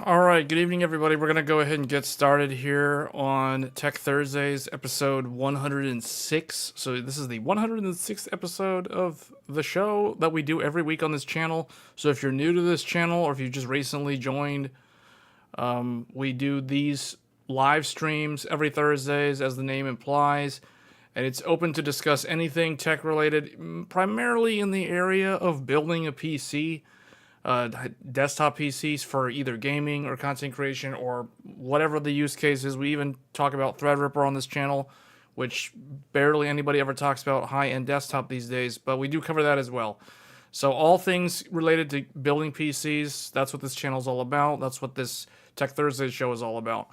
All right, good evening, everybody. We're going to go ahead and get started here on Tech Thursdays, episode 106. So this is the 106th episode of the show that we do every week on this channel. So if you're new to this channel or if you just recently joined, we do these live streams every Thursdays, as the name implies. And it's open to discuss anything tech-related, primarily in the area of building a PC. Desktop PCs for either gaming or content creation or whatever the use case is. We even talk about Threadripper on this channel, which barely anybody ever talks about high-end desktop these days, but we do cover that as well. So all things related to building PCs, that's what this channel is all about. That's what this Tech Thursday show is all about.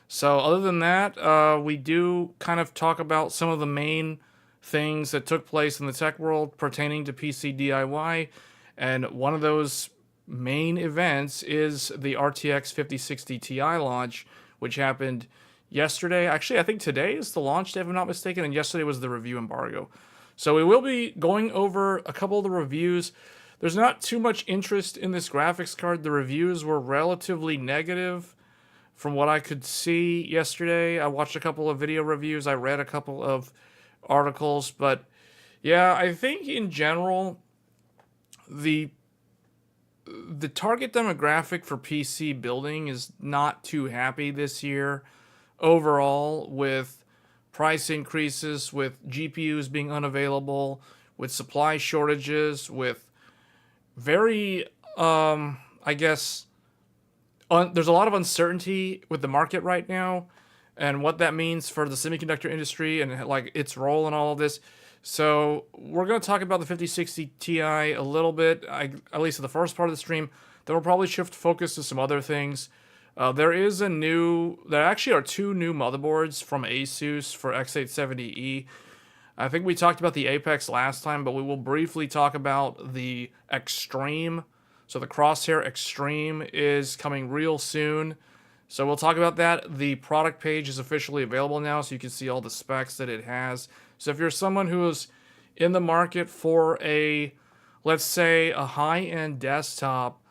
So other than that, we do kind of talk about some of the main things that took place in the tech world pertaining to PC DIY, and one of those main events is the RTX 5060 Ti launch, which happened yesterday. Actually, I think today is the launch day, if I'm not mistaken, and yesterday was the review embargo. So we will be going over a couple of the reviews. There's not too much interest in this graphics card. The reviews were relatively negative from what I could see yesterday. I watched a couple of video reviews. I read a couple of articles, but yeah, I think in general, the target demographic for PC building is not too happy this year overall with price increases, with GPUs being unavailable, with supply shortages, with very, I guess, there's a lot of uncertainty with the market right now and what that means for the semiconductor industry and like its role in all of this. So we're going to talk about the 5060 Ti a little bit, at least in the first part of the stream. Then we'll probably shift focus to some other things. There actually are two new motherboards from Asus for X870E. I think we talked about the Apex last time, but we will briefly talk about the Extreme. So the Crosshair Extreme is coming real soon. So we'll talk about that. The product page is officially available now, so you can see all the specs that it has. So if you're someone who is in the market for let's say, a high-end desktop,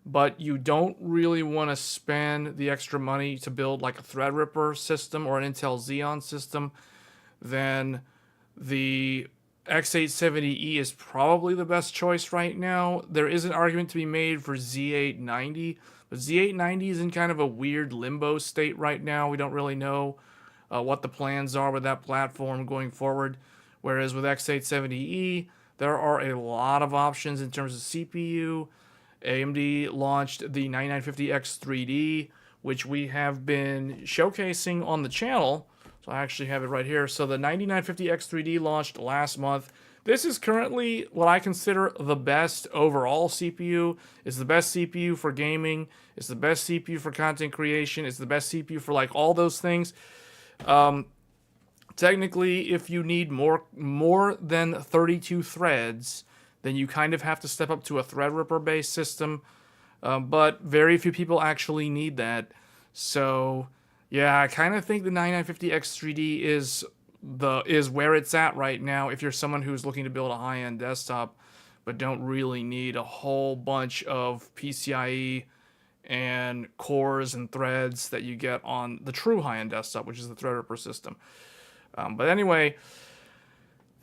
but you don't really want to spend the extra money to build like a Threadripper system or an Intel Xeon system, then the X870E is probably the best choice right now. There is an argument to be made for Z890, but Z890 is in kind of a weird limbo state right now. We don't really know what the plans are with that platform going forward, whereas with X870E, there are a lot of options in terms of CPU. AMD launched the 9950X 3D, which we have been showcasing on the channel. So I actually have it right here. So the 9950X 3D launched last month. This is currently what I consider the best overall CPU. It's the best CPU for gaming. It's the best CPU for content creation. It's the best CPU for like all those things. Technically, if you need more than 32 threads, then you kind of have to step up to a Threadripper-based system. But very few people actually need that. So yeah, I kind of think the 9950X 3D is where it's at right now if you're someone who's looking to build a high-end desktop but don't really need a whole bunch of PCIe and cores and threads that you get on the true high-end desktop, which is the Threadripper system. But anyway,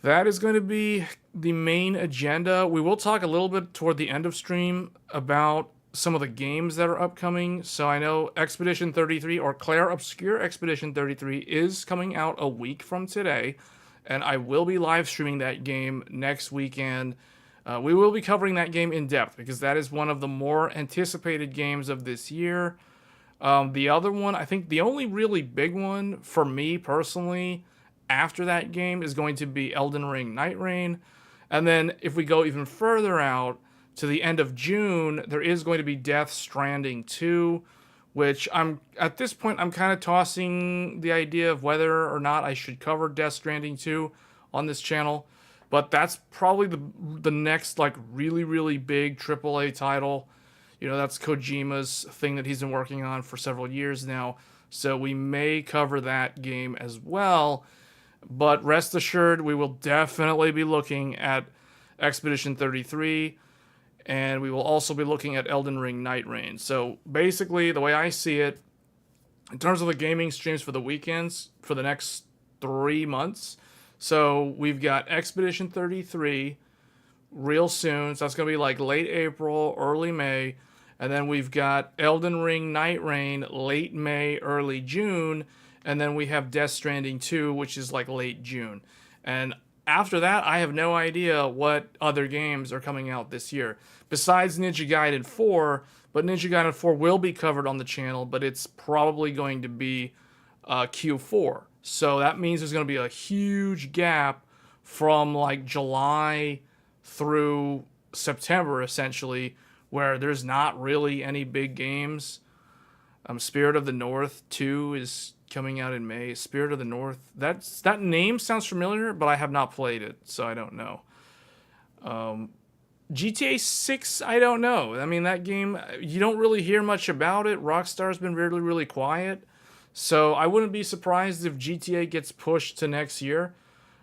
that is going to be the main agenda. We will talk a little bit toward the end of stream about some of the games that are upcoming. So I know Expedition 33, or Claire Obscure Expedition 33, is coming out a week from today, and I will be live streaming that game next weekend. We will be covering that game in depth because that is one of the more anticipated games of this year. The other one, I think the only really big one for me personally after that game is going to be Elden Ring Night Reign. And then if we go even further out to the end of June, there is going to be Death Stranding 2, which at this point I'm kind of tossing the idea of whether or not I should cover Death Stranding 2 on this channel. But that's probably the next like really, really big AAA title. You know, that's Kojima's thing that he's been working on for several years now. So we may cover that game as well. But rest assured, we will definitely be looking at Expedition 33. And we will also be looking at Elden Ring Night Reign. So basically, the way I see it, in terms of the gaming streams for the weekends, for the next 3 months, so we've got Expedition 33 real soon. So that's going to be like late April, early May. And then we've got Elden Ring Night Reign late May, early June. And then we have Death Stranding 2, which is like late June. And after that, I have no idea what other games are coming out this year. Besides Ninja Gaiden 4, but Ninja Gaiden 4 will be covered on the channel, but it's probably going to be Q4. So that means there's going to be a huge gap from like July through September, essentially, where there's not really any big games. Spirit of the North 2 is coming out in May. Spirit of the North, that name sounds familiar, but I have not played it, so I don't know. GTA 6, I don't know. I mean, that game, you don't really hear much about it. Rockstar's been really, really quiet. So I wouldn't be surprised if GTA gets pushed to next year.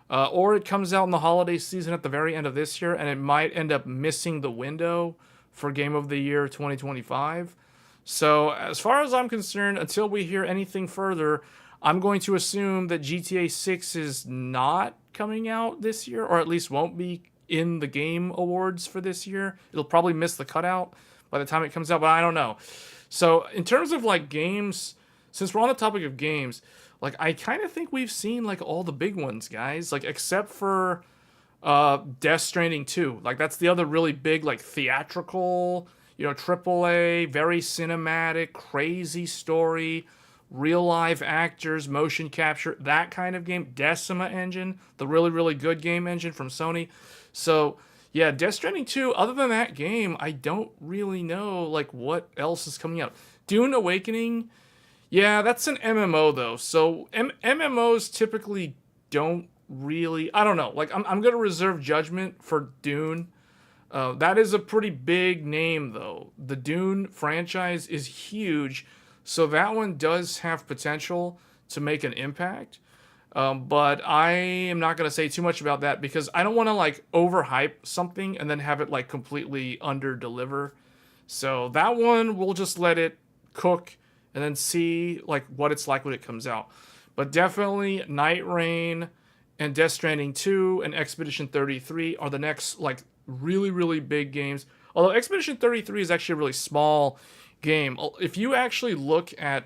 Or it comes out in the holiday season at the very end of this year, and it might end up missing the window for Game of the Year 2025. So as far as I'm concerned, until we hear anything further, I'm going to assume that GTA 6 is not coming out this year, or at least won't be in the Game Awards for this year. It'll probably miss the cutout by the time it comes out, but I don't know. So in terms of like games since we're on the topic of games, like I kind of think we've seen like all the big ones, guys. Like except for Death Stranding 2. Like that's the other really big like theatrical, AAA, very cinematic, crazy story, real live actors, motion capture, that kind of game. Decima engine, the really really good game engine from Sony. So, yeah, Death Stranding 2, other than that game, I don't really know like what else is coming out. Dune Awakening, yeah, that's an MMO though. So, MMOs typically don't really, I don't know. Like I'm going to reserve judgment for Dune. That is a pretty big name though. The Dune franchise is huge, so that one does have potential to make an impact. But I am not going to say too much about that because I don't want to like overhype something and then have it like completely under deliver. So that one we'll just let it cook and then see like what it's like when it comes out. But definitely Night Rain and Death Stranding 2 and Expedition 33 are the next like really really big games. Although Expedition 33 is actually a really small game. If you actually look at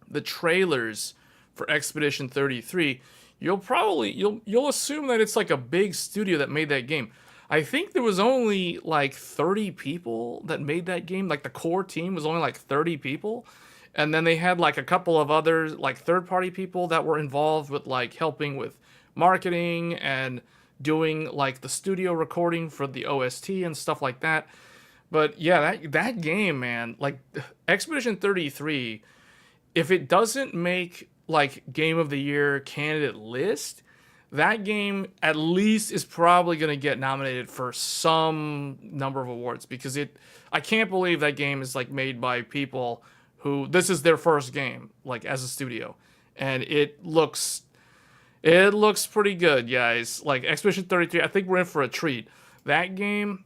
the trailers for Expedition 33, you'll assume that it's like a big studio that made that game. I think there was only like 30 people that made that game. Like the core team was only like 30 people. And then they had like a couple of other like third-party people that were involved with like helping with marketing and doing like the studio recording for the OST and stuff like that. But yeah, that game, man, like Expedition 33, if it doesn't make like Game of the Year candidate list, that game at least is probably going to get nominated for some number of awards because I can't believe that game is like made by people who this is their first game like as a studio, and it looks pretty good, guys. Like Expedition 33, I think we're in for a treat. That game,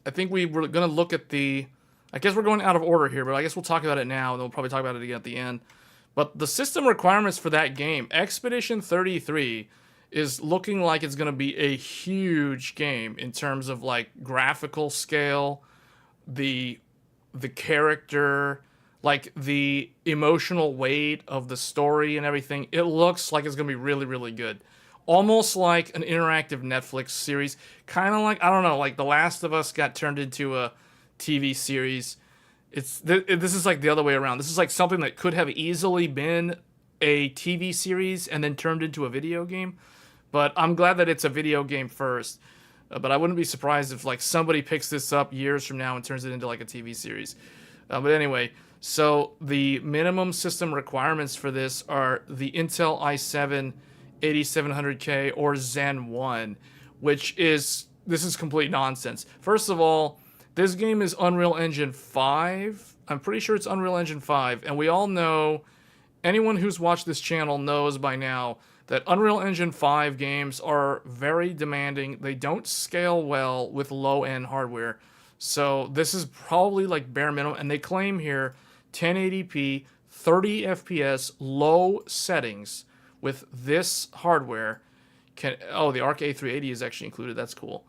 I think we were going to look at I guess we're going out of order here, but I guess we'll talk about it now, and then we'll probably talk about it again at the end. But the system requirements for that game, Expedition 33, is looking like it's going to be a huge game in terms of like graphical scale, the character, like the emotional weight of the story and everything. It looks like it's going to be really, really good. Almost like an interactive Netflix series. Kind of like, I don't know, like The Last of Us got turned into a TV series. This is like the other way around. This is like something that could have easily been a TV series and then turned into a video game. But I'm glad that it's a video game first. But I wouldn't be surprised if like somebody picks this up years from now and turns it into like a TV series. But anyway, so the minimum system requirements for this are the Intel i7 8700K or Zen 1, which is, this is complete nonsense. First of all, this game is Unreal Engine 5. I'm pretty sure it's Unreal Engine 5. And we all know, anyone who's watched this channel knows by now that Unreal Engine 5 games are very demanding. They don't scale well with low-end hardware. So this is probably like bare minimum. And they claim here 1080p, 30 FPS, low settings with this hardware. The RK380 is actually included. That's cool.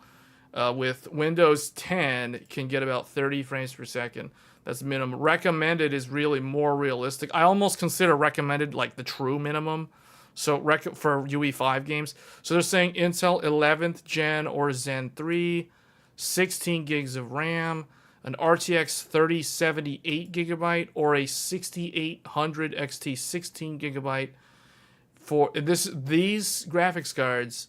With Windows 10 can get about 30 frames per second. That's minimum. Recommended is really more realistic. I almost consider recommended like the true minimum. So for UE5 games. So they're saying Intel 11th gen or Zen 3, 16 gigs of RAM, an RTX 3070 8GB or a 6800 XT 16 gigabyte. For these graphics cards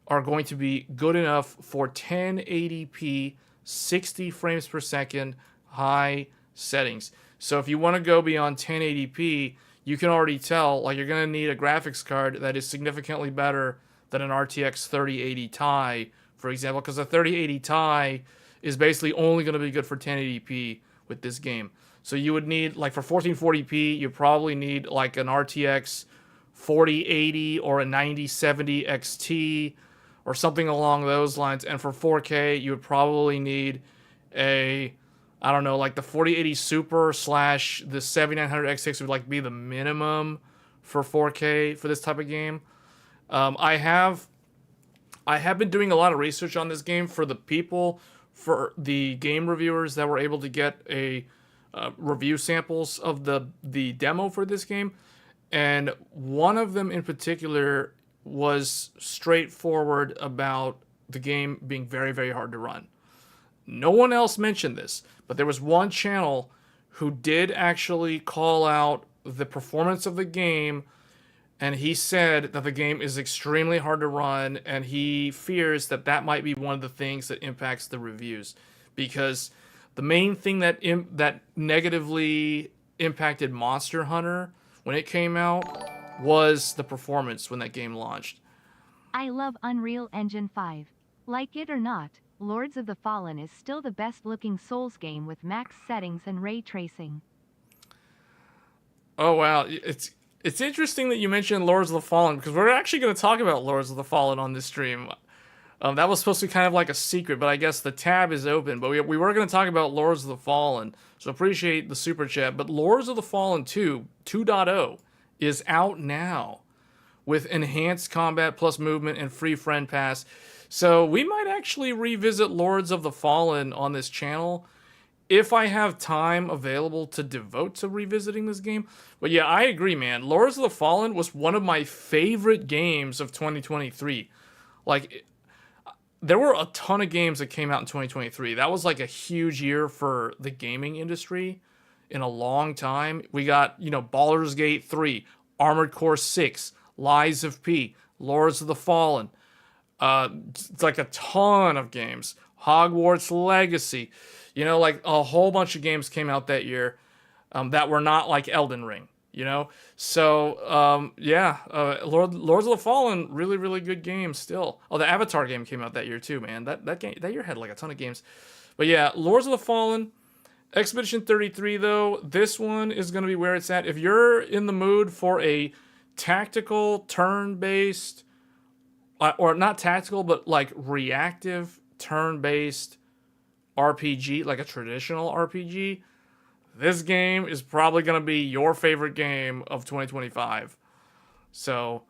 are going to be good enough for 1080p, 60 frames per second, high settings. So if you want to go beyond 1080p, you can already tell like you're going to need a graphics card that is significantly better than an RTX 3080 Ti, for example, because a 3080 Ti is basically only going to be good for 1080p with this game. So you would need, like for 1440p, you probably need like an RTX 4080 or a 9070 XT or something along those lines. And for 4K, you would probably need a, I don't know, like the 4080 Super / the 7900 X6 would like be the minimum for 4K for this type of game. I have been doing a lot of research on this game for the game reviewers that were able to get a review samples of the demo for this game, and one of them in particular was straightforward about the game being very, very hard to run. No one else mentioned this, but there was one channel who did actually call out the performance of the game, and he said that the game is extremely hard to run, and he fears that that might be one of the things that impacts the reviews, because the main thing that that negatively impacted Monster Hunter when it came out was the performance when that game launched. I love Unreal Engine 5. Like it or not, Lords of the Fallen is still the best-looking Souls game with max settings and ray tracing. Oh wow, it's interesting that you mentioned Lords of the Fallen, because we're actually going to talk about Lords of the Fallen on this stream. That was supposed to be kind of like a secret, but I guess the tab is open. But we were going to talk about Lords of the Fallen, so appreciate the super chat. But Lords of the Fallen 2.0 is out now with enhanced combat plus movement and free friend pass. So we might actually revisit Lords of the Fallen on this channel if I have time available to devote to revisiting this game. But yeah, I agree, man. Lords of the Fallen was one of my favorite games of 2023. Like, there were a ton of games that came out in 2023. That was like a huge year for the gaming industry in a long time. We got, Baldur's Gate 3, Armored Core 6, Lies of P, Lords of the Fallen. It's like a ton of games. Hogwarts Legacy. Like a whole bunch of games came out that year that were not like Elden Ring. So Lords of the Fallen, really, really good game still. Oh, the Avatar game came out that year too, man. That year had like a ton of games. But yeah, Lords of the Fallen, Expedition 33 though, this one is going to be where it's at. If you're in the mood for a tactical, turn-based, or not tactical, but like reactive, turn-based RPG, like a traditional RPG, this game is probably going to be your favorite game of 2025. So,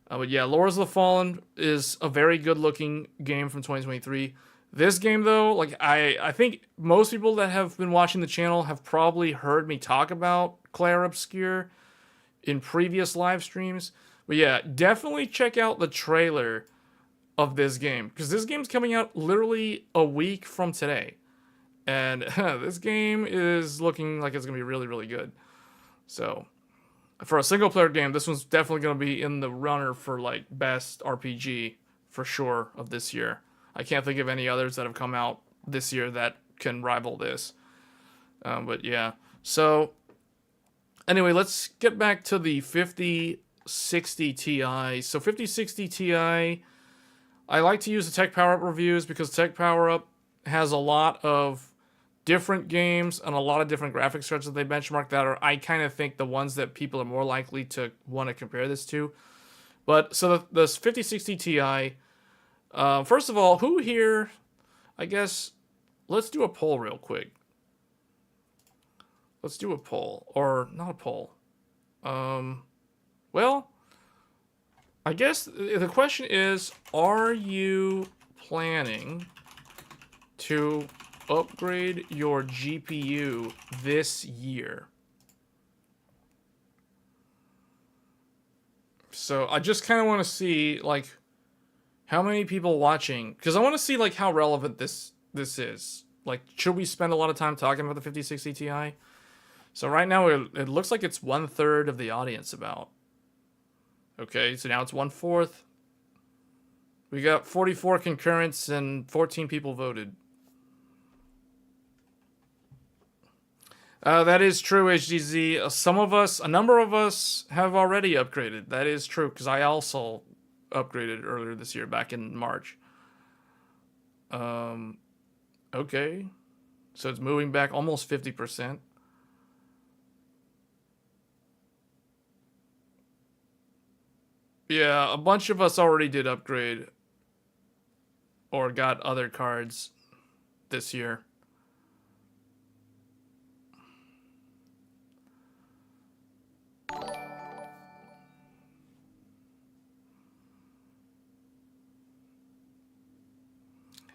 but yeah, Lords of the Fallen is a very good-looking game from 2023. This game, though, like I think most people that have been watching the channel have probably heard me talk about Clair Obscur in previous live streams. But yeah, definitely check out the trailer of this game, because this game's coming out literally a week from today. And this game is looking like it's going to be really, really good. So, for a single-player game, this one's definitely going to be in the runner for, like, best RPG, for sure, of this year. I can't think of any others that have come out this year that can rival this. But, yeah. So, anyway, let's get back to the 5060 Ti. So, 5060 Ti, I like to use the Tech Power Up reviews because Tech Power Up has a lot of different games and a lot of different graphics cards that they benchmark that are, I kind of think, the ones that people are more likely to want to compare this to. But so the 5060 Ti, first of all, who here, I guess, let's do a poll real quick. Let's do a poll, or not a poll. Well, I guess the question is, are you planning to upgrade your GPU this year? So I just kind of want to see, like, how many people watching, because I want to see, like, how relevant this is. Like, should we spend a lot of time talking about the 5060 Ti? So right now it looks like it's 1/3 of the audience about. Okay, so now it's 1/4. We got 44 concurrents and 14 people voted. That is true, HGZ. A number of us have already upgraded. That is true, because I also upgraded earlier this year, back in March. Okay. So it's moving back almost 50%. Yeah, a bunch of us already did upgrade or got other cards this year.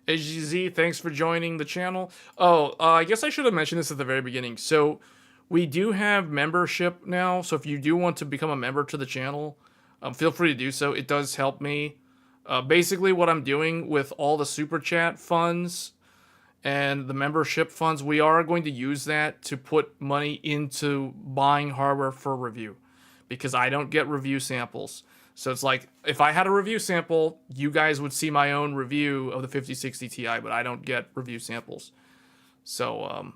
HGZ, thanks for joining the channel. Oh, I guess I should have mentioned this at the very beginning. So we do have membership now. So if you do want to become a member to the channel, feel free to do so. It does help me. Basically what I'm doing with all the super chat funds and the membership funds, we are going to use that to put money into buying hardware for review, because I don't get review samples. So it's like, if I had a review sample, you guys would see my own review of the 5060 Ti, but I don't get review samples. So,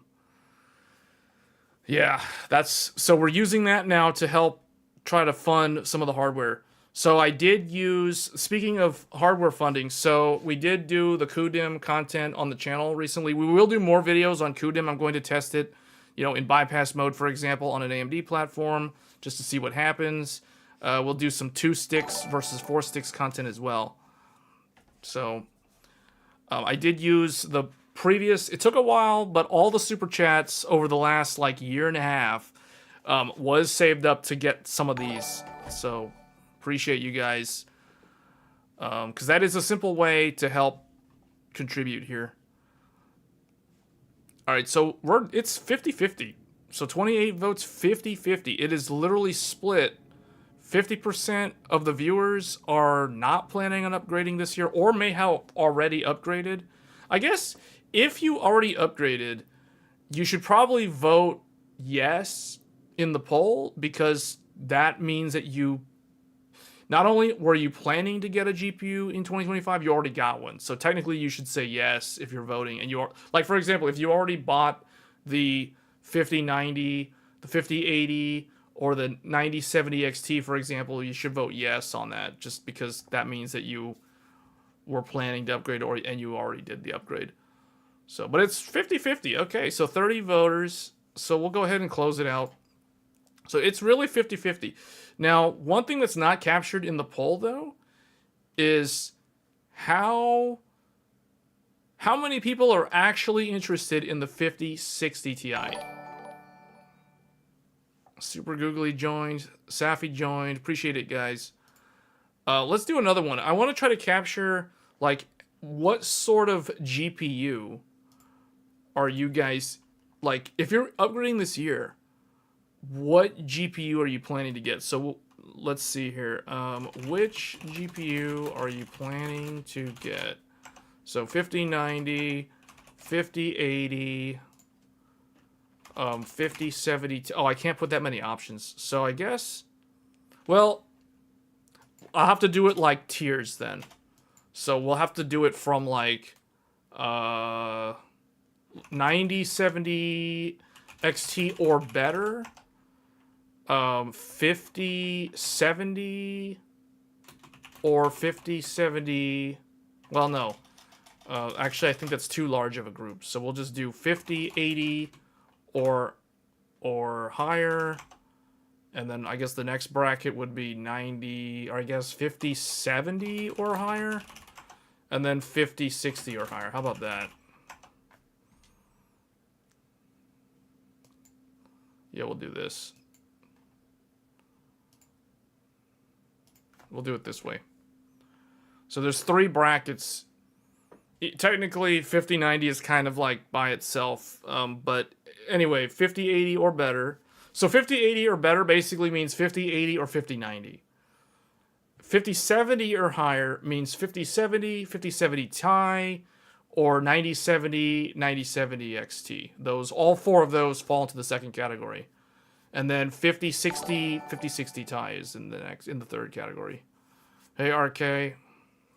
yeah, so we're using that now to help try to fund some of the hardware. So I did use, speaking of hardware funding, so we did do the CUDIM content on the channel recently. We will do more videos on CUDIM. I'm going to test it, in bypass mode, for example, on an AMD platform, just to see what happens. We'll do some 2 sticks versus 4 sticks content as well. So I did use the previous, it took a while, but all the super chats over the last year and a half was saved up to get some of these. So appreciate you guys, because that is a simple way to help contribute here. All right, so it's 50-50. So 28 votes, 50-50. It is literally split. 50% of the viewers are not planning on upgrading this year, or may have already upgraded. I guess if you already upgraded, you should probably vote yes in the poll, because that means that you, not only were you planning to get a GPU in 2025, you already got one. So technically you should say yes if you're voting. And you're, like, for example, if you already bought the 5090, the 5080, or the 9070 XT, for example, you should vote yes on that, just because that means that you were planning to upgrade, and you already did the upgrade. So, but it's 50-50. Okay, so 30 voters. So we'll go ahead and close it out. So it's really 50-50. Now, one thing that's not captured in the poll, though, is how many people are actually interested in the 5060 Ti. Super Googly joined. Safi joined. Appreciate it, guys. Let's do another one. I want to try to capture, what sort of GPU are you guys, if you're upgrading this year, what GPU are you planning to get? So let's see here. Which GPU are you planning to get? So 5090, 5080... 5070. Oh, I can't put that many options. So I guess, well, I'll have to do it like tiers then. So we'll have to do it from 9070 XT or better. 5070 or 5070. Well, no. Actually, I think that's too large of a group. So we'll just do 5080 or higher, and then I guess the next bracket would be 90, or I guess 5070 or higher, and then 5060 or higher. How about that? Yeah, we'll do this. We'll do it this way. So there's 3 brackets. Technically, 5090 is kind of by itself, but anyway, 5080 or better. So 5080 or better basically means 5080 or 5090. 5070 or higher means 5070, 5070 Ti, or 9070, 9070 XT. All 4 of those fall into the second category. And then 5060, 5060 Ti is in the third category. Hey RK.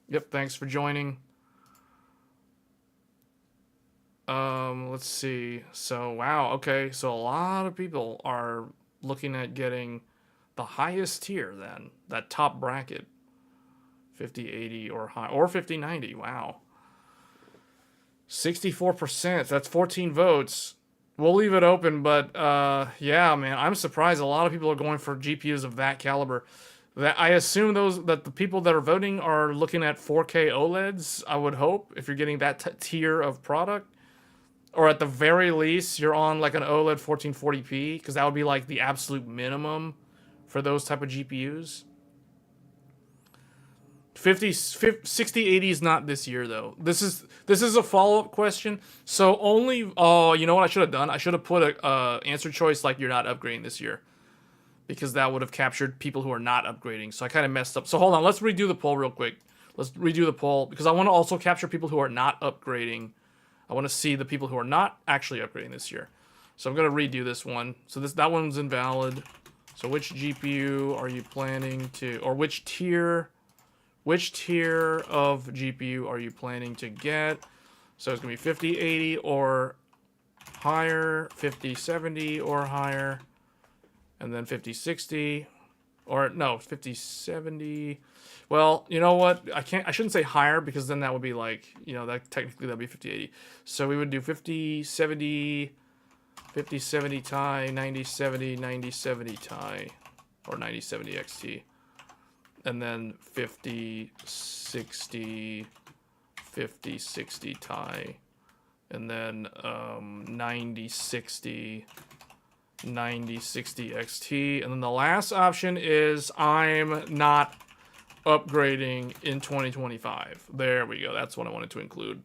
Yep, thanks for joining. Let's see. So, wow, okay. So a lot of people are looking at getting the highest tier then, that top bracket. 5080 or high, or 5090. Wow. 64%. That's 14 votes. We'll leave it open, but yeah, man, I'm surprised a lot of people are going for GPUs of that caliber. That I assume that the people that are voting are looking at 4K OLEDs, I would hope, if you're getting that tier of product. Or at the very least, you're on an OLED 1440p, because that would be the absolute minimum for those type of GPUs. 6080 is not this year though. This is a follow-up question. So only you know what I should have done? I should have put a answer choice like you're not upgrading this year. Because that would have captured people who are not upgrading. So I kind of messed up. So hold on, let's redo the poll real quick. Let's redo the poll because I want to also capture people who are not upgrading. I want to see the people who are not actually upgrading this year. So I'm going to redo this one. So that one's invalid. So which GPU are you planning to, or which tier of GPU are you planning to get? So it's going to be 5080 or higher, 5070 or higher, and then 5060, or no, 5070. Well, you know what? I shouldn't say higher because then that would be like, you know, that technically that'd be 5080. So we would do 5070, 5070 Ti, 9070, 9070 Ti, or 9070 XT. And then 5060, 5060 Ti. And then 9060, 9060 XT. And then the last option is I'm not upgrading in 2025. There we go. That's what I wanted to include.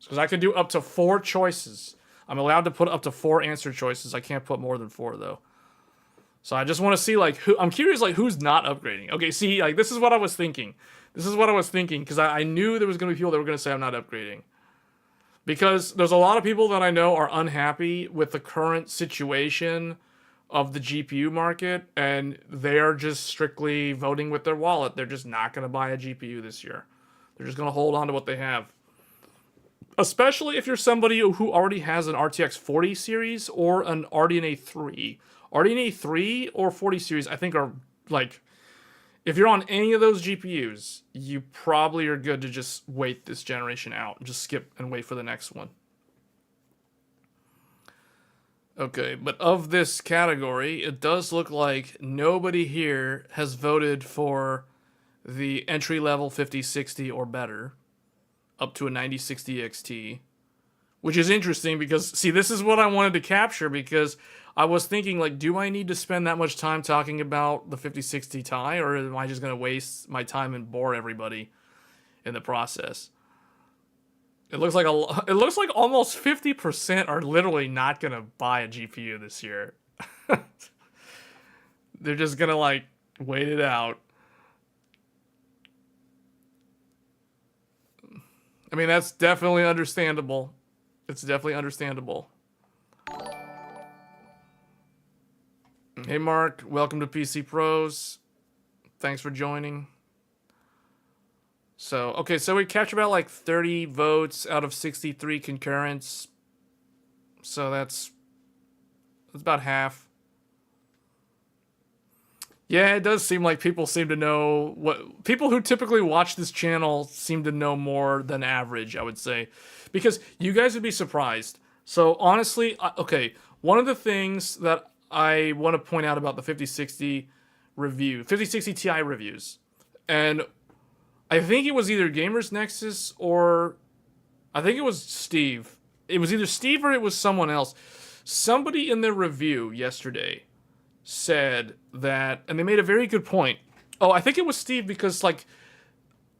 Because I can do up to 4 choices. I'm allowed to put up to 4 answer choices. I can't put more than 4 though. So I just want to see like who, I'm curious like who's not upgrading. Okay, see, like this is what I was thinking. This is what I was thinking because I knew there was going to be people that were going to say I'm not upgrading. Because there's a lot of people that I know are unhappy with the current situation of the GPU market, and they are just strictly voting with their wallet. They're just not going to buy a GPU this year. They're just going to hold on to what they have. Especially if you're somebody who already has an RTX 40 series or an RDNA 3. RDNA 3 or 40 series, I think are like, if you're on any of those GPUs, you probably are good to just wait this generation out and just skip and wait for the next one. Okay, but of this category, it does look like nobody here has voted for the entry-level 5060 or better, up to a 9060 XT, which is interesting because, see, this is what I wanted to capture because I was thinking, like, do I need to spend that much time talking about the 5060 Ti, or am I just going to waste my time and bore everybody in the process? It looks like almost 50% are literally not going to buy a GPU this year. They're just going to, like, wait it out. I mean, that's definitely understandable. It's definitely understandable. Hey, Mark. Welcome to PC Pros. Thanks for joining. So, okay, so we captured about like 30 votes out of 63 concurrents. So that's about half. Yeah, it does seem like people seem to know what... People who typically watch this channel seem to know more than average, I would say. Because you guys would be surprised. So, honestly, okay, one of the things that I want to point out about the 5060 Ti reviews, and I think it was either Gamers Nexus or I think it was Steve. It was either Steve or it was someone else. Somebody in their review yesterday said that, and they made a very good point. Oh, I think it was Steve because like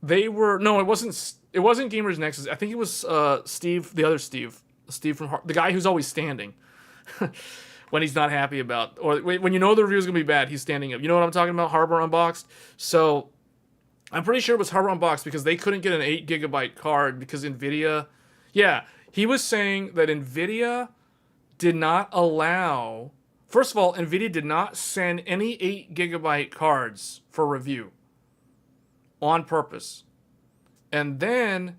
they were, no, it wasn't Gamers Nexus. I think it was Steve, the other Steve from the guy who's always standing when he's not happy about, or when you know the review is gonna be bad, he's standing up. You know what I'm talking about? Harbor Unboxed. So I'm pretty sure it was Harbor Unboxed because they couldn't get an 8GB card because NVIDIA... Yeah, he was saying that NVIDIA did not allow... First of all, NVIDIA did not send any 8GB cards for review on purpose. And then,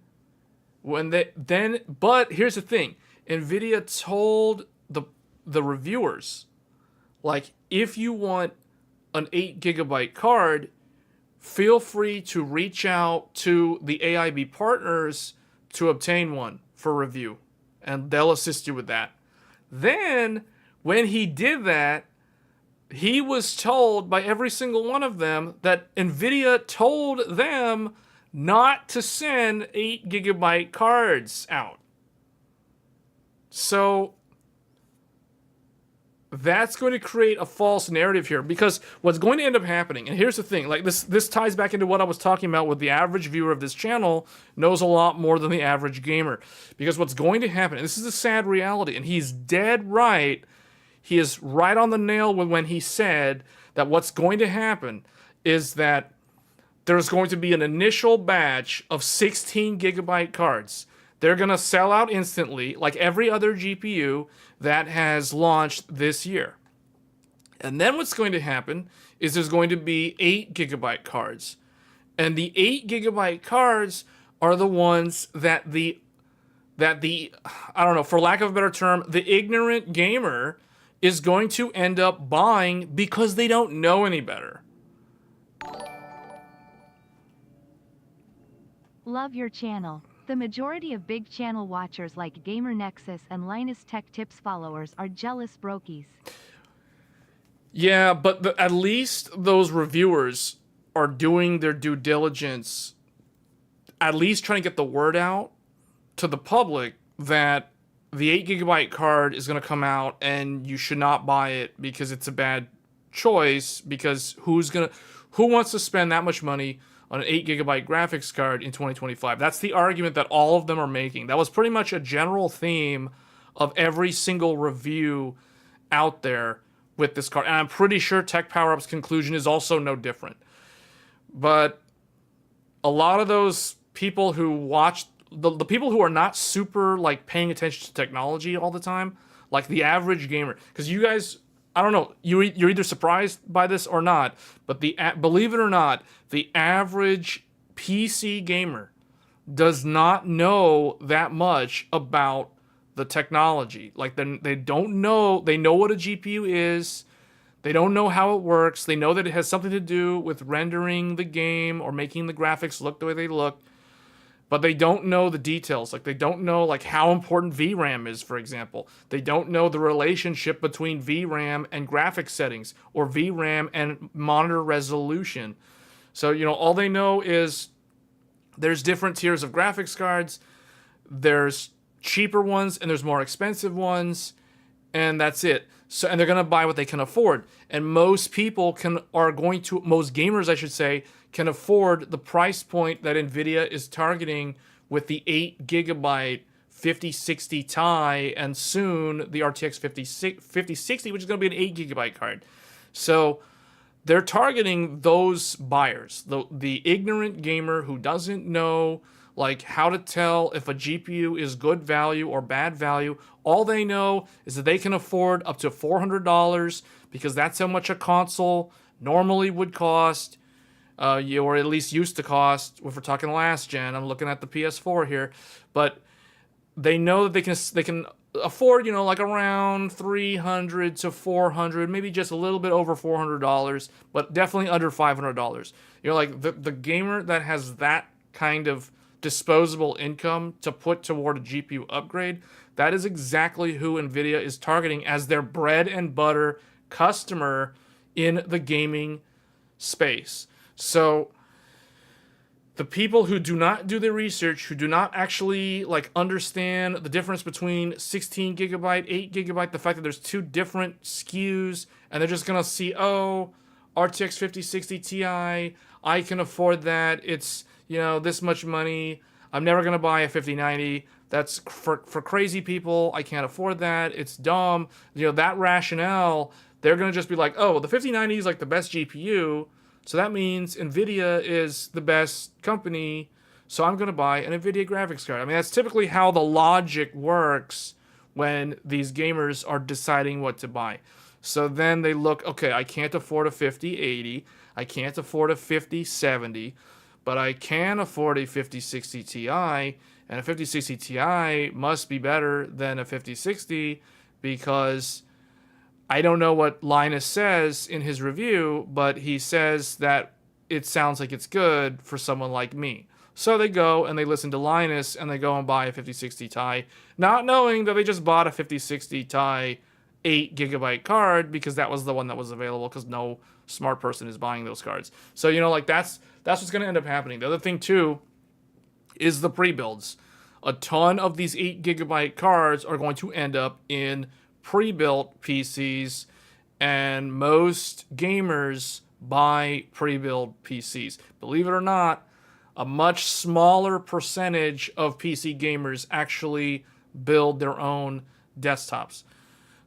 but here's the thing. NVIDIA told the reviewers, like, if you want an 8GB card, feel free to reach out to the AIB partners to obtain one for review, and they'll assist you with that. Then, when he did that, he was told by every single one of them that NVIDIA told them not to send 8GB cards out. So, that's going to create a false narrative here, because what's going to end up happening, and here's the thing, like this ties back into what I was talking about with the average viewer of this channel knows a lot more than the average gamer. Because what's going to happen, and this is a sad reality, and he's dead right, he is right on the nail when he said that what's going to happen is that there's going to be an initial batch of 16 gigabyte cards. They're going to sell out instantly, like every other GPU that has launched this year. And then what's going to happen is there's going to be 8 gigabyte cards. And the 8 gigabyte cards are the ones that the I don't know, for lack of a better term, the ignorant gamer is going to end up buying because they don't know any better. Love your channel. The majority of big channel watchers like Gamer Nexus and Linus Tech Tips followers are jealous brokies. Yeah, but at least those reviewers are doing their due diligence, at least trying to get the word out to the public that the 8 gigabyte card is going to come out and you should not buy it because it's a bad choice, because who wants to spend that much money on an 8 gigabyte graphics card in 2025? That's the argument that all of them are making. That was pretty much a general theme of every single review out there with this card. And I'm pretty sure Tech Power Up's conclusion is also no different. But a lot of those people who watch, the people who are not super like paying attention to technology all the time, like the average gamer, because you guys, I don't know, you're either surprised by this or not, but believe it or not, the average PC gamer does not know that much about the technology. Like they don't know, they know what a GPU is, they don't know how it works, they know that it has something to do with rendering the game or making the graphics look the way they look, but they don't know the details. Like they don't know like how important VRAM is, for example. They don't know the relationship between VRAM and graphics settings, or VRAM and monitor resolution. So, you know, all they know is there's different tiers of graphics cards. There's cheaper ones and there's more expensive ones, and that's it. So, and they're going to buy what they can afford. And most people most gamers, I should say, can afford the price point that NVIDIA is targeting with the 8 gigabyte 5060 Ti, and soon the RTX 5060, which is going to be an 8 gigabyte card. So they're targeting those buyers, the ignorant gamer who doesn't know like how to tell if a GPU is good value or bad value. All they know is that they can afford up to $400 because that's how much a console normally would cost, or at least used to cost. If we're talking last gen, I'm looking at the PS4 here, but they know that they can afford, you know, like around $300 to $400, maybe just a little bit over $400, but definitely under $500. You know, like the gamer that has that kind of disposable income to put toward a GPU upgrade, that is exactly who NVIDIA is targeting as their bread and butter customer in the gaming space. So the people who do not do the research, who do not actually like understand the difference between 16 gigabyte, 8 gigabyte, the fact that there's two different SKUs, and they're just gonna see, oh, RTX 5060 Ti, I can afford that. It's, you know, this much money. I'm never gonna buy a 5090. That's for crazy people. I can't afford that. It's dumb. You know, that rationale, they're gonna just be like, oh, the 5090 is like the best GPU. So that means NVIDIA is the best company, so I'm going to buy an NVIDIA graphics card. I mean, that's typically how the logic works when these gamers are deciding what to buy. So then they look, okay, I can't afford a 5080, I can't afford a 5070, but I can afford a 5060 Ti, and a 5060 Ti must be better than a 5060 because I don't know what Linus says in his review, but he says that it sounds like it's good for someone like me. So they go and they listen to Linus and they go and buy a 5060 Ti, not knowing that they just bought a 5060 Ti 8 gigabyte card because that was the one that was available, because no smart person is buying those cards. So, you know, like that's what's going to end up happening. The other thing too is the pre-builds. A ton of these 8 gigabyte cards are going to end up in pre-built PCs And most gamers buy pre-built PCs. Believe it or not, a much smaller percentage of PC gamers actually build their own desktops.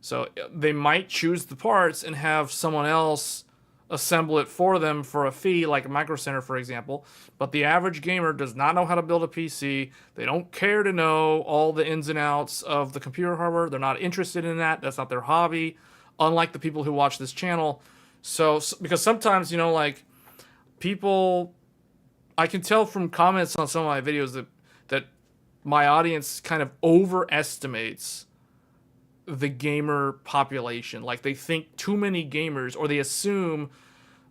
So they might choose the parts and have someone else assemble it for them for a fee, like Micro Center, for example. But the average gamer does not know how to build a PC. They don't care to know all the ins and outs of the computer hardware. They're not interested in that. That's not their hobby, unlike the people who watch this channel. So because sometimes, you know, like, people, I can tell from comments on some of my videos that my audience kind of overestimates the gamer population. Like, they think too many gamers, or they assume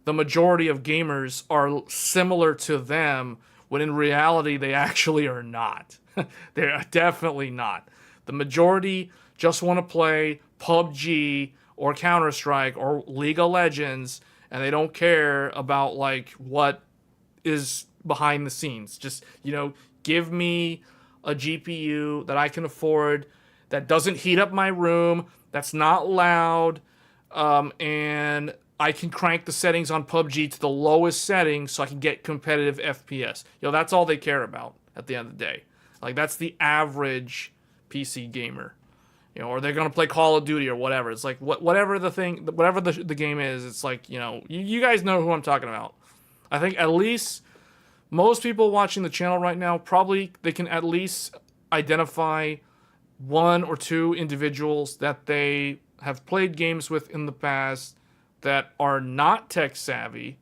the majority of gamers are similar to them, when in reality they actually are not. They're definitely not. The majority just want to play PUBG or Counter-Strike or League of Legends, and they don't care about, like, what is behind the scenes. Just, you know, give me a GPU that I can afford, that doesn't heat up my room, that's not loud, and I can crank the settings on PUBG to the lowest setting so I can get competitive FPS. You know, that's all they care about at the end of the day. Like, that's the average PC gamer. You know, or they're gonna play Call of Duty or whatever. It's like, whatever the thing, whatever the game is, it's like, you know, you guys know who I'm talking about. I think at least most people watching the channel right now, probably they can at least identify one or two individuals that they have played games with in the past that are not tech savvy,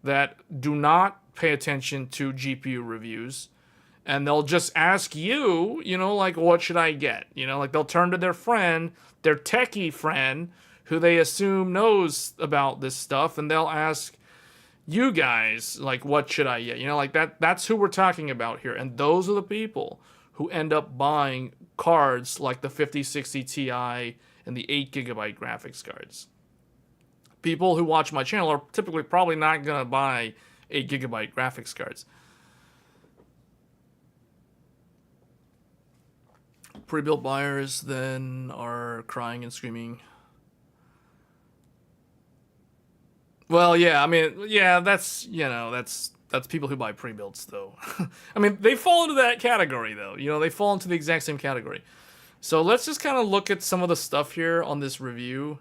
that do not pay attention to GPU reviews, and they'll just ask you, you know, like, what should I get? You know, like, they'll turn to their friend, their techie friend, who they assume knows about this stuff, and they'll ask you guys, like, what should I get? You know, like, that's who we're talking about here. And those are the people who end up buying cards like the 5060 Ti and the 8GB graphics cards. People who watch my channel are typically probably not going to buy 8GB graphics cards. Pre-built buyers then are crying and screaming. Well, yeah, I mean, yeah, that's, you know, that's people who buy pre-builds, though. I mean, they fall into that category, though. You know, they fall into the exact same category. So let's just kind of look at some of the stuff here on this review.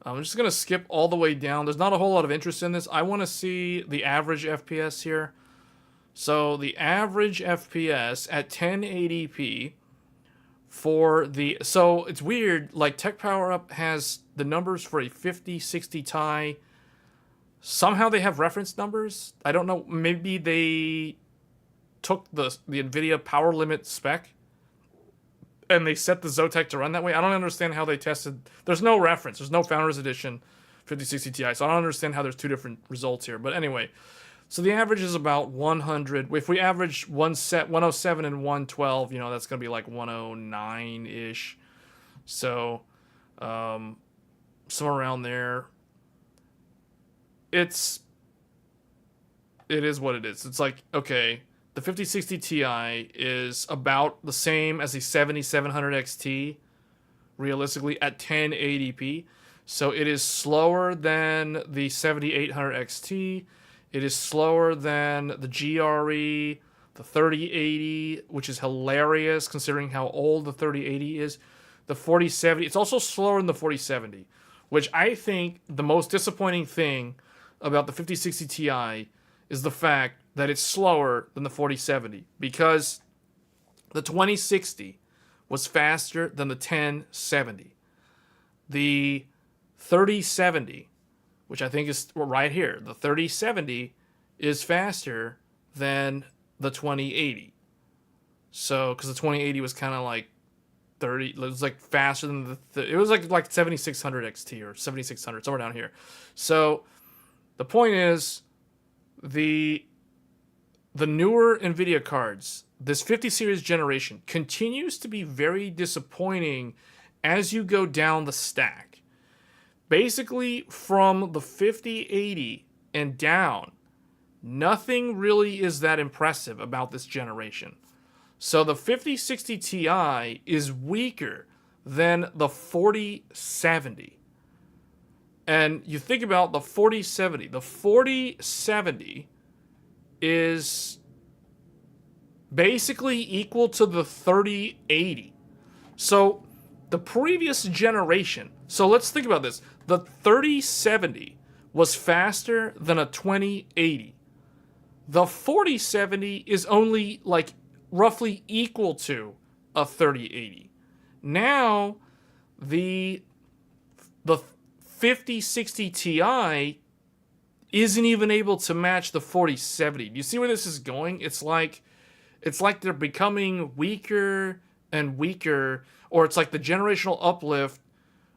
I'm just going to skip all the way down. There's not a whole lot of interest in this. I want to see the average FPS here. So the average FPS at 1080p for the... So it's weird, like, Tech Power Up has the numbers for a 5060 Ti. Somehow they have reference numbers. I don't know. Maybe they took the NVIDIA power limit spec and they set the Zotac to run that way. I don't understand how they tested. There's no reference. There's no Founders Edition 5060 Ti. So I don't understand how there's two different results here. But anyway, so the average is about 100. If we average 107 and 112, you know, that's going to be like 109-ish. So somewhere around there. It is what it is. It's like, okay, the 5060 Ti is about the same as the 7700 XT, realistically, at 1080p. So it is slower than the 7800 XT. It is slower than the GRE, the 3080, which is hilarious considering how old the 3080 is. The 4070, it's also slower than the 4070, which I think the most disappointing thing about the 5060 Ti is the fact that it's slower than the 4070, because the 2060 was faster than the 1070. The 3070, which I think is right here, the 3070 is faster than the 2080. So, because the 2080 was kind of like 30, it was like faster than it was like 7600 XT or 7600, somewhere down here. So the point is, the newer NVIDIA cards, this 50 series generation, continues to be very disappointing as you go down the stack. Basically, from the 5080 and down, nothing really is that impressive about this generation. So the 5060 Ti is weaker than the 4070. And you think about the 4070. The 4070 is basically equal to the 3080. So the previous generation, so let's think about this. The 3070 was faster than a 2080. The 4070 is only like roughly equal to a 3080. Now the 5060 Ti isn't even able to match the 4070. Do you see where this is going? It's like they're becoming weaker and weaker, or it's like the generational uplift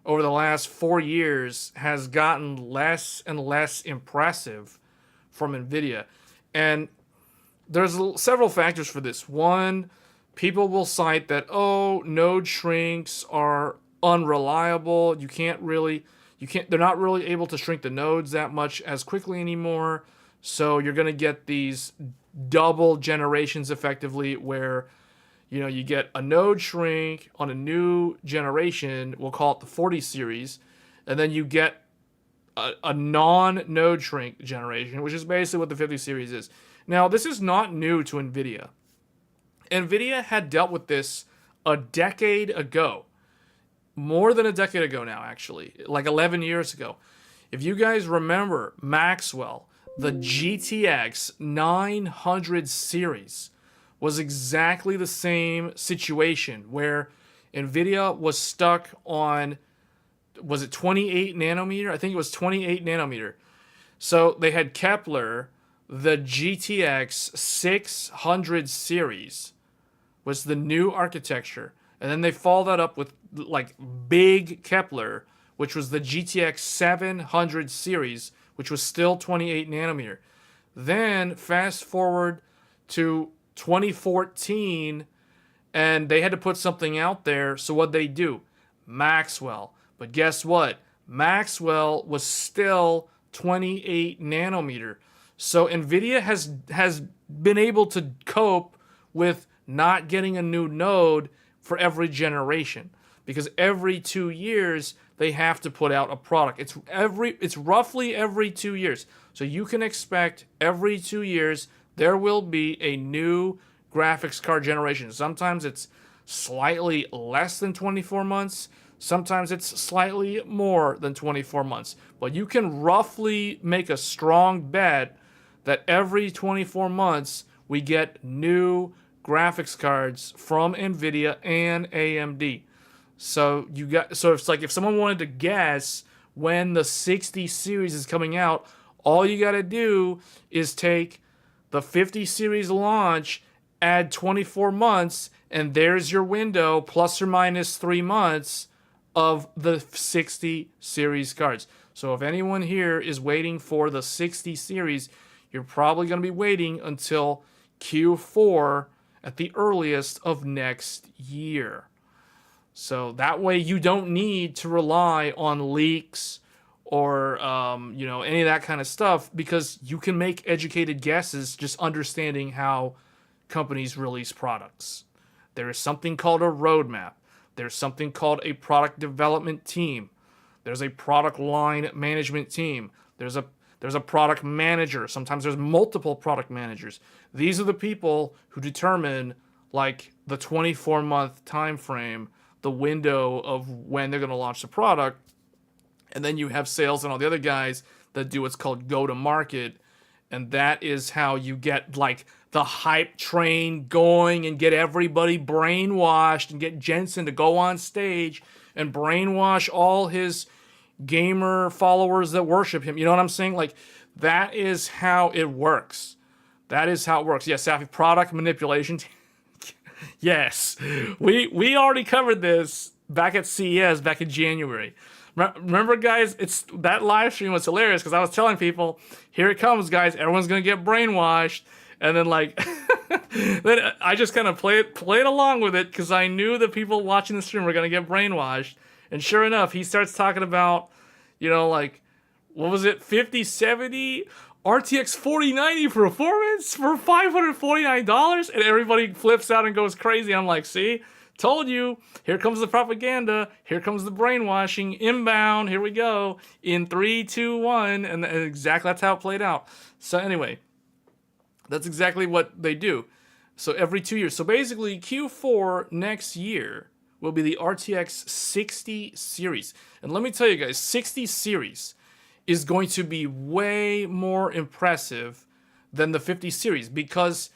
over the last 4 years has gotten less and less impressive from NVIDIA. And there's several factors for this. One, people will cite that, node shrinks are unreliable. They're not really able to shrink the nodes that much as quickly anymore. So you're going to get these double generations effectively where, you get a node shrink on a new generation, we'll call it the 40 series, and then you get a non-node shrink generation, which is basically what the 50 series is. Now, this is not new to NVIDIA. NVIDIA had dealt with this a decade ago. More than a decade ago now, actually. Like 11 years ago. If you guys remember Maxwell, the GTX 900 series was exactly the same situation where NVIDIA was stuck on, was it 28 nanometer? I think it was 28 nanometer. So they had Kepler, the GTX 600 series was the new architecture. And then they followed that up with like big Kepler, which was the GTX 700 series, which was still 28 nanometer. Then fast forward to 2014, and they had to put something out there. So what'd they do? Maxwell. But guess what? Maxwell was still 28 nanometer. So NVIDIA has been able to cope with not getting a new node for every generation, because every 2 years they have to put out a product. It's roughly every 2 years. So you can expect every 2 years there will be a new graphics card generation. Sometimes it's slightly less than 24 months. Sometimes it's slightly more than 24 months. But you can roughly make a strong bet that every 24 months we get new graphics cards from NVIDIA and AMD. So it's like if someone wanted to guess when the 60 series is coming out, all you got to do is take the 50 series launch, add 24 months, and there's your window, plus or minus 3 months of the 60 series cards. So if anyone here is waiting for the 60 series, you're probably going to be waiting until Q4 at the earliest of next year. So that way you don't need to rely on leaks or any of that kind of stuff, because you can make educated guesses just understanding how companies release products. There is something called a roadmap. There's something called a product development team. There's a product line management team. There's a product manager. Sometimes there's multiple product managers. These are the people who determine like the 24-month time frame, the window of when they're going to launch the product. And then you have sales and all the other guys that do what's called go-to-market. And that is how you get like the hype train going and get everybody brainwashed and get Jensen to go on stage and brainwash all his gamer followers that worship him. You know what I'm saying? Like, that is how it works. That is how it works. Yes, Safi, product manipulation. Yes. We already covered this back at CES back in January. Remember, guys, that live stream was hilarious because I was telling people, here it comes, guys. Everyone's going to get brainwashed. And then, like, then I just kind of played along with it because I knew that people watching the stream were going to get brainwashed. And sure enough, he starts talking about, like, what was it, 5070 RTX 4090 performance for $549? And everybody flips out and goes crazy. I'm like, see? Told you. Here comes the propaganda. Here comes the brainwashing. Inbound. Here we go. In 3, 2, 1. And exactly that's how it played out. So anyway, that's exactly what they do. So every 2 years. So basically, Q4 next year will be the RTX 60 series. And let me tell you guys, 60 series is going to be way more impressive than the 50 series because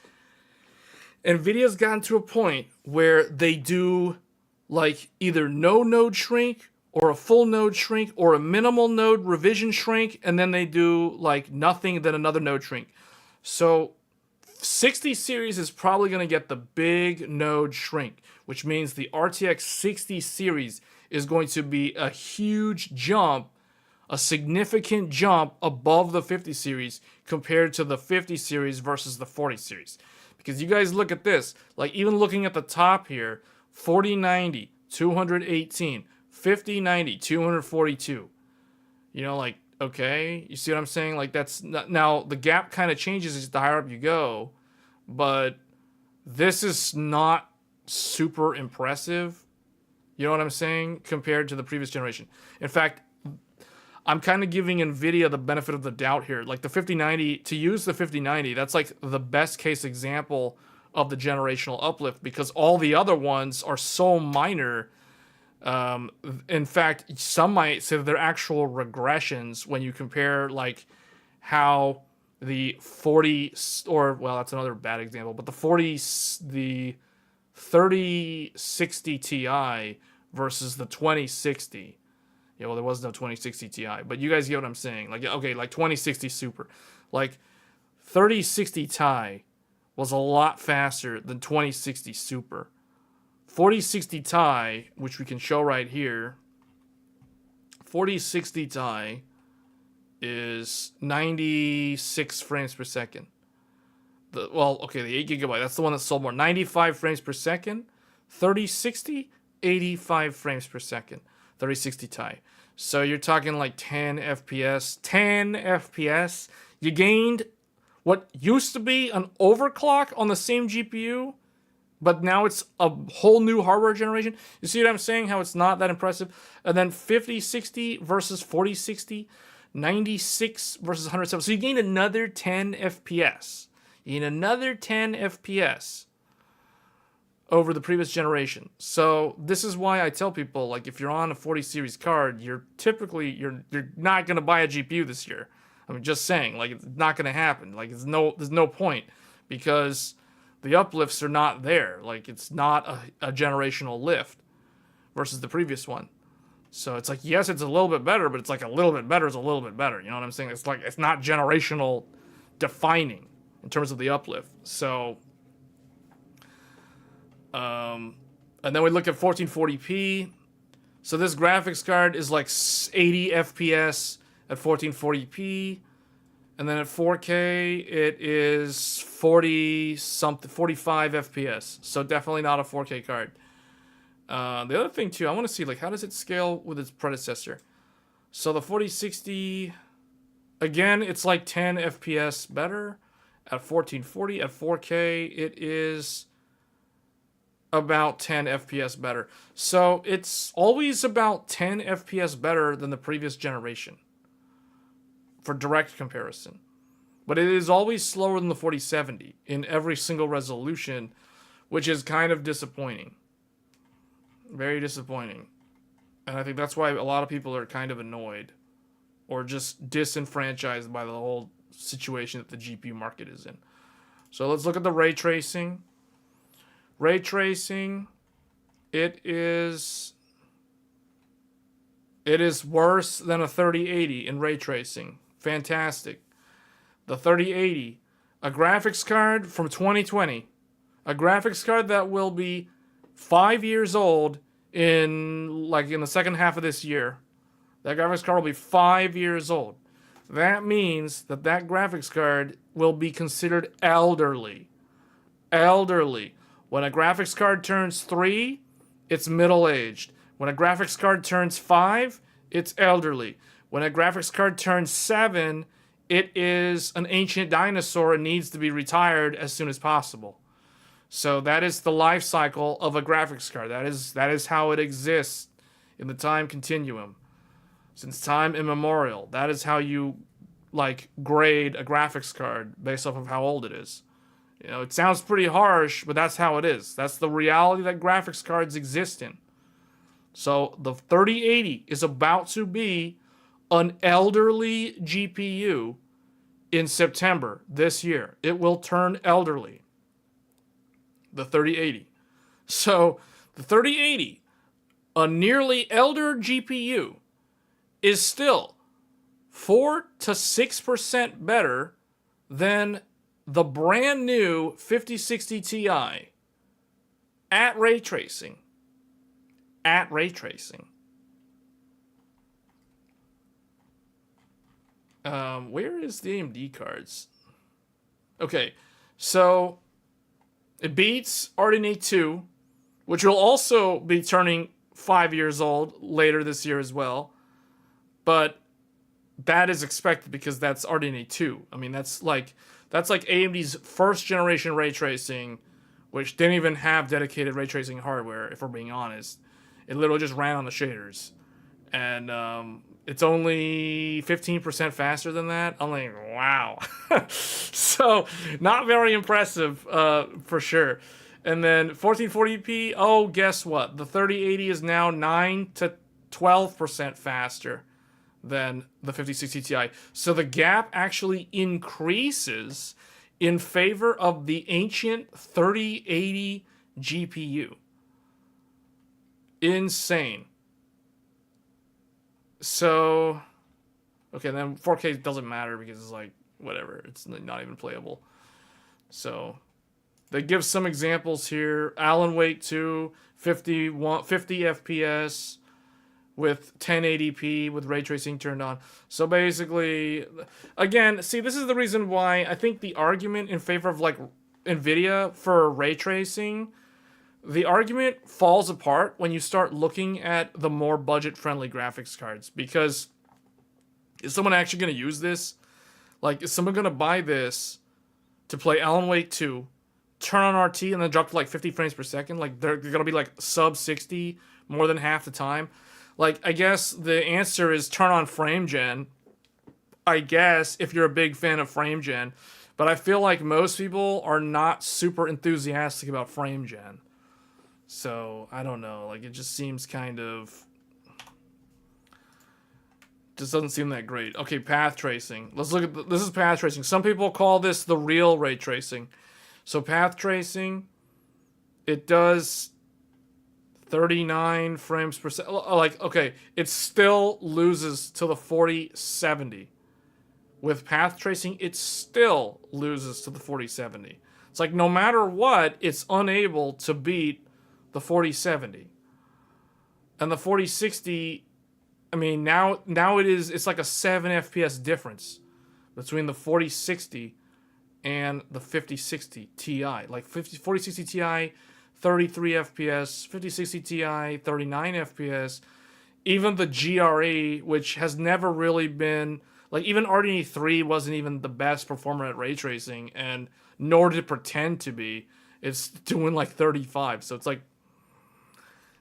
NVIDIA's gotten to a point where they do like either no node shrink or a full node shrink or a minimal node revision shrink, and then they do like nothing, then another node shrink. So 60 series is probably going to get the big node shrink, which means the RTX 60 series is going to be a huge jump, a significant jump above the 50 series compared to the 50 series versus the 40 series. Because you guys look at this, like even looking at the top here, 4090, 218, 5090, 242. You know, like, okay, you see what I'm saying? Like that's not, now the gap kind of changes as the higher up you go, but this is not super impressive. You know what I'm saying? Compared to the previous generation. In fact, I'm kind of giving NVIDIA the benefit of the doubt here. Like the 5090, to use the 5090, that's like the best case example of the generational uplift because all the other ones are so minor. In fact, some might say that they're actual regressions when you compare like how the 40, or well, that's another bad example, but the 3060 Ti versus the 2060. Yeah, well, there was no 2060 Ti, but you guys get what I'm saying. Like, okay, like 2060 Super. Like, 3060 Ti was a lot faster than 2060 Super. 4060 Ti, which we can show right here, 4060 Ti is 96 frames per second. The 8 gigabyte, that's the one that sold more. 95 frames per second. 3060, 85 frames per second. 3060 Ti. So you're talking like 10 FPS. 10 FPS. You gained what used to be an overclock on the same GPU, but now it's a whole new hardware generation. You see what I'm saying? How it's not that impressive. And then 5060 versus 4060. 96 versus 107. So you gained another 10 FPS. You gained another 10 FPS over the previous generation. So this is why I tell people, like, if you're on a 40 series card, you're not going to buy a GPU this year. I mean, just saying, like, it's not going to happen. Like, there's no point because the uplifts are not there. Like, it's not a generational lift versus the previous one. So it's like, yes, it's a little bit better, but it's like a little bit better is a little bit better. You know what I'm saying? It's like, it's not generational defining in terms of the uplift. So, and then we look at 1440p. So this graphics card is like 80 FPS at 1440p. And then at 4K, it is 45 FPS. So definitely not a 4K card. The other thing too, I want to see, like, how does it scale with its predecessor? So the 4060, again, it's like 10 FPS better at 1440. At 4K, it is about 10 FPS better. So it's always about 10 FPS better than the previous generation for direct comparison. But it is always slower than the 4070 in every single resolution, which is kind of disappointing. Very disappointing. And I think that's why a lot of people are kind of annoyed or just disenfranchised by the whole situation that the GPU market is in. So let's look at the ray tracing. Ray tracing, it is worse than a 3080 in ray tracing. Fantastic. The 3080, a graphics card from 2020, a graphics card that will be 5 years old in the second half of this year. That graphics card will be 5 years old. That means that graphics card will be considered elderly. Elderly. When a graphics card turns 3, it's middle-aged. When a graphics card turns 5, it's elderly. When a graphics card turns 7, it is an ancient dinosaur and needs to be retired as soon as possible. So that is the life cycle of a graphics card. That is how it exists in the time continuum. Since time immemorial, that is how you like grade a graphics card based off of how old it is. You know, it sounds pretty harsh, but that's how it is. That's the reality that graphics cards exist in. So the 3080 is about to be an elderly GPU in September this year. It will turn elderly. The 3080. So the 3080, a nearly elder GPU, is still 4 to 6% better than the brand new 5060 Ti at ray tracing. At ray tracing. Where is the AMD cards? Okay, so it beats RDNA 2, which will also be turning 5 years old later this year as well. But that is expected because that's RDNA 2. I mean, that's like AMD's first generation ray tracing, which didn't even have dedicated ray tracing hardware, if we're being honest. It literally just ran on the shaders. And it's only 15% faster than that. I'm like, wow. So, not very impressive for sure. And then 1440p, oh, guess what? The 3080 is now 9 to 12% faster than the 5060 Ti. So the gap actually increases in favor of the ancient 3080 GPU. Insane. So, okay, then 4K doesn't matter because it's like, whatever, it's not even playable. So, they give some examples here. Alan Wake 2, 50 FPS with 1080p with ray tracing turned on. So basically, again, see, this is the reason why I think the argument in favor of like NVIDIA for ray tracing, the argument falls apart when you start looking at the more budget-friendly graphics cards. Because is someone actually going to use this? Like, is someone going to buy this to play Alan Wake 2, turn on RT, and then drop to like 50 frames per second? Like, they're going to be like sub 60 more than half the time. Like, I guess the answer is turn on frame gen, I guess, if you're a big fan of frame gen. But I feel like most people are not super enthusiastic about frame gen. So, I don't know. Like, it just seems kind of... just doesn't seem that great. Okay, path tracing. Let's look at... this is path tracing. Some people call this the real ray tracing. So, path tracing, it does 39 frames per second. Like, okay, it still loses to the 4070. With path tracing, it still loses to the 4070. It's like, no matter what, it's unable to beat the 4070. And the 4060, I mean, now it's like a 7 FPS difference between the 4060 and the 5060 Ti. Like 4060 Ti, 33 FPS, 5060 Ti, 39 FPS. Even the GRE, which has never really been, like, even RDNA 3 wasn't even the best performer at ray tracing, and nor did it pretend to be. It's doing like 35, so it's like,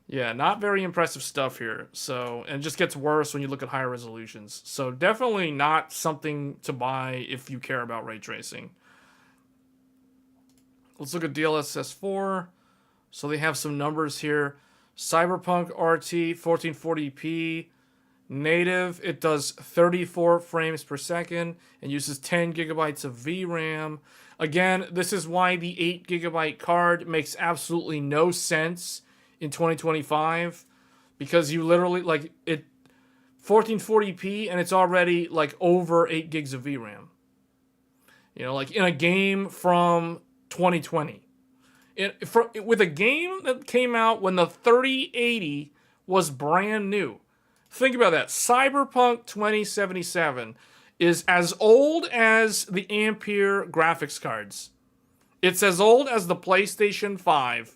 yeah, not very impressive stuff here. So, and it just gets worse when you look at higher resolutions. So definitely not something to buy if you care about ray tracing. Let's look at DLSS 4. So they have some numbers here. Cyberpunk RT 1440p native. It does 34 frames per second and uses 10 gigabytes of VRAM. Again, this is why the 8 gigabyte card makes absolutely no sense in 2025, because you literally, like, it 1440p and it's already like over 8 gigs of VRAM. You know, like in a game from 2020. With a game that came out when the 3080 was brand new. Think about that. Cyberpunk 2077 is as old as the Ampere graphics cards. It's as old as the PlayStation 5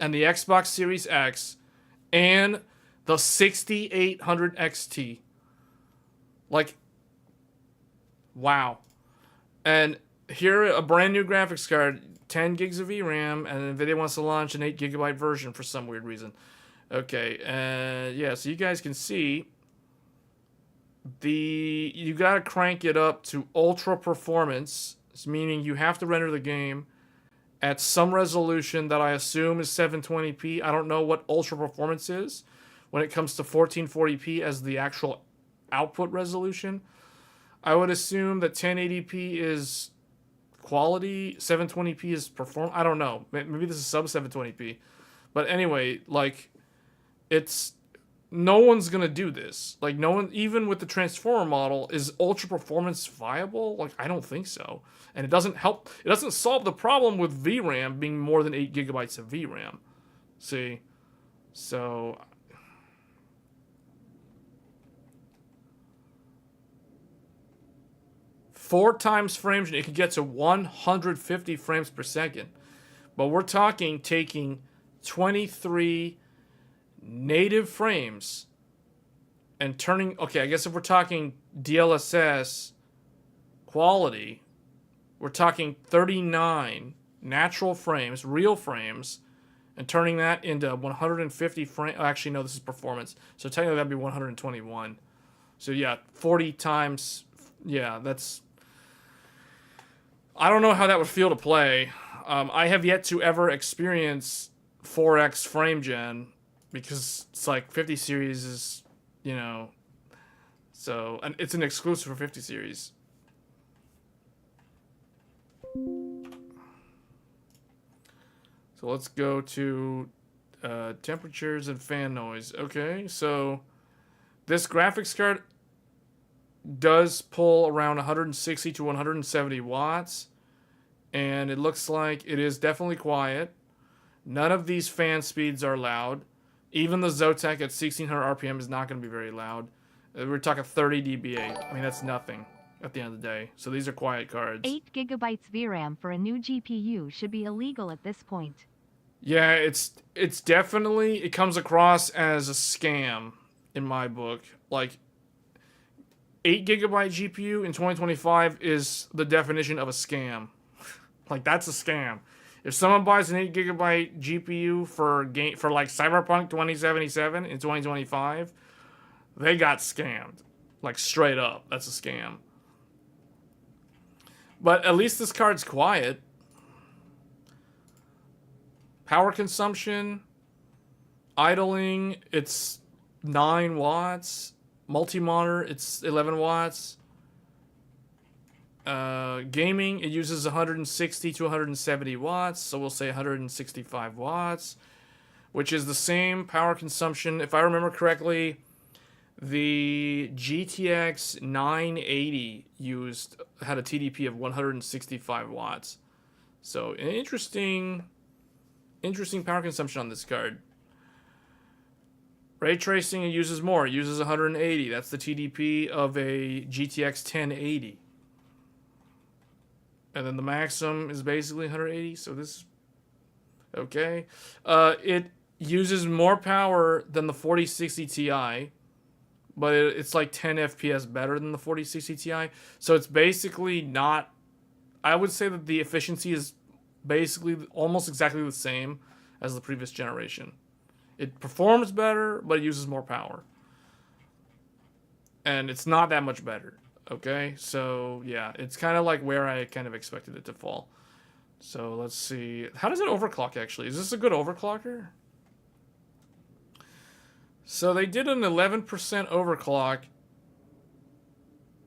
and the Xbox Series X and the 6800 XT. Like, wow. And here, a brand new graphics card, 10 gigs of VRAM, and NVIDIA wants to launch an 8 gigabyte version for some weird reason. Okay, yeah, so you guys can see you gotta crank it up to ultra performance, meaning you have to render the game at some resolution that I assume is 720p. I don't know what ultra performance is when it comes to 1440p as the actual output resolution. I would assume that 1080p is quality, 720p is perform. I don't know. Maybe this is sub 720p. But anyway, like, no one's gonna do this. Like, no one, even with the transformer model, is ultra performance viable? Like, I don't think so. And it doesn't help. It doesn't solve the problem with VRAM being more than 8 gigabytes of VRAM. See, so. Four times frames, it can get to 150 frames per second. But we're talking taking 23 native frames and turning, okay, I guess if we're talking DLSS quality, we're talking 39 natural frames, real frames, and turning that into 150 frames. Actually, no, this is performance. So technically that'd be 121. So yeah, 40 times, yeah, that's, I don't know how that would feel to play. I have yet to ever experience 4x frame gen, because it's like 50 series is, you know, so, and it's an exclusive for 50 series. So let's go to temperatures and fan noise. Okay, so this graphics card does pull around 160 to 170 watts, and it looks like it is definitely quiet. None of these fan speeds are loud. Even the Zotac at 1600 RPM is not going to be very loud. We're talking 30 dBA. I mean, that's nothing at the end of the day. So these are quiet cards. 8 gigabytes VRAM for a new GPU should be illegal at this point. Yeah, it's definitely, it comes across as a scam in my book. Like, 8 gigabyte GPU in 2025 is the definition of a scam. Like, that's a scam. If someone buys an 8 gigabyte GPU for like Cyberpunk 2077 in 2025, they got scammed. Like, straight up, that's a scam. But at least this card's quiet. Power consumption, idling, it's 9 watts. Multi-monitor, it's 11 watts. Gaming, it uses 160 to 170 watts, so we'll say 165 watts, which is the same power consumption. If I remember correctly, the GTX 980 had a TDP of 165 watts. So an interesting power consumption on this card. Ray tracing, it uses more. It uses 180. That's the TDP of a GTX 1080. And then the maximum is basically 180. So this, okay. It uses more power than the 4060 Ti, but it's like 10 FPS better than the 4060 Ti. So it's basically not, I would say that the efficiency is basically almost exactly the same as the previous generation. It performs better, but it uses more power. And it's not that much better. Okay, so yeah, it's kind of like where I kind of expected it to fall. So let's see. How does it overclock actually? Is this a good overclocker? So they did an 11% overclock.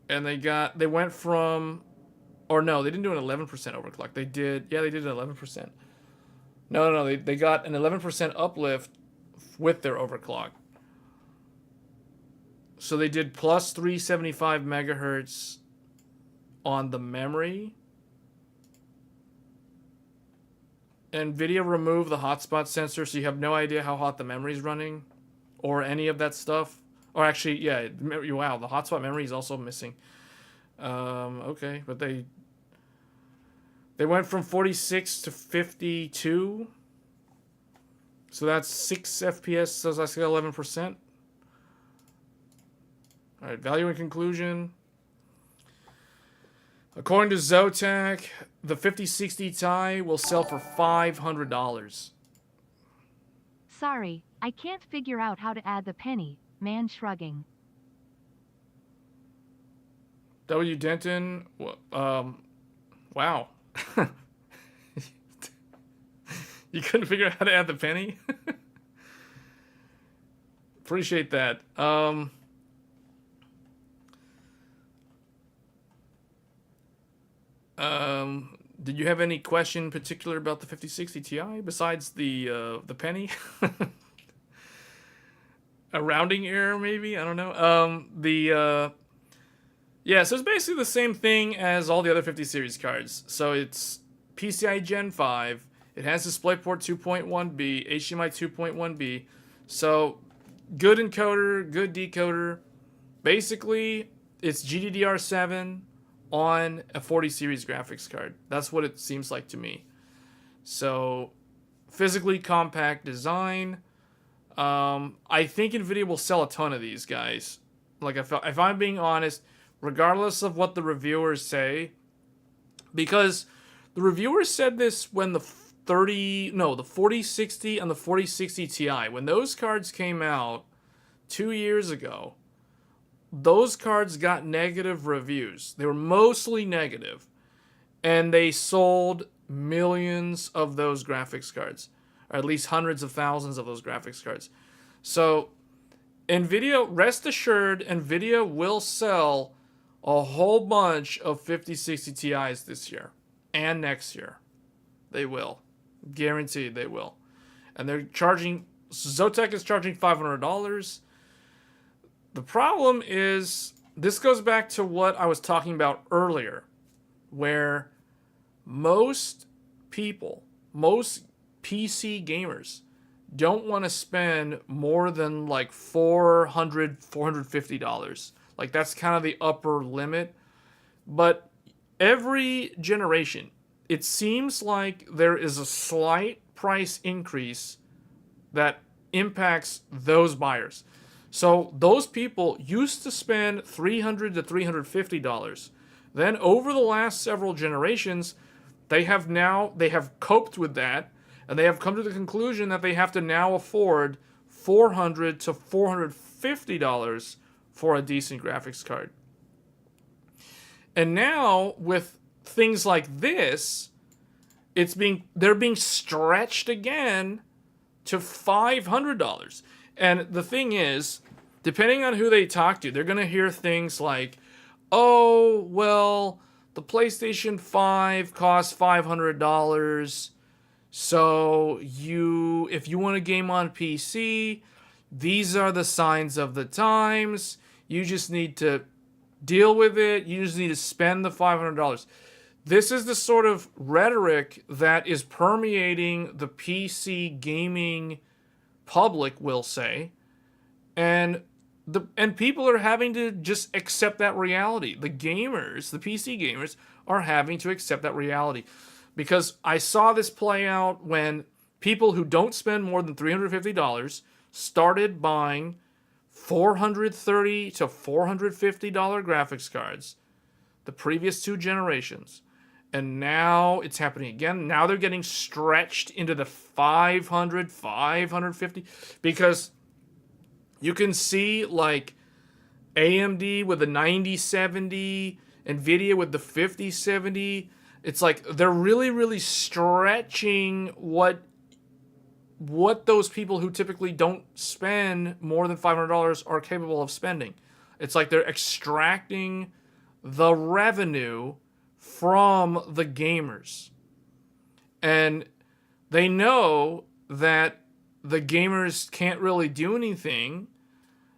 And they went from, or no, they didn't do an 11% overclock. They did an 11%. No, they got an 11% uplift with their overclock. So they did plus 375 megahertz on the memory. NVIDIA removed the hotspot sensor, so you have no idea how hot the memory is running or any of that stuff. Or actually, yeah, wow, the hotspot memory is also missing. Okay, but they went from 46 to 52. So that's 6 FPS, so that's 11%. All right, value and conclusion. According to Zotac, the 5060 Ti will sell for $500. Sorry, I can't figure out how to add the penny, man shrugging. W. Denton, wow. You couldn't figure out how to add the penny? Appreciate that. Did you have any question in particular about the 5060 Ti besides the penny? A rounding error, maybe? I don't know. Yeah, so it's basically the same thing as all the other 50 series cards. So it's PCIe Gen 5. It has DisplayPort 2.1b, HDMI 2.1b. So good encoder, good decoder. Basically, it's GDDR7 on a 40 series graphics card. That's what it seems like to me. So physically compact design. I think NVIDIA will sell a ton of these guys. Like, if I'm being honest, regardless of what the reviewers say, because the reviewers said this when the 4060 and the 4060 Ti, when those cards came out 2 years ago, those cards got negative reviews. They were mostly negative, and they sold millions of those graphics cards, or at least hundreds of thousands of those graphics cards. So NVIDIA, rest assured, NVIDIA will sell a whole bunch of 5060 Ti's this year and next year. They will. Guaranteed they will. And they're charging, Zotac is charging $500. The problem is, this goes back to what I was talking about earlier, where most people, most PC gamers, don't want to spend more than like $450. Like, that's kind of the upper limit. But every generation, it seems like there is a slight price increase that impacts those buyers. So those people used to spend $300 to $350. Then over the last several generations, they have coped with that, and they have come to the conclusion that they have to now afford $400 to $450 for a decent graphics card. And now with things like this, they're being stretched again to $500. And the thing is, depending on who they talk to, they're going to hear things like, oh, well, the PlayStation 5 costs $500. So if you want a game on PC, these are the signs of the times. You just need to deal with it. You just need to spend the $500. This is the sort of rhetoric that is permeating the PC gaming public, we'll say, and people are having to just accept that reality. The gamers, the PC gamers, are having to accept that reality, because I saw this play out when people who don't spend more than $350 started buying $430 to $450 graphics cards the previous two generations. And now it's happening again. Now they're getting stretched into the 500, 550, because you can see like AMD with the 9070, NVIDIA with the 5070. It's like they're really, really stretching what those people who typically don't spend more than $500 are capable of spending. It's like they're extracting the revenue from the gamers. And they know that the gamers can't really do anything.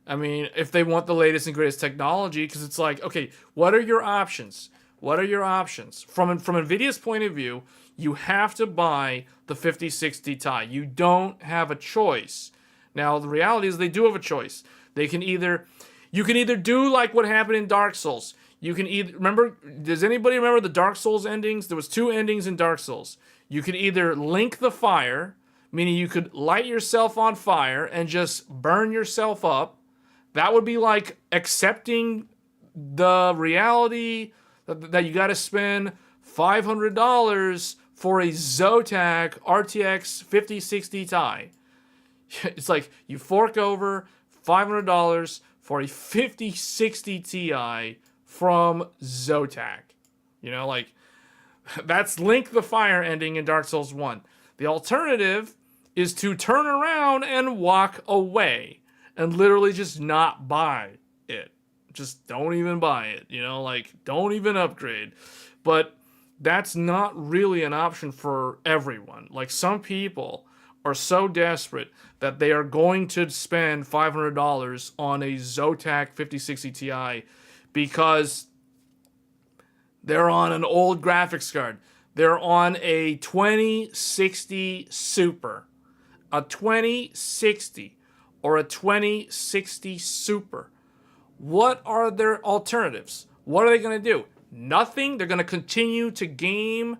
I mean, if they want the latest and greatest technology, because it's like, okay, what are your options? What are your options? From NVIDIA's point of view, you have to buy the 5060 Ti. You don't have a choice. Now, the reality is they do have a choice. You can either do like what happened in Dark Souls. You can does anybody remember the Dark Souls endings? There was 2 endings in Dark Souls. You could either link the fire, meaning you could light yourself on fire and just burn yourself up. That would be like accepting the reality that you got to spend $500 for a Zotac RTX 5060 Ti. It's like you fork over $500 for a 5060 Ti from Zotac. You know, like, that's Link the Fire ending in Dark Souls 1. The alternative is to turn around and walk away and literally just not buy it. Just don't even buy it, you know, like, don't even upgrade. But that's not really an option for everyone. Like, some people are so desperate that they are going to spend $500 on a Zotac 5060 Ti because they're on an old graphics card. They're on a 2060 Super. A 2060 or a 2060 Super. What are their alternatives? What are they going to do? Nothing. They're going to continue to game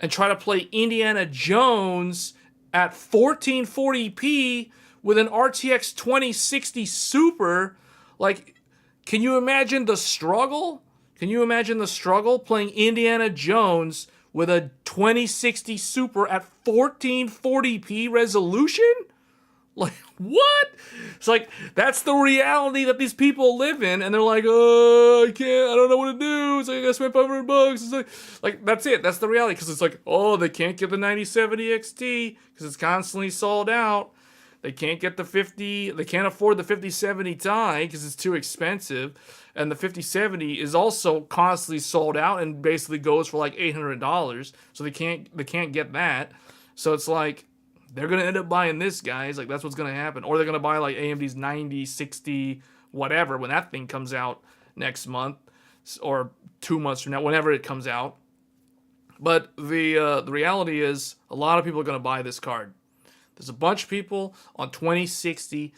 and try to play Indiana Jones at 1440p with an RTX 2060 Super. Like, can you imagine the struggle? Can you imagine the struggle playing Indiana Jones with a 2060 Super at 1440p resolution? Like, what? It's like, that's the reality that these people live in, and they're like, oh, I don't know what to do. It's like, I gotta spend $500. It's like, that's it. That's the reality. Because it's like, oh, they can't get the 9070 XT because it's constantly sold out. They can't get they can't afford the 5070 Ti because it's too expensive. And the 5070 is also constantly sold out and basically goes for like $800. So they can't get that. So it's like, they're going to end up buying this, guys. Like, that's what's going to happen. Or they're going to buy like AMD's 90, 60, whatever, when that thing comes out next month or 2 months from now, whenever it comes out. But the reality is a lot of people are going to buy this card. There's a bunch of people on 2060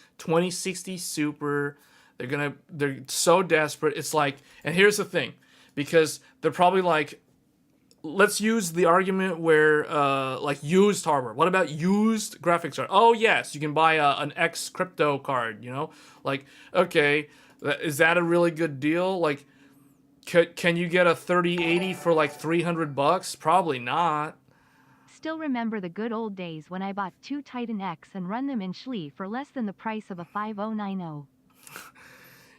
Super. They're so desperate. It's like, and here's the thing, because they're probably like, let's use the argument where, like, used hardware. What about used graphics card? Oh, yes, you can buy an X crypto card, you know? Like, okay, is that a really good deal? Like, can you get a 3080 for like $300? Probably not. Still remember the good old days when I bought 2 Titan X and run them in Schlee for less than the price of a 5090.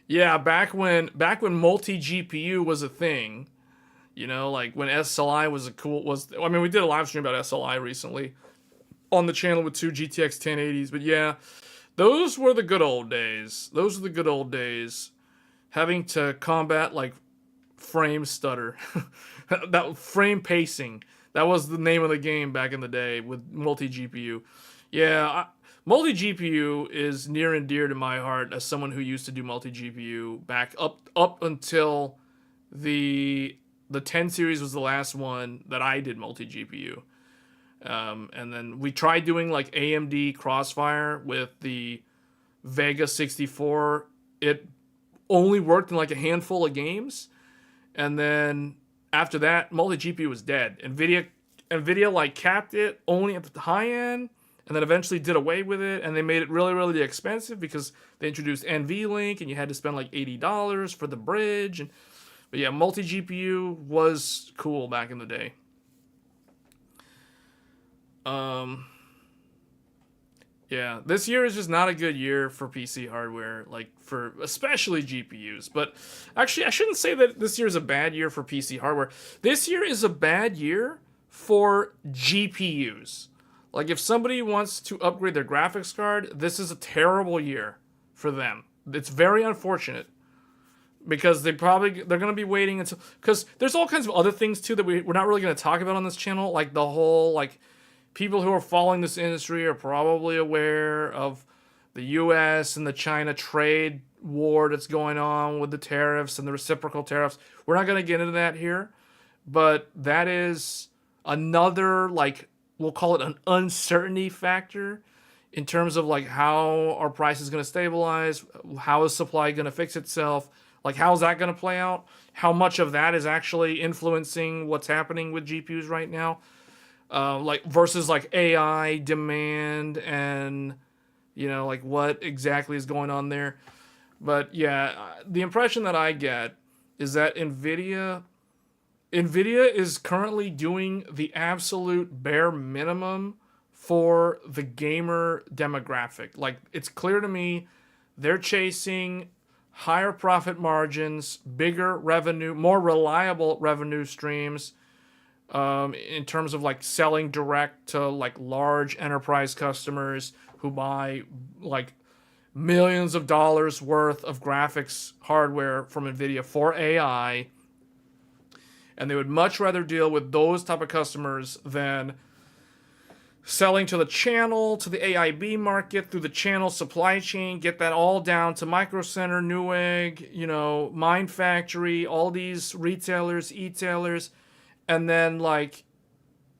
Yeah, back when multi-GPU was a thing. You know, like when SLI I mean, we did a live stream about SLI recently on the channel with 2 GTX 1080s. But yeah, those were the good old days. Those were the good old days. Having to combat, like, frame stutter. That frame pacing. That was the name of the game back in the day with multi-GPU. Yeah, multi-GPU is near and dear to my heart as someone who used to do multi-GPU back up until the 10 series was the last one that I did multi-GPU. And then we tried doing like AMD Crossfire with the Vega 64. It only worked in like a handful of games. And then after that, multi-GPU was dead. NVIDIA like capped it only at the high end, and then eventually did away with it, and they made it really, really expensive because they introduced NVLink, and you had to spend like $80 for the bridge. But yeah, multi-GPU was cool back in the day. Yeah, this year is just not a good year for PC hardware, like for especially GPUs. But actually, I shouldn't say that this year is a bad year for PC hardware. This year is a bad year for GPUs. Like, if somebody wants to upgrade their graphics card, this is a terrible year for them. It's very unfortunate because they're going to be waiting until, because there's all kinds of other things too that we're not really going to talk about on this channel, like the whole, like, people who are following this industry are probably aware of the US and the China trade war that's going on with the tariffs and the reciprocal tariffs. We're not going to get into that here, but that is another, like, we'll call it an uncertainty factor in terms of like how our price is going to stabilize, how is supply going to fix itself, like how's that going to play out, how much of that is actually influencing what's happening with GPUs right now. Like versus like AI demand and, you know, like what exactly is going on there. But yeah, the impression that I get is that NVIDIA NVIDIA is currently doing the absolute bare minimum for the gamer demographic. Like, it's clear to me they're chasing higher profit margins, bigger revenue, more reliable revenue streams, in terms of like selling direct to like large enterprise customers who buy like millions of dollars worth of graphics hardware from NVIDIA for AI. And they would much rather deal with those type of customers than selling to the channel, to the AIB market, through the channel supply chain, get that all down to Micro Center, Newegg, Mind Factory, all these retailers, e-tailers, and then like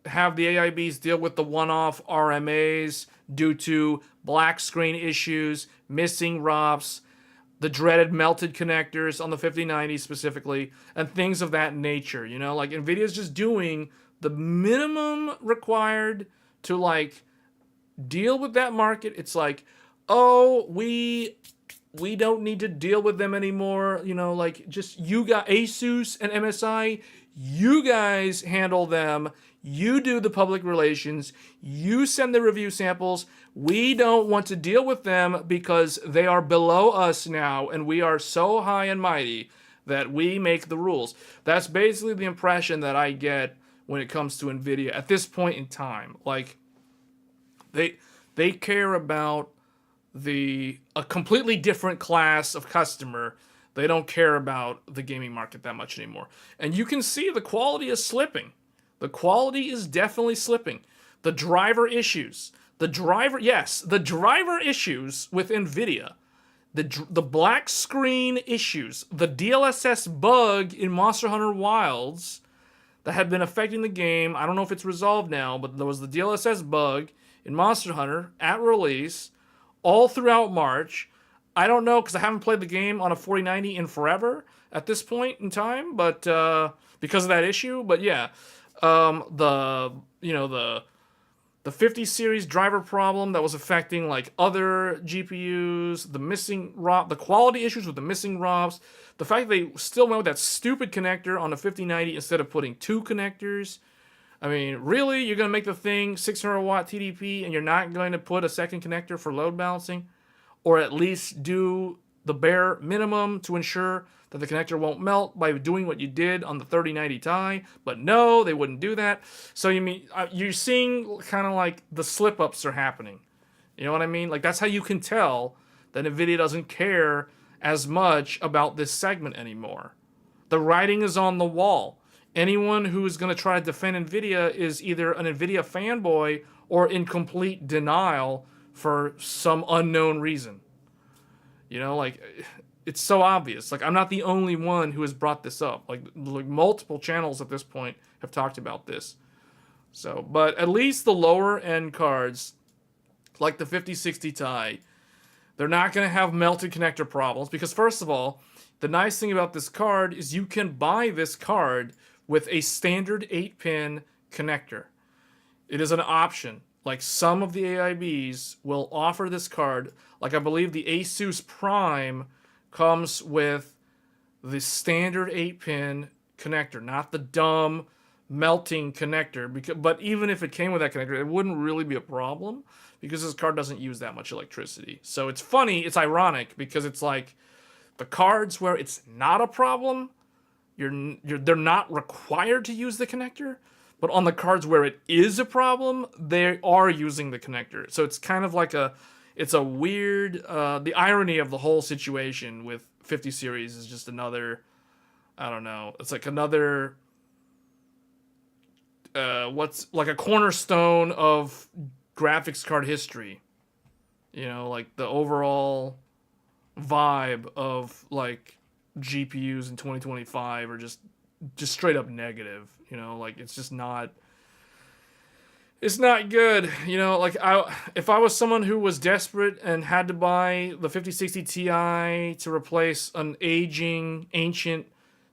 have the AIBs deal with the one-off RMAs due to black screen issues, missing ROPs, the dreaded melted connectors on the 5090 specifically, and things of that nature. Like NVIDIA's just doing the minimum required to like deal with that market. It's like, oh, we don't need to deal with them anymore. Like just you got Asus and MSI, you guys handle them. You do the public relations. You send the review samples. We don't want to deal with them because they are below us now, and we are so high and mighty that we make the rules. That's basically the impression that I get when it comes to NVIDIA at this point in time. Like, they care about a completely different class of customer. They don't care about the gaming market that much anymore. And you can see the quality is slipping. The quality is definitely slipping. The driver issues. The driver issues with NVIDIA. The black screen issues. The DLSS bug in Monster Hunter Wilds that had been affecting the game. I don't know if it's resolved now, but there was the DLSS bug in Monster Hunter at release all throughout March. I don't know because I haven't played the game on a 4090 in forever at this point in time, but because of that issue. But yeah, the 50 series driver problem that was affecting like other GPUs, the missing ROP, the quality issues with the missing ROPs, the fact that they still went with that stupid connector on the 5090 instead of putting two connectors. I mean, really, you're going to make the thing 600 watt TDP and you're not going to put a second connector for load balancing? Or at least do the bare minimum to ensure that the connector won't melt by doing what you did on the 3090 Ti. But no, they wouldn't do that. So you're seeing kind of like the slip-ups are happening. You know what I mean? Like, that's how you can tell that NVIDIA doesn't care as much about this segment anymore. The writing is on the wall. Anyone who is going to try to defend NVIDIA is either an NVIDIA fanboy or in complete denial for some unknown reason. Like, it's so obvious. Like, I'm not the only one who has brought this up. Like multiple channels at this point have talked about this. So, but at least the lower end cards, like the 5060 Ti, they're not going to have melted connector problems because, first of all, the nice thing about this card is you can buy this card with a standard 8-pin connector. It is an option. Like, some of the AIBs will offer this card. Like, I believe the Asus Prime comes with the standard 8-pin connector, not the dumb melting connector. But even if it came with that connector, it wouldn't really be a problem because this card doesn't use that much electricity. So it's funny, it's ironic, because it's like the cards where it's not a problem, they're not required to use the connector. But on the cards where it is a problem, they are using the connector. So it's kind of like it's a weird, the irony of the whole situation with 50 series is just another, I don't know, it's like another, what's like a cornerstone of graphics card history. Like the overall vibe of like GPUs in 2025 are just straight up negative. Like it's just not, it's not good. Like if I was someone who was desperate and had to buy the 5060 Ti to replace an aging ancient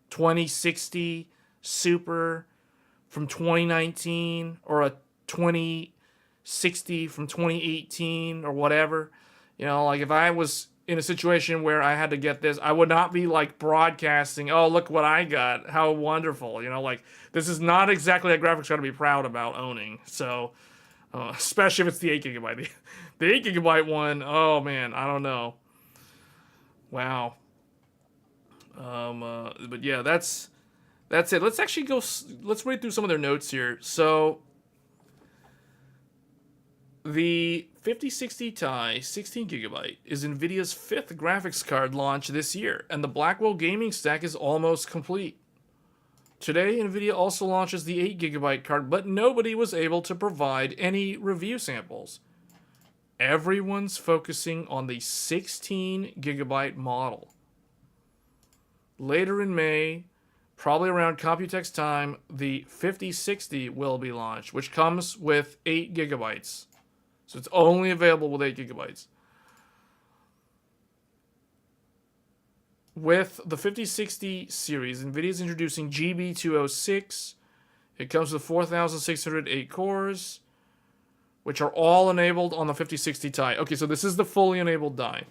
2060 Super from 2019 or a 2060 from 2018 or whatever, like if I was in a situation where I had to get this, I would not be like broadcasting, oh, look what I got, how wonderful, you know, like this is not exactly a graphics card to be proud about owning. So, especially if it's the 8 gigabyte. The 8 gigabyte one, oh man, I don't know. Wow. But yeah, that's it. Let's actually let's read through some of their notes here. So, the 5060 Ti 16 gigabyte is NVIDIA's 5th graphics card launch this year, and the Blackwell gaming stack is almost complete. Today, NVIDIA also launches the 8 gigabyte card, but nobody was able to provide any review samples. Everyone's focusing on the 16 gigabyte model. Later in May, probably around Computex time, the 5060 will be launched, which comes with 8 gigabytes. So it's only available with 8 gigabytes. With the 5060 series, NVIDIA is introducing GB206. It comes with 4,608 cores, which are all enabled on the 5060 Ti. Okay, so this is the fully enabled die.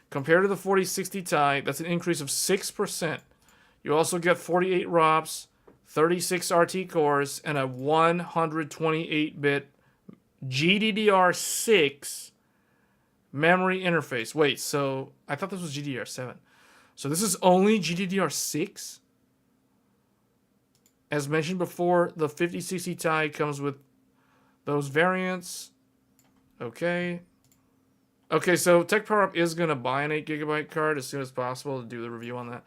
Compared to the 4060 Ti, that's an increase of 6%. You also get 48 ROPs, 36 RT cores, and a 128-bit GDDR6 memory interface. Wait, so I thought this was GDDR7. So this is only GDDR6? As mentioned before, the 5060 Ti comes with those variants. Okay. Okay, so TechPowerUp is going to buy an 8 gigabyte card as soon as possible to do the review on that.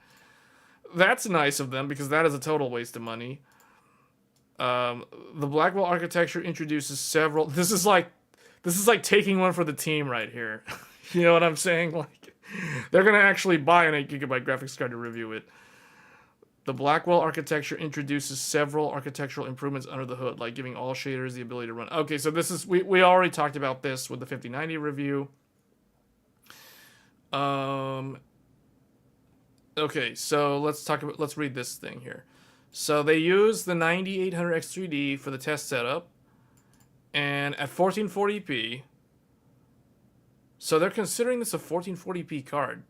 That's nice of them because that is a total waste of money. The Blackwell architecture introduces several. This is like taking one for the team right here. You know what I'm saying? Like they're gonna actually buy an 8 gigabyte graphics card to review it. The Blackwell architecture introduces several architectural improvements under the hood, like giving all shaders the ability to run. Okay, so this is we already talked about this with the 5090 review. Okay, so let's read this thing here. So they use the 9800X3D for the test setup, and at 1440p. So they're considering this a 1440p card.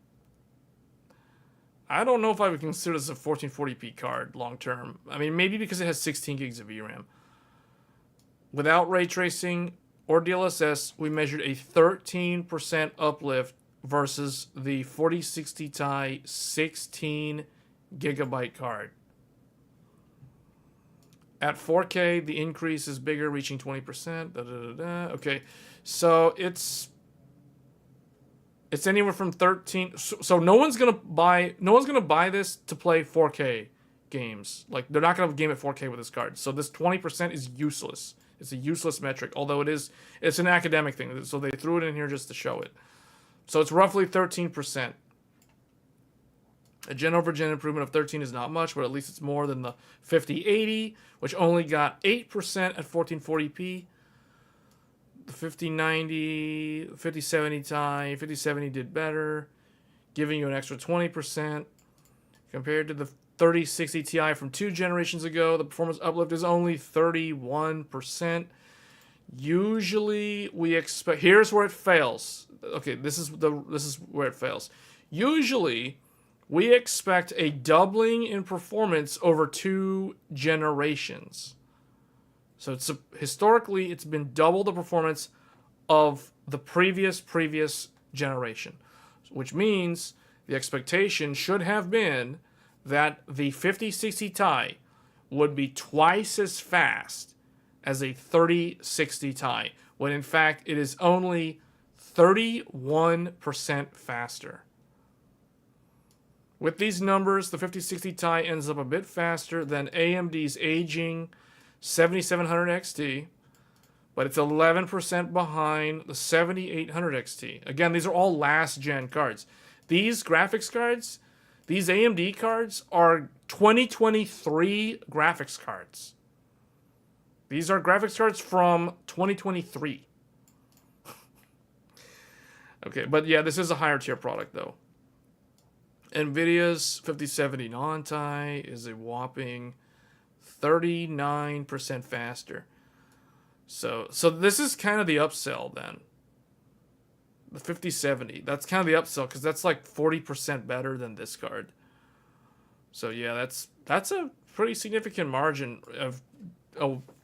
I don't know if I would consider this a 1440p card long term. I mean, maybe because it has 16 gigs of VRAM. Without ray tracing or DLSS, we measured a 13% uplift versus the 4060 Ti 16 gigabyte card. At 4K, the increase is bigger, reaching 20%. Okay, so it's anywhere from 13. So no one's gonna buy this to play 4K games. Like they're not gonna game at 4K with this card. So this 20% is useless. It's a useless metric. Although it's an academic thing. So they threw it in here just to show it. So it's roughly 13%. A gen over gen improvement of 13 is not much, but at least it's more than the 5080, which only got 8% at 1440p. The 5090, 5070 Ti, 5070 did better, giving you an extra 20%. Compared to the 3060 Ti from 2 generations ago, the performance uplift is only 31%. Usually we expect, here's where it fails. Okay, this is where it fails. Usually we expect a doubling in performance over 2 generations. So historically, it's been double the performance of the previous generation, which means the expectation should have been that the 5060 Ti would be twice as fast as a 3060 Ti, when in fact it is only 31% faster. With these numbers, the 5060 Ti ends up a bit faster than AMD's aging 7700 XT, but it's 11% behind the 7800 XT. Again, these are all last-gen cards. These graphics cards, these AMD cards, are 2023 graphics cards. These are graphics cards from 2023. Okay, but yeah, this is a higher tier product, though. NVIDIA's 5070 non-Ti is a whopping 39% faster. So this is kind of the upsell then. The 5070. That's kind of the upsell because that's like 40% better than this card. So yeah, that's a pretty significant margin of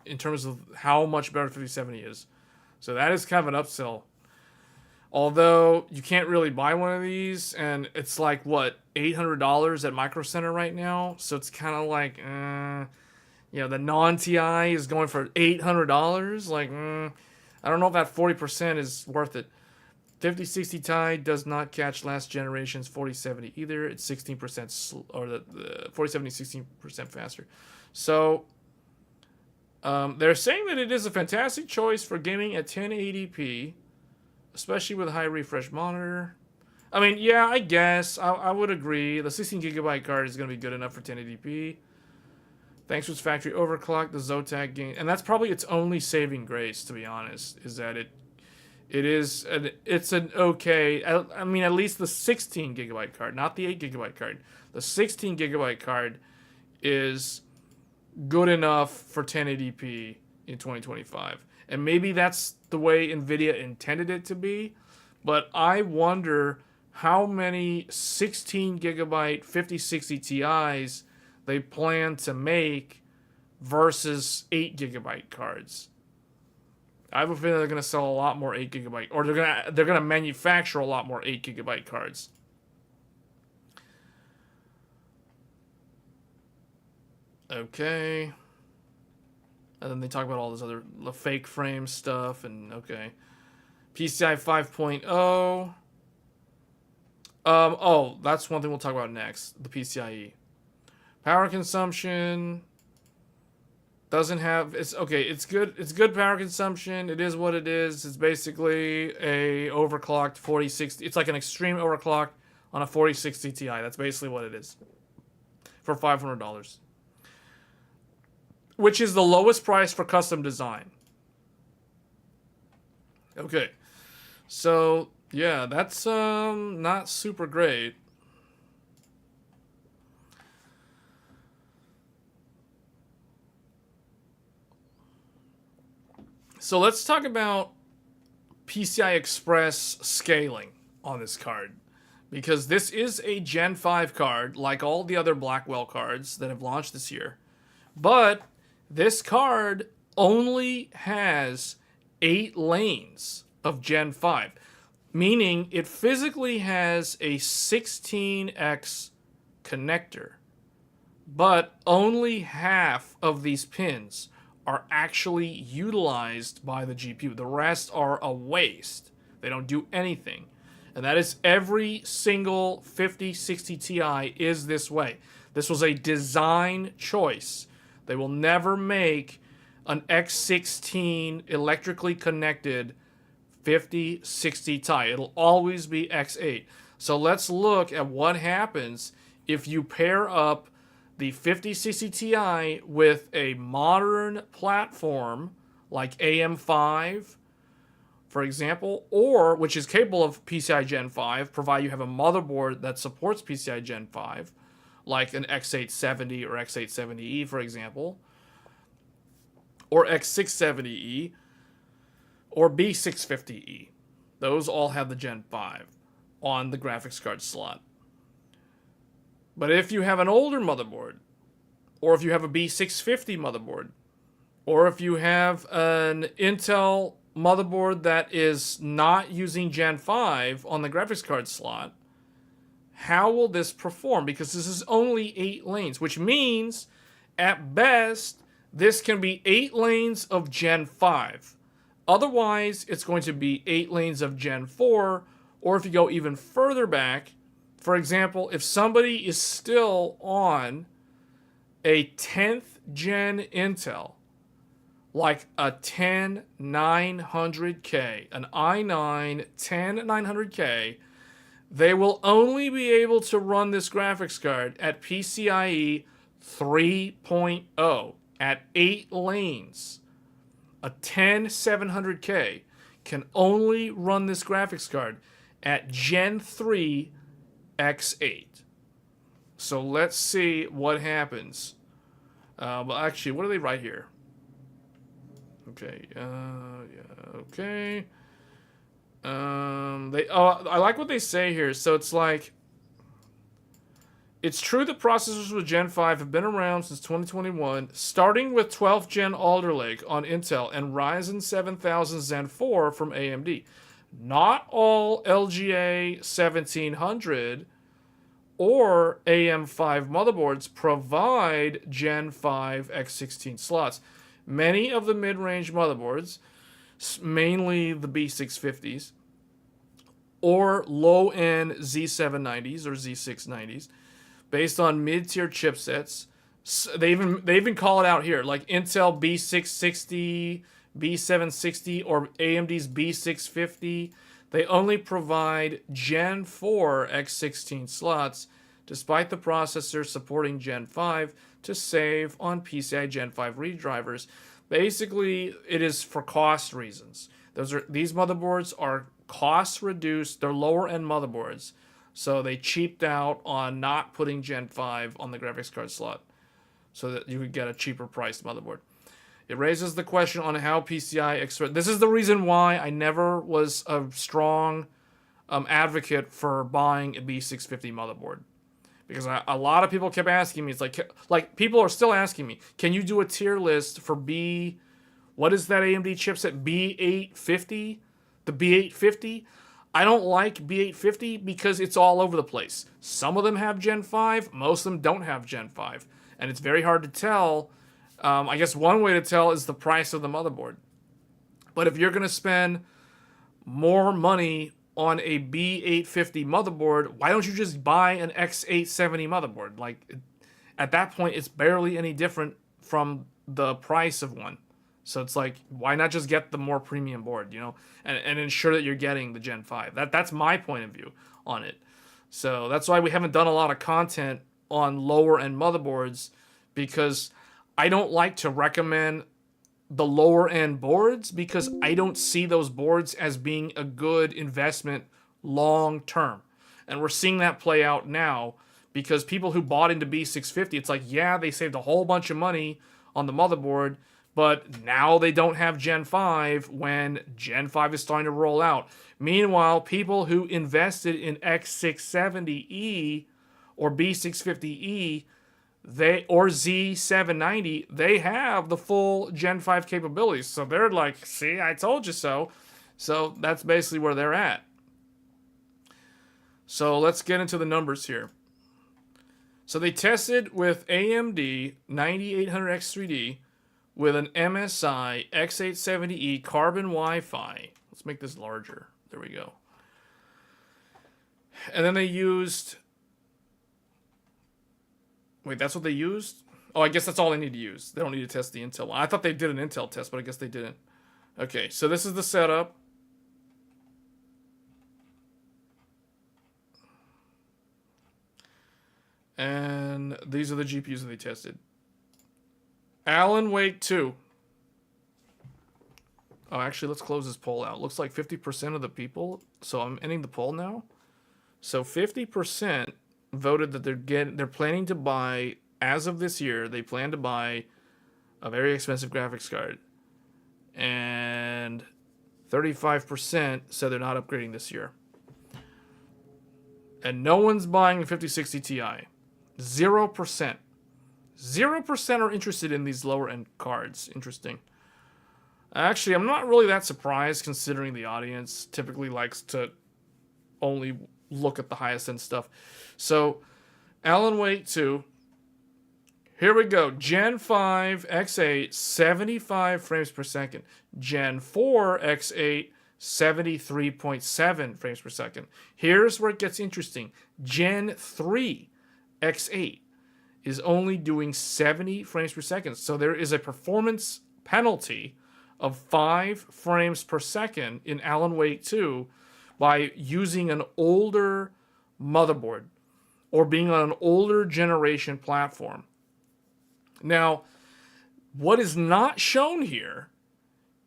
in terms of how much better 5070 is. So that is kind of an upsell. Although you can't really buy one of these, and it's like what, $800 at Micro Center right now. So it's kind of like, the non-TI is going for $800. Like, I don't know if that 40% is worth it. 5060 Ti does not catch last generation's 4070 either. It's 16% or the 4070 is 16% faster. So they're saying that it is a fantastic choice for gaming at 1080p, especially with a high refresh monitor. I mean, yeah, I guess I would agree. The 16GB card is going to be good enough for 1080p. Thanks to its factory overclock, the Zotac gain, and that's probably its only saving grace, to be honest, is that it's an okay. I mean, at least the 16GB card, not the 8GB card. The 16GB card is good enough for 1080p in 2025, and maybe that's the way Nvidia intended it to be. But I wonder how many 16GB 5060 Ti's they plan to make versus 8GB cards. I have a feeling they're going to sell a lot more 8GB, or they're going to manufacture a lot more 8GB cards. Okay. And then they talk about all this other fake frame stuff, and okay. PCI 5.0. Oh, that's one thing we'll talk about next. The PCIe. Power consumption doesn't have, it's okay, it's good power consumption. It is what it is. It's basically a overclocked 4060. It's like an extreme overclock on a 4060 Ti. That's basically what it is. For $500. Which is the lowest price for custom design. Okay. So, yeah, that's not super great. So let's talk about PCI Express scaling on this card. Because this is a Gen 5 card, like all the other Blackwell cards that have launched this year. But this card only has 8 lanes of Gen 5. Meaning it physically has a 16x connector. But only half of these pins are actually utilized by the GPU. The rest are a waste. They don't do anything. And that is every single 5060 Ti is this way. This was a design choice. They will never make an X16 electrically connected 5060 Ti. It'll always be X8. So let's look at what happens if you pair up the 5060 Ti with a modern platform like AM5, for example, or which is capable of PCI Gen 5, provided you have a motherboard that supports PCI Gen 5, like an X870 or X870E, for example, or X670E, or B650E. Those all have the Gen 5 on the graphics card slot. But if you have an older motherboard, or if you have a B650 motherboard, or if you have an Intel motherboard that is not using Gen 5 on the graphics card slot, how will this perform? Because this is only 8 lanes, which means, at best, this can be 8 lanes of Gen 5. Otherwise, it's going to be 8 lanes of Gen 4, or if you go even further back, for example, if somebody is still on a 10th gen Intel, like a 10900K, an i9 10900K, they will only be able to run this graphics card at PCIe 3.0 at 8 lanes. A 10700K can only run this graphics card at Gen 3 X8. So let's see what happens. Well, actually, what do they write here? Okay, okay. I like what they say here. So it's like, it's true that processors with Gen 5 have been around since 2021, starting with 12th Gen Alder Lake on Intel and Ryzen 7000 Zen 4 from AMD. Not all LGA 1700 or AM5 motherboards provide Gen 5 X16 slots. Many of the mid-range motherboards, mainly the B650s, or low-end Z790s or Z690s, based on mid-tier chipsets. They even call it out here, like Intel B660, B760, or AMD's B650. They only provide Gen 4 X16 slots, despite the processor supporting Gen 5 to save on PCIe Gen 5 redrivers. Basically, it is for cost reasons. These motherboards are cost reduced. They're lower end motherboards, so they cheaped out on not putting Gen 5 on the graphics card slot, so that you could get a cheaper priced motherboard. It raises the question on how PCIe. This is the reason why I never was a strong advocate for buying a B650 motherboard, because a lot of people kept asking me. It's like people are still asking me, can you do a tier list for what is that AMD chipset, B850? The B850? I don't like B850 because it's all over the place. Some of them have Gen 5, most of them don't have Gen 5, and it's very hard to tell. I guess one way to tell is the price of the motherboard. But if you're going to spend more money on a B850 motherboard, why don't you just buy an X870 motherboard? Like, at that point, it's barely any different from the price of one. So it's like, why not just get the more premium board, and ensure that you're getting the Gen 5? That's my point of view on it. So that's why we haven't done a lot of content on lower end motherboards, because I don't like to recommend the lower end boards, because I don't see those boards as being a good investment long term. And we're seeing that play out now, because people who bought into B650, it's like, yeah, they saved a whole bunch of money on the motherboard, but now they don't have Gen 5 when Gen 5 is starting to roll out. Meanwhile, people who invested in X670E or B650E, or Z790, they have the full Gen 5 capabilities. So they're like, see, I told you so. So that's basically where they're at. So let's get into the numbers here. So they tested with AMD 9800X3D with an MSI X870E Carbon Wi-Fi. Let's make this larger. There we go. And then they used... Wait, that's what they used? Oh, I guess that's all they need to use. They don't need to test the Intel one. I thought they did an Intel test, but I guess they didn't. Okay, so this is the setup. And these are the GPUs that they tested. Alan Wake 2. Oh, actually, let's close this poll out. Looks like 50% of the people. So I'm ending the poll now. So 50% voted that they're planning to buy, as of this year, they plan to buy a very expensive graphics card. And 35% said they're not upgrading this year. And no one's buying a 5060 Ti. 0%. 0% are interested in these lower end cards. Interesting. Actually, I'm not really that surprised, considering the audience typically likes to only look at the highest end stuff. So, Alan Wake 2. Here we go. Gen 5 X8, 75 frames per second. Gen 4 X8, 73.7 frames per second. Here's where it gets interesting. Gen 3 X8 is only doing 70 frames per second. So there is a performance penalty of 5 frames per second in Alan Wake 2 by using an older motherboard or being on an older generation platform. Now, what is not shown here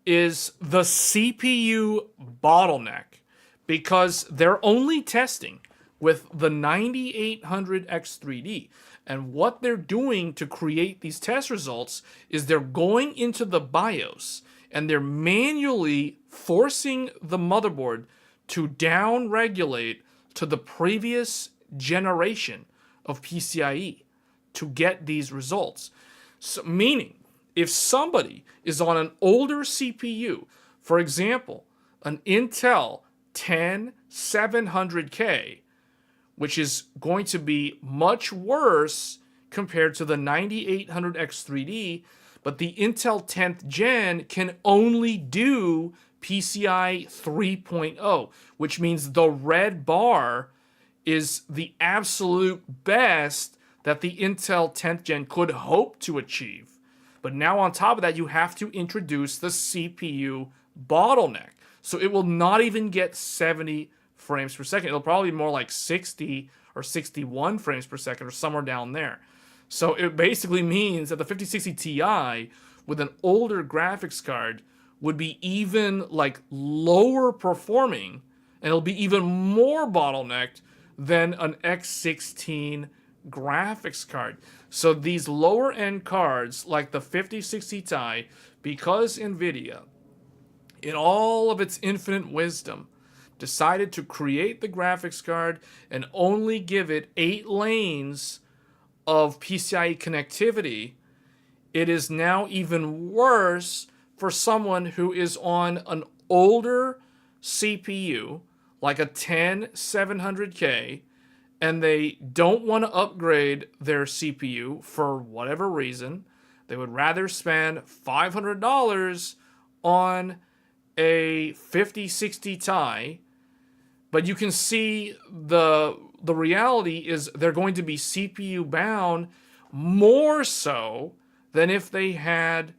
is the CPU bottleneck, because they're only testing with the 9800X3D. And what they're doing to create these test results is they're going into the BIOS and they're manually forcing the motherboard to down-regulate to the previous generation of PCIe to get these results. So, meaning, if somebody is on an older CPU, for example, an Intel 10700K, which is going to be much worse compared to the 9800X3D, but the Intel 10th gen can only do PCIe 3.0, which means the red bar is the absolute best that the Intel 10th gen could hope to achieve. But now on top of that, you have to introduce the CPU bottleneck. So it will not even get 70 frames per second. It'll probably be more like 60 or 61 frames per second or somewhere down there. So it basically means that the 5060 Ti with an older graphics card would be even like lower performing, and it'll be even more bottlenecked than an X16 graphics card. So these lower end cards like the 5060 Ti, because NVIDIA, in all of its infinite wisdom, decided to create the graphics card and only give it 8 lanes of PCIe connectivity, it is now even worse for someone who is on an older CPU, like a 10700K, and they don't want to upgrade their CPU for whatever reason. They would rather spend $500 on a 5060 Ti, but you can see the reality is they're going to be CPU bound more so than if they had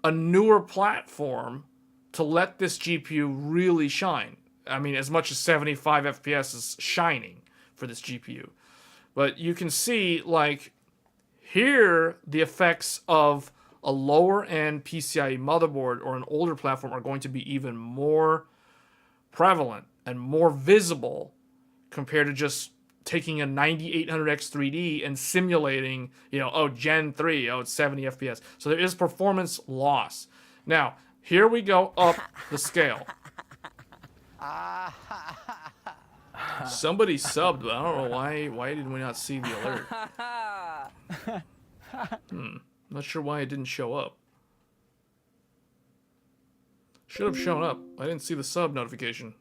a newer platform to let this GPU really shine. I mean, as much as 75 FPS is shining for this GPU. But you can see, like, here, the effects of a lower-end PCIe motherboard or an older platform are going to be even more prevalent and more visible compared to just taking a 9800X3D and simulating, Gen 3, it's 70 FPS. So there is performance loss. Now, here we go up the scale. Somebody subbed, but I don't know why did we not see the alert? Not sure why it didn't show up. Should have shown up. I didn't see the sub notification.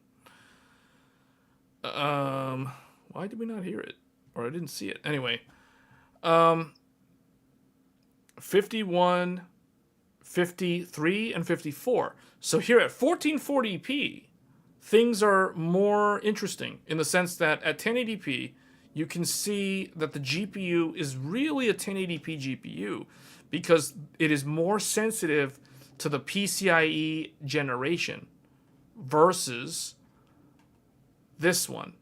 Why did we not hear it? Or I didn't see it. Anyway. 51, 53, and 54. So here at 1440p, things are more interesting in the sense that at 1080p, you can see that the GPU is really a 1080p GPU because it is more sensitive to the PCIe generation versus this one,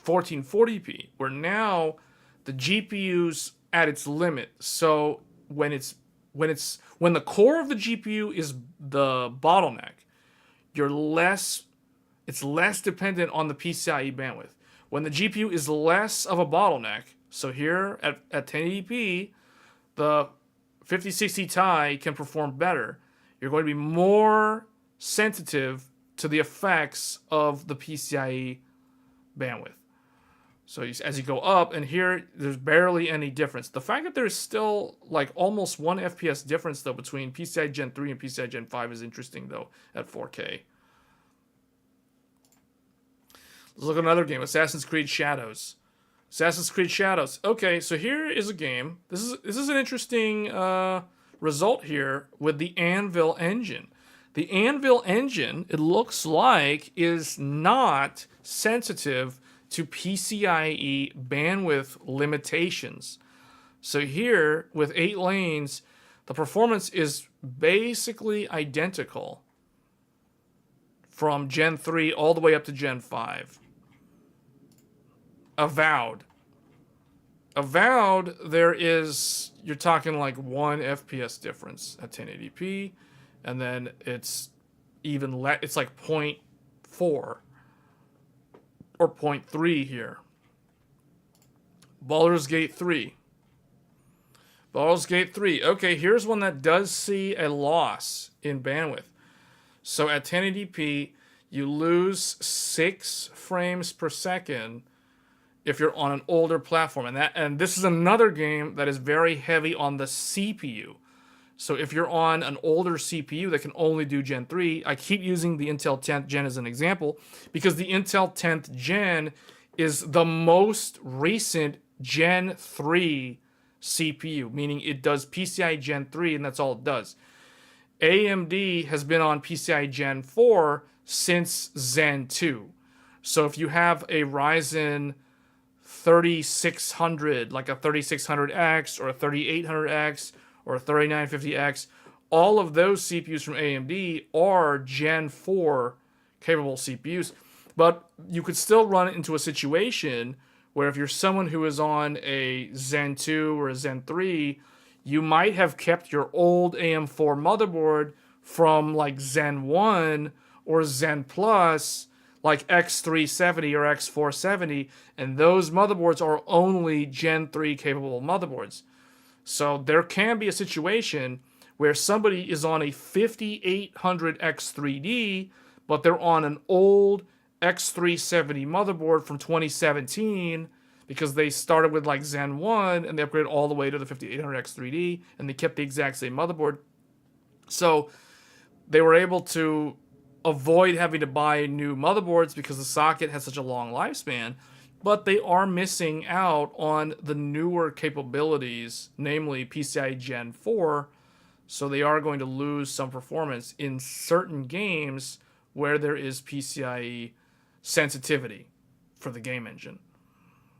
1440p, where now the GPU's at its limit. So when the core of the GPU is the bottleneck, it's less dependent on the PCIe bandwidth. When the GPU is less of a bottleneck, so here at 1080p, the 5060 Ti can perform better. You're going to be more sensitive to the effects of the PCIe bandwidth. So as you go up, and here there's barely any difference. The fact that there's still like almost 1 FPS difference though between PCIe Gen 3 and PCIe Gen 5 is interesting though at 4K. Let's look at another game, Assassin's Creed Shadows. Assassin's Creed Shadows. Okay, so here is a game. This is an interesting result here with the Anvil engine. The Anvil engine, it looks like, is not sensitive to PCIe bandwidth limitations. So here, with 8 lanes, the performance is basically identical from Gen 3 all the way up to Gen 5. Avowed, there is, you're talking like 1 FPS difference at 1080p, and then it's even less, it's like 0.4 or 0.3 here. Baldur's Gate 3. Baldur's Gate 3. Okay, here's one that does see a loss in bandwidth. So at 1080p, you lose 6 frames per second if you're on an older platform. And this is another game that is very heavy on the CPU. So if you're on an older CPU that can only do Gen 3, I keep using the Intel 10th Gen as an example because the Intel 10th Gen is the most recent Gen 3 CPU, meaning it does PCIe Gen 3 and that's all it does. AMD has been on PCIe Gen 4 since Zen 2. So if you have a Ryzen 3600, like a 3600X or a 3800X or a 3950X, all of those CPUs from AMD are Gen 4 capable CPUs. But you could still run into a situation where if you're someone who is on a Zen 2 or a Zen 3, you might have kept your old AM4 motherboard from like Zen 1 or Zen Plus, like X370 or X470, and those motherboards are only Gen 3 capable motherboards. So there can be a situation where somebody is on a 5800 X3D, but they're on an old X370 motherboard from 2017 because they started with like Zen 1 and they upgraded all the way to the 5800 X3D and they kept the exact same motherboard. So they were able to avoid having to buy new motherboards because the socket has such a long lifespan. But they are missing out on the newer capabilities, namely PCIe Gen 4, so they are going to lose some performance in certain games where there is PCIe sensitivity for the game engine.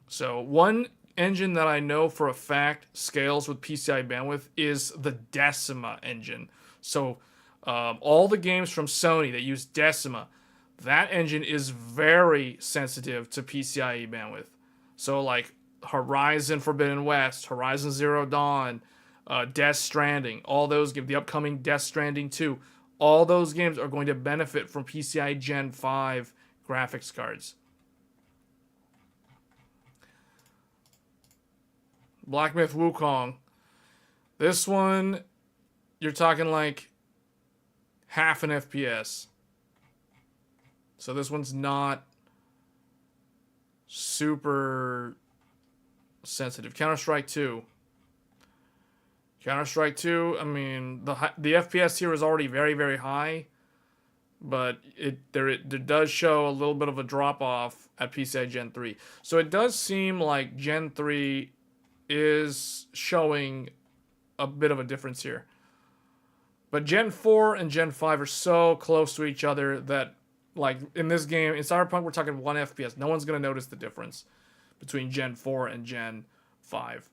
So one engine that I know for a fact scales with PCIe bandwidth is the Decima engine. So all the games from Sony that use Decima, that engine is very sensitive to PCIe bandwidth. So like Horizon Forbidden West, Horizon Zero Dawn, Death Stranding, all those games, the upcoming Death Stranding 2, all those games are going to benefit from PCIe Gen 5 graphics cards. Black Myth Wukong. This one, you're talking like half an FPS. So this one's not super sensitive. Counter-Strike 2. Counter-Strike 2, I mean, the FPS here is already very, very high, but there does show a little bit of a drop-off at PCIe Gen 3. So it does seem like Gen 3 is showing a bit of a difference here. But Gen 4 and Gen 5 are so close to each other that, like, in this game, in Cyberpunk, we're talking 1 FPS. No one's going to notice the difference between Gen 4 and Gen 5.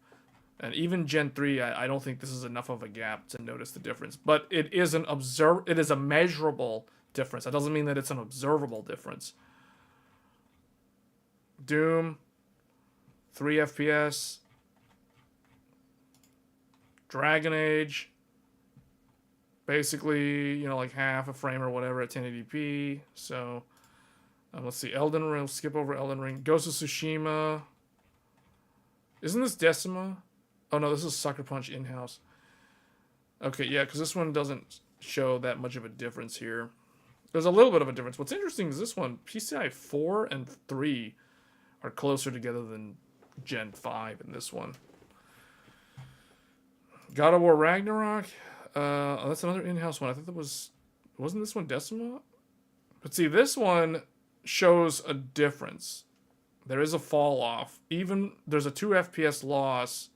And even Gen 3, I don't think this is enough of a gap to notice the difference. But it is a measurable difference. That doesn't mean that it's an observable difference. Doom, 3 FPS. Dragon Age, basically, you know, like half a frame or whatever at 1080p. So, let's see. Elden Ring, skip over Elden Ring. Ghost of Tsushima. Isn't this Decima? Oh, no, this is Sucker Punch in-house. Okay, yeah, because this one doesn't show that much of a difference here. There's a little bit of a difference. What's interesting is this one, PCIe 4 and 3 are closer together than Gen 5 in this one. God of War Ragnarok. Oh, that's another in-house one. I think wasn't this one Decima? But see, this one shows a difference. There is a fall off. Even there's a 2 FPS loss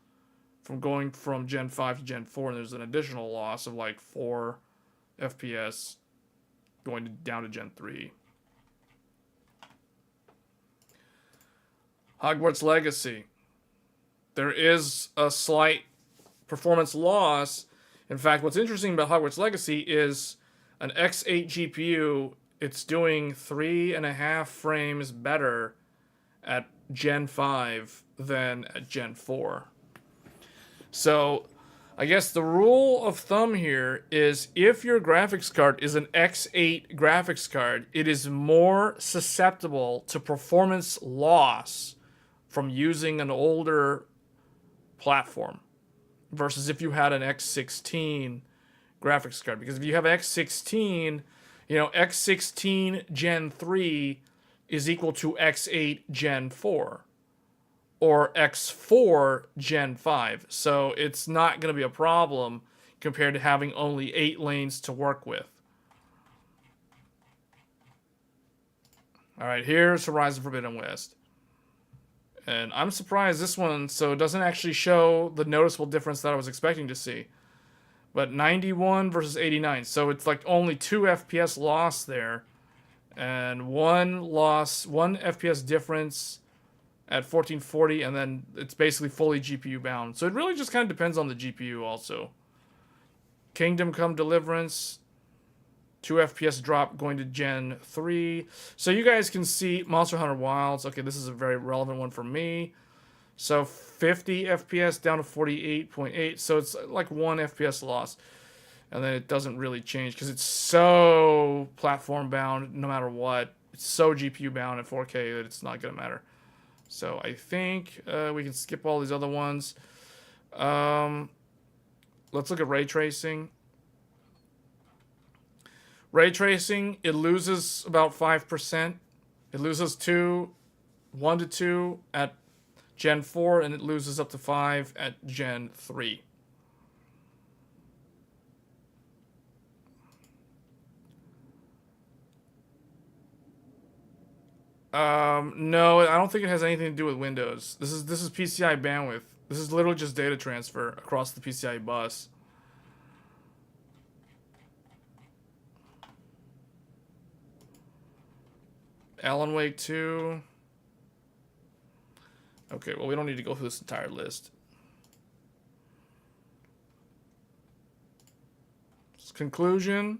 from going from Gen 5 to Gen 4, and there's an additional loss of like 4 FPS going down to Gen 3. Hogwarts Legacy. There is a slight performance loss. In fact, what's interesting about Hogwarts Legacy is an X8 GPU, it's doing 3.5 frames better at Gen 5 than at Gen 4. So, I guess the rule of thumb here is if your graphics card is an X8 graphics card, it is more susceptible to performance loss from using an older platform versus if you had an X16 graphics card. Because if you have X16, You know, X16 Gen 3 is equal to X8 Gen 4 or X4 Gen 5. So it's not going to be a problem compared to having only 8 lanes to work with. All right, here's Horizon Forbidden West. And I'm surprised this one, so it doesn't actually show the noticeable difference that I was expecting to see. But 91 versus 89, so it's like only 2 FPS loss there. And one FPS difference at 1440, and then it's basically fully GPU bound. So it really just kind of depends on the GPU also. Kingdom Come Deliverance, 2 FPS drop going to Gen 3. So you guys can see Monster Hunter Wilds. Okay, this is a very relevant one for me. So 50 FPS down to 48.8. So it's like 1 FPS loss. And then it doesn't really change because it's so platform bound no matter what. It's so GPU bound at 4K that it's not going to matter. So I think we can skip all these other ones. Let's look at ray tracing. Ray tracing, it loses about 5%. It loses 1 to 2 at Gen 4, and it loses up to 5 at Gen 3. No, I don't think it has anything to do with Windows. This is PCI bandwidth. This is literally just data transfer across the PCIe bus. Alan Wake 2. Okay, well, we don't need to go through this entire list. Conclusion.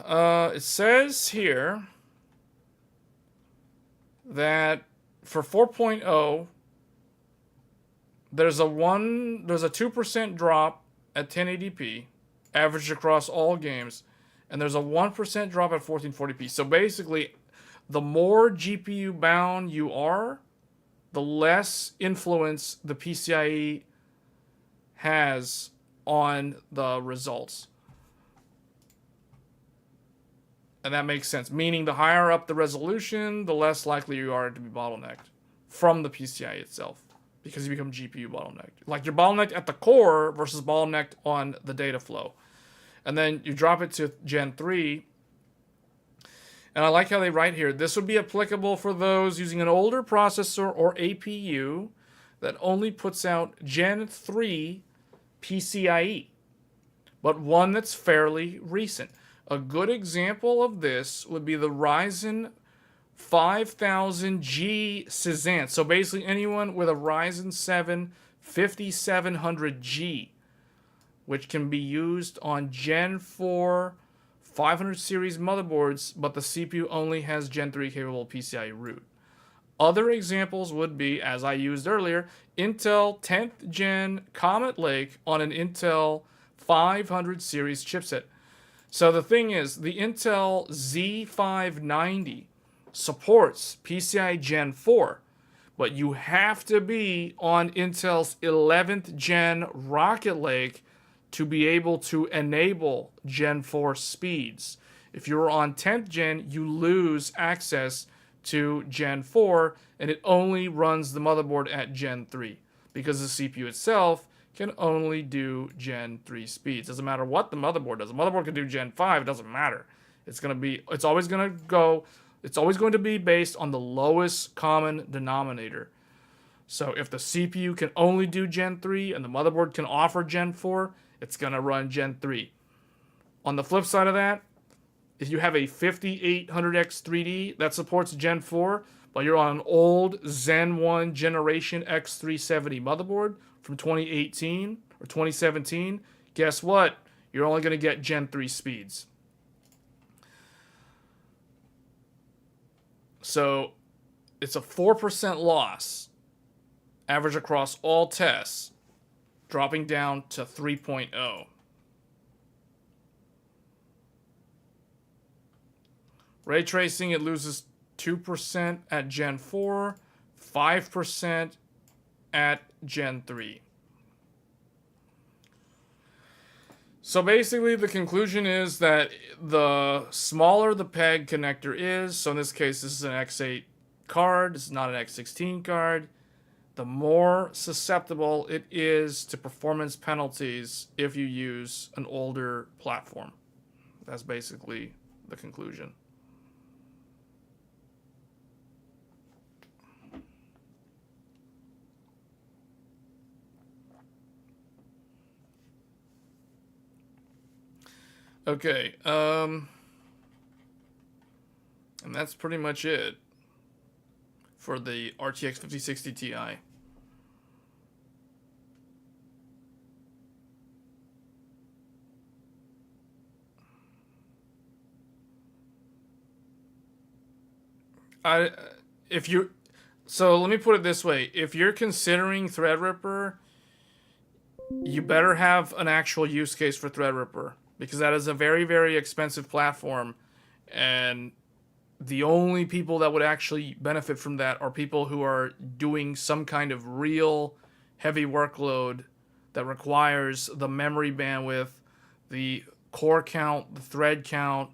It says here that for 4.0, there's a 2% drop at 1080p, averaged across all games, and there's a 1% drop at 1440p. So basically, the more GPU bound you are, the less influence the PCIe has on the results. And that makes sense. Meaning the higher up the resolution, the less likely you are to be bottlenecked from the PCIe itself. Because you become GPU bottlenecked. Like you're bottlenecked at the core versus bottlenecked on the data flow. And then you drop it to Gen 3. And I like how they write here, this would be applicable for those using an older processor or APU that only puts out Gen 3 PCIe, but one that's fairly recent. A good example of this would be the Ryzen 5000G Cezanne. So basically anyone with a Ryzen 7 5700G, which can be used on Gen 4 500 series motherboards, but the CPU only has Gen 3 capable PCIe root. Other examples would be, as I used earlier, Intel 10th Gen Comet Lake on an Intel 500 series chipset. So the thing is, the Intel Z590 supports PCIe Gen 4, but you have to be on Intel's 11th Gen Rocket Lake to be able to enable Gen 4 speeds. If you're on 10th Gen, you lose access to Gen 4, and it only runs the motherboard at Gen 3 because the CPU itself can only do Gen 3 speeds. Doesn't matter what the motherboard does. The motherboard can do Gen 5, it doesn't matter. It's always going to be based on the lowest common denominator. So if the CPU can only do Gen 3 and the motherboard can offer Gen 4, it's going to run Gen 3. On the flip side of that, if you have a 5800X 3D that supports Gen 4, but you're on an old Zen 1 Generation X370 motherboard from 2018 or 2017, guess what? You're only going to get Gen 3 speeds. So it's a 4% loss, average across all tests, dropping down to 3.0. Ray tracing, it loses 2% at Gen 4, 5% at Gen 3. So basically, the conclusion is that the smaller the PEG connector is, so in this case, this is an X8 card, this is not an X16 card, the more susceptible it is to performance penalties if you use an older platform. That's basically the conclusion. Okay, and that's pretty much it for the RTX 5060 Ti. So let me put it this way: if you're considering Threadripper, you better have an actual use case for Threadripper, because that is a very, very expensive platform, and the only people that would actually benefit from that are people who are doing some kind of real heavy workload that requires the memory bandwidth, the core count, the thread count,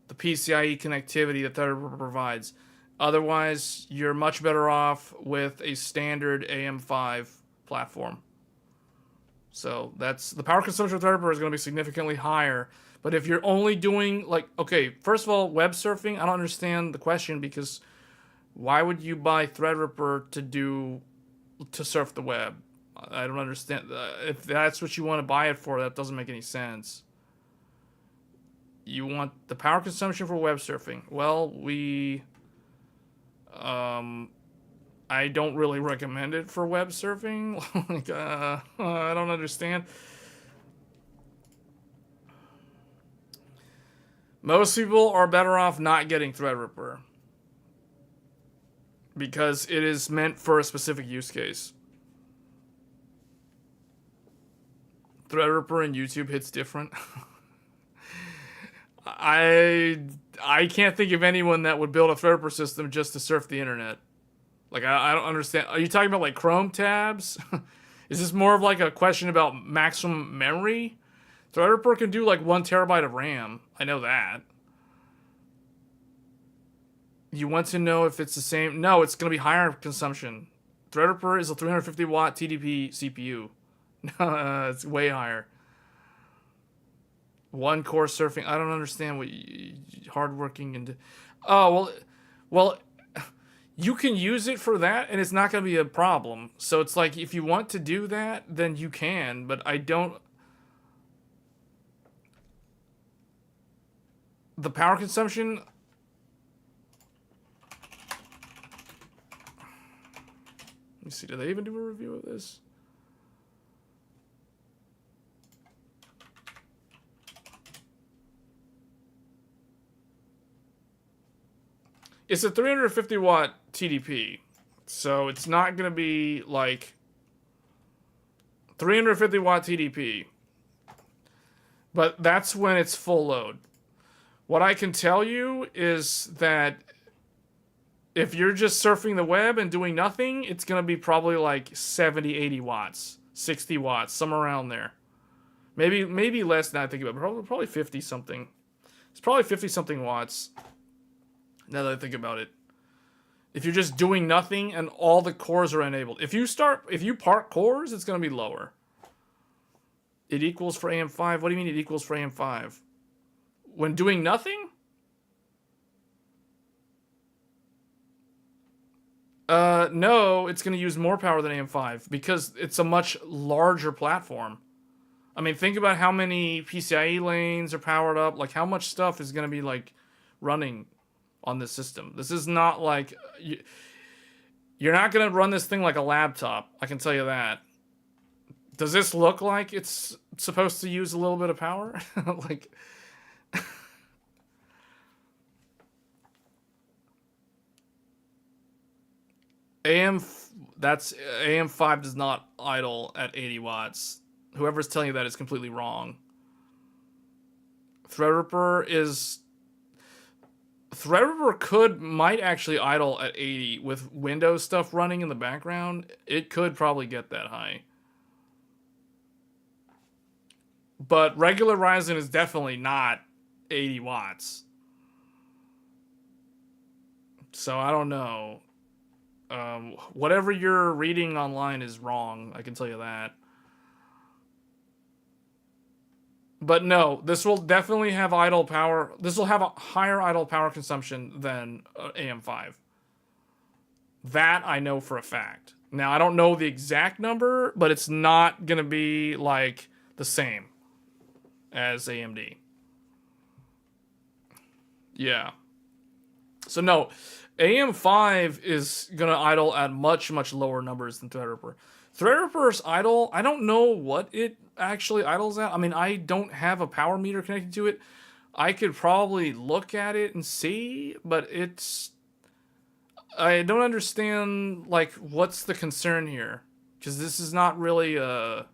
the PCIe connectivity that Threadripper provides. Otherwise, you're much better off with a standard AM5 platform. So that's the power consumption of Threadripper is going to be significantly higher. But if you're only doing, like, okay, first of all, web surfing, I don't understand the question, because why would you buy Threadripper to surf the web? I don't understand. If that's what you want to buy it for, that doesn't make any sense. You want the power consumption for web surfing. Well, I don't really recommend it for web surfing. Like, I don't understand. Most people are better off not getting Threadripper, because it is meant for a specific use case. Threadripper and YouTube hits different. I can't think of anyone that would build a Threadripper system just to surf the internet. Like, I don't understand. Are you talking about, like, Chrome tabs? Is this more of, like, a question about maximum memory? Threadripper can do, like, 1 terabyte of RAM. I know that. You want to know if it's the same? No, it's going to be higher consumption. Threadripper is a 350 watt TDP CPU. It's way higher. 1 core surfing. I don't understand what hardworking and. Oh, well, you can use it for that, and it's not going to be a problem. So it's like, if you want to do that, then you can. But I don't. The power consumption. Let me see. Do they even do a review of this? It's a 350 watt TDP, so it's not going to be like 350 watt TDP, but that's when it's full load. What I can tell you is that if you're just surfing the web and doing nothing, it's going to be probably like 70, 80 watts, 60 watts, somewhere around there. Maybe less than I think about it. Probably 50 something. It's probably 50 something watts. Now that I think about it, if you're just doing nothing and all the cores are enabled, if you park cores, it's going to be lower. It equals for AM5. What do you mean it equals for AM5? When doing nothing? No, it's going to use more power than AM5 because it's a much larger platform. I mean, think about how many PCIe lanes are powered up. Like, how much stuff is going to be, like, running on this system. This is not like... You're not going to run this thing like a laptop. I can tell you that. Does this look like it's supposed to use a little bit of power? Like... AM5 does not idle at 80 watts. Whoever's telling you that is completely wrong. Threadripper might actually idle at 80 with Windows stuff running in the background. It could probably get that high. But regular Ryzen is definitely not 80 watts. So I don't know. Whatever you're reading online is wrong. I can tell you that. But no, this will definitely have idle power. This will have a higher idle power consumption than AM5. That I know for a fact. Now, I don't know the exact number, but it's not going to be like the same as AMD. Yeah. So no, AM5 is going to idle at much, much lower numbers than Threadripper. Threadripper's idle, I don't know what it actually idles at. I mean, I don't have a power meter connected to it. I could probably look at it and see, but I don't understand, like, what's the concern here? Because this is not really a...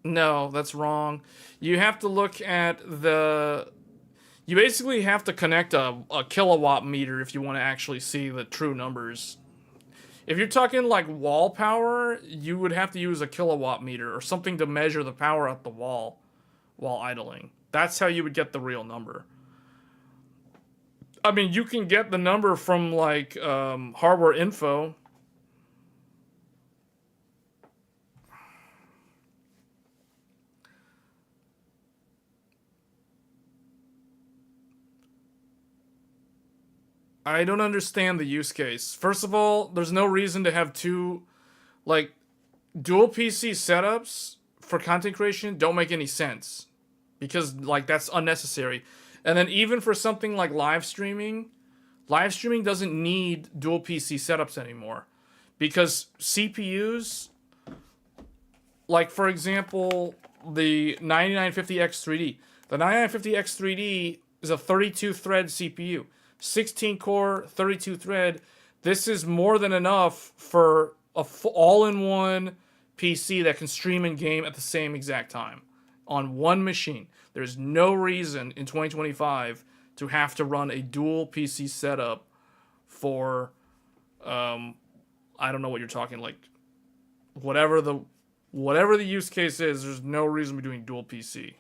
No, that's wrong. You have to look at the... You basically have to connect a kilowatt meter if you want to actually see the true numbers. If you're talking like wall power, you would have to use a kilowatt meter or something to measure the power at the wall while idling. That's how you would get the real number. I mean, you can get the number from like hardware info. I don't understand the use case. First of all, there's no reason to have two, like, dual PC setups for content creation don't make any sense. Because, like, that's unnecessary. And then even for something like live streaming doesn't need dual PC setups anymore. Because CPUs, like, for example, the 9950X3D. The 9950X3D is a 32-thread CPU. 16-core, 32-thread. This is more than enough for a all-in-one PC that can stream and game at the same exact time on one machine. There's no reason in 2025 to have to run a dual PC setup for, I don't know what you're talking, like, whatever the use case is, there's no reason to be doing dual PC.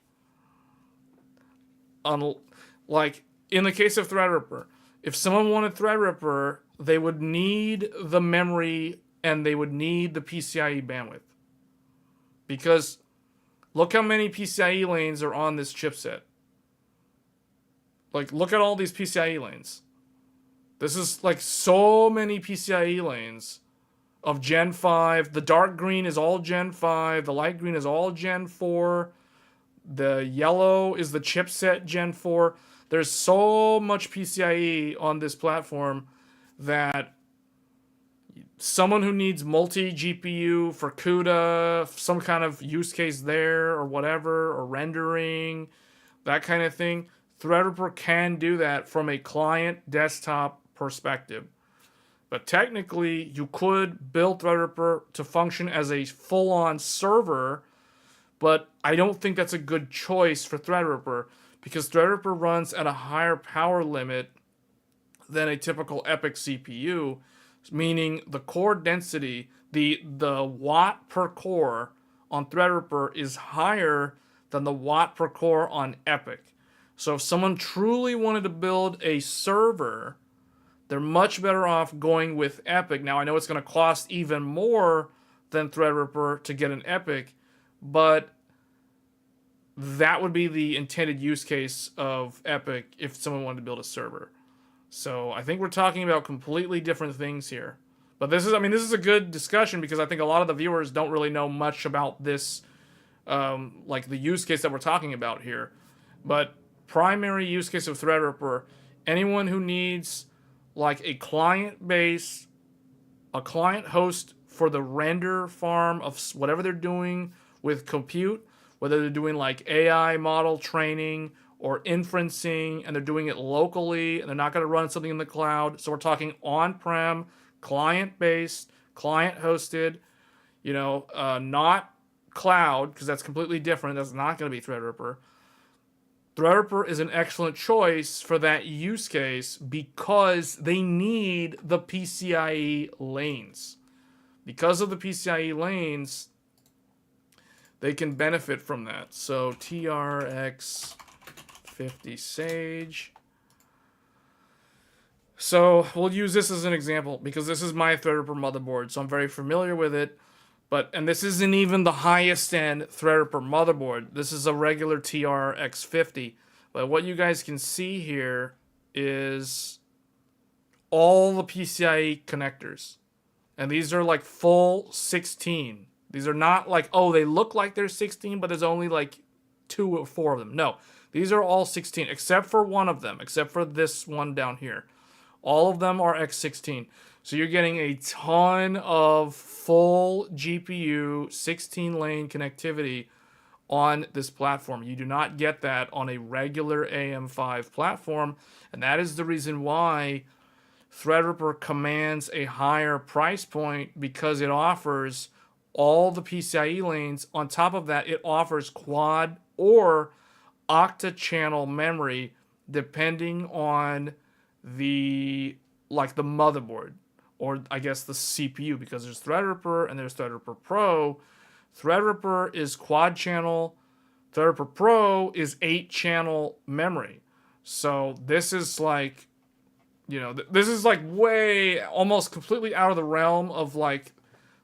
Like, in the case of Threadripper, if someone wanted Threadripper, they would need the memory and they would need the PCIe bandwidth. Because look how many PCIe lanes are on this chipset. Like, look at all these PCIe lanes. This is like so many PCIe lanes of Gen 5. The dark green is all Gen 5. The light green is all Gen 4. The yellow is the chipset Gen 4. There's so much PCIe on this platform that someone who needs multi-GPU for CUDA, some kind of use case there or whatever, or rendering, that kind of thing, Threadripper can do that from a client desktop perspective. But technically, you could build Threadripper to function as a full-on server, but I don't think that's a good choice for Threadripper, because Threadripper runs at a higher power limit than a typical EPYC CPU, meaning the core density, the watt per core on Threadripper is higher than the watt per core on EPYC. So if someone truly wanted to build a server, they're much better off going with EPYC. Now, I know it's going to cost even more than Threadripper to get an EPYC, but that would be the intended use case of EPYC if someone wanted to build a server. So I think we're talking about completely different things here. But this is a good discussion because I think a lot of the viewers don't really know much about this, like the use case that we're talking about here. But primary use case of Threadripper, anyone who needs like a client host for the render farm of whatever they're doing with compute, whether they're doing like AI model training or inferencing, and they're doing it locally, and they're not going to run something in the cloud. So we're talking on-prem, client-based, client-hosted, not cloud, because that's completely different. That's not going to be Threadripper. Threadripper is an excellent choice for that use case because they need the PCIe lanes. because of the PCIe lanes, they can benefit from that. So TRX50 Sage. So we'll use this as an example because this is my Threadripper motherboard, so I'm very familiar with it. And this isn't even the highest end Threadripper motherboard. This is a regular TRX50. But what you guys can see here is all the PCIe connectors. And these are like full 16. These are not like, oh, they look like they're 16, but there's only like 2 or 4 of them. No, these are all 16, except for one of them, except for this one down here. All of them are X16. So you're getting a ton of full GPU 16-lane connectivity on this platform. You do not get that on a regular AM5 platform, and that is the reason why Threadripper commands a higher price point, because it offers all the PCIe lanes. On top of that, it offers quad or octa-channel memory depending on the motherboard, or I guess the CPU, because there's Threadripper and there's Threadripper Pro. Threadripper is quad channel. Threadripper Pro is 8-channel memory. So this is like, this is like way, almost completely out of the realm of like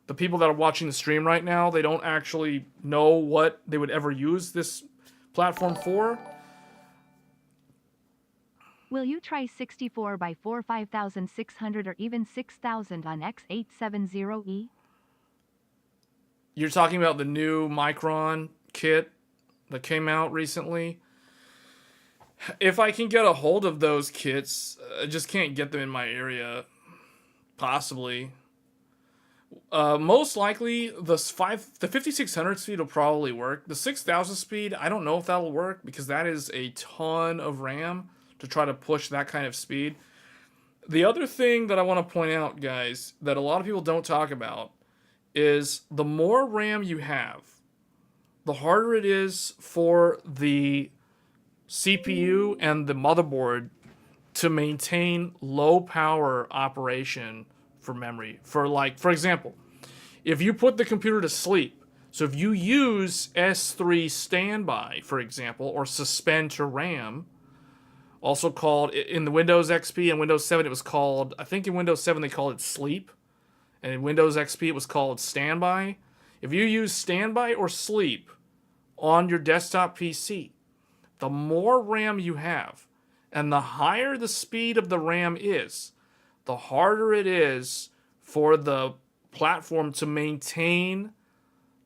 the people that are watching the stream right now. They don't actually know what they would ever use this platform for. Will you try 64 by 4 5600 or even 6000 on X870E? You're talking about the new Micron kit that came out recently. If I can get a hold of those kits, I just can't get them in my area. Possibly. Most likely, the 5600 speed will probably work. The 6000 speed, I don't know if that will work, because that is a ton of RAM to try to push that kind of speed. The other thing that I want to point out, guys, that a lot of people don't talk about, is the more RAM you have, the harder it is for the CPU and the motherboard to maintain low power operation for memory. For example, if you put the computer to sleep, so if you use S3 standby, for example, or suspend to RAM, also called in the Windows XP and Windows 7, it was called, I think in Windows 7 they called it sleep, and in Windows XP it was called standby. If you use standby or sleep on your desktop PC, the more RAM you have, and the higher the speed of the RAM is, the harder it is for the platform to maintain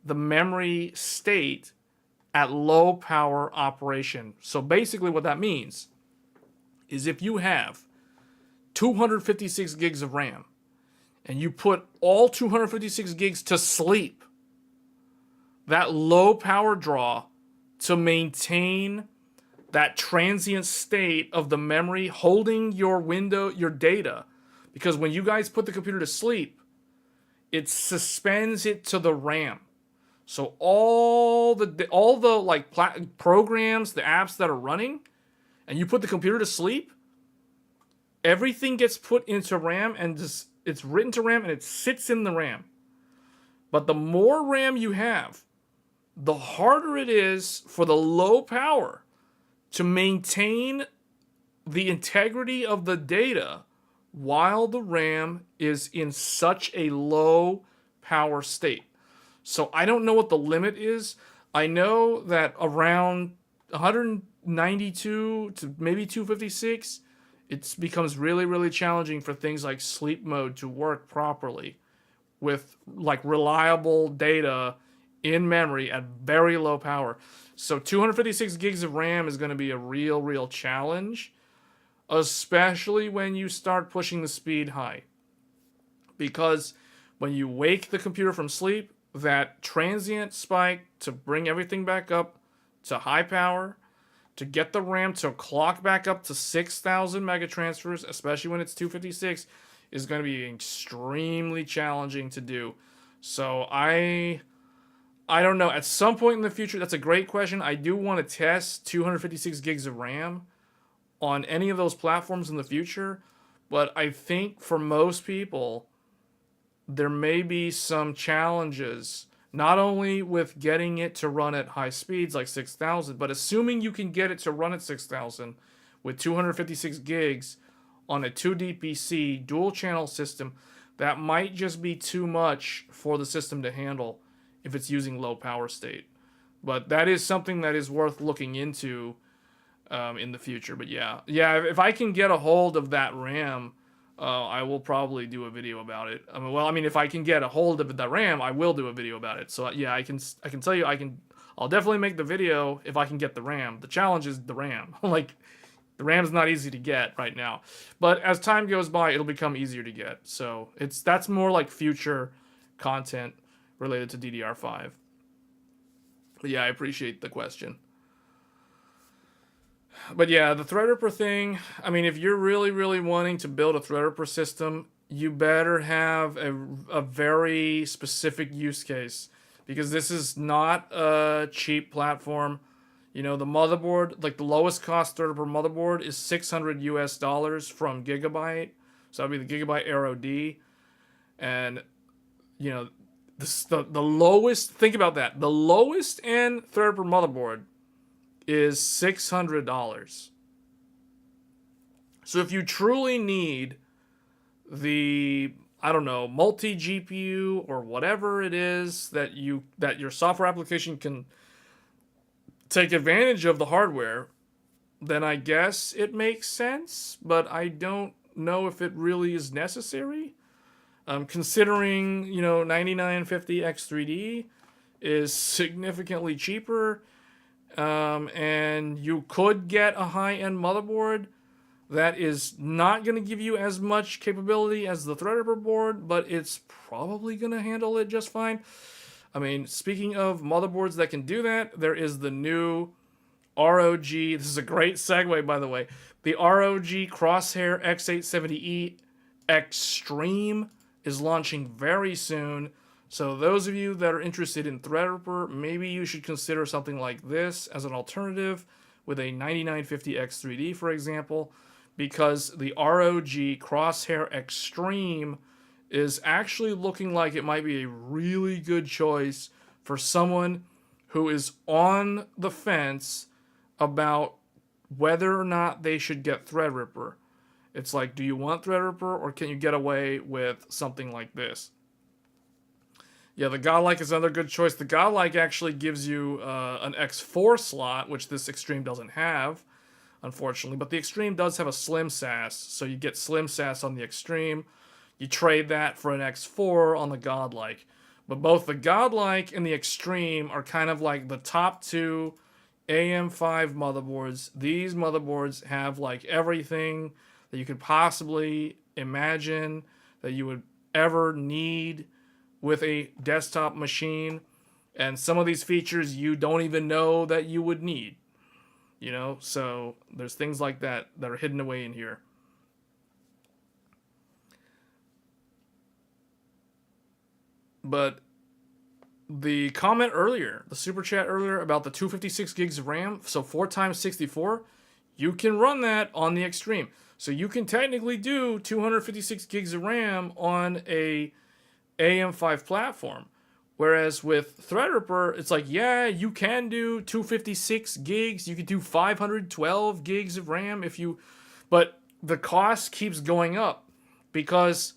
the memory state at low power operation. So basically what that means is if you have 256 gigs of RAM and you put all 256 gigs to sleep, that low power draw to maintain that transient state of the memory holding your data, because when you guys put the computer to sleep, it suspends it to the RAM. So all the programs, the apps that are running, and you put the computer to sleep, everything gets put into RAM and it's written to RAM and it sits in the RAM. But the more RAM you have, the harder it is for the low power to maintain the integrity of the data while the RAM is in such a low power state. So I don't know what the limit is. I know that around 192 to maybe 256, it becomes really, really challenging for things like sleep mode to work properly with like reliable data in memory at very low power. So 256 gigs of RAM is going to be a real, real challenge, especially when you start pushing the speed high. Because when you wake the computer from sleep, that transient spike to bring everything back up to high power, to get the RAM to clock back up to 6,000 megatransfers, especially when it's 256, is going to be extremely challenging to do. So I don't know. At some point in the future, that's a great question. I do want to test 256 gigs of RAM on any of those platforms in the future. But I think for most people, there may be some challenges, not only with getting it to run at high speeds like 6,000, but assuming you can get it to run at 6,000 with 256 gigs on a 2D PC dual channel system, that might just be too much for the system to handle if it's using low power state. But that is something that is worth looking into in the future. But yeah, if I can get a hold of that RAM, I will probably do a video about it. If I can get a hold of the RAM, I will do a video about it. So yeah, I can tell you, I'll definitely make the video if I can get the RAM. The challenge is the RAM. Like, the RAM's not easy to get right now, but as time goes by, it'll become easier to get. So that's more like future content related to DDR5. But yeah, I appreciate the question. But yeah, the Threadripper thing, I mean, if you're really, really wanting to build a Threadripper system, you better have a very specific use case, because this is not a cheap platform. You know, the motherboard, like the lowest cost Threadripper motherboard is $600 from Gigabyte. So that'd be the Gigabyte Aero D. And, you know, the lowest, think about that. The lowest end Threadripper motherboard is $600. So if you truly need the, I don't know, multi GPU or whatever it is that your software application can take advantage of the hardware, then I guess it makes sense, but I don't know if it really is necessary. Considering, you know, 9950 X3D is significantly cheaper, and you could get a high-end motherboard that is not going to give you as much capability as the Threadripper board, but it's probably going to handle it just fine. I mean, speaking of motherboards that can do that, there is the new ROG. This is a great segue, by the way. The ROG Crosshair X870E Extreme is launching very soon. So those of you that are interested in Threadripper, maybe you should consider something like this as an alternative with a 9950 X3D, for example, because the ROG Crosshair Extreme is actually looking like it might be a really good choice for someone who is on the fence about whether or not they should get Threadripper. It's like, do you want Threadripper, or can you get away with something like this? Yeah, the Godlike is another good choice. The Godlike actually gives you an X4 slot, which this Extreme doesn't have, unfortunately. But the Extreme does have a Slim SAS, so you get Slim SAS on the Extreme. You trade that for an X4 on the Godlike. But both the Godlike and the Extreme are kind of like the top two AM5 motherboards. These motherboards have like everything that you could possibly imagine that you would ever need with a desktop machine. And some of these features you don't even know that you would need. You know, so there's things like that that are hidden away in here. But the comment earlier, the super chat earlier about the 256 gigs of RAM, so 4 times 64, you can run that on the Extreme. So you can technically do 256 gigs of RAM on a AM5 platform. Whereas with Threadripper, it's like, yeah, you can do 256 gigs. You could do 512 gigs of RAM if you... But the cost keeps going up because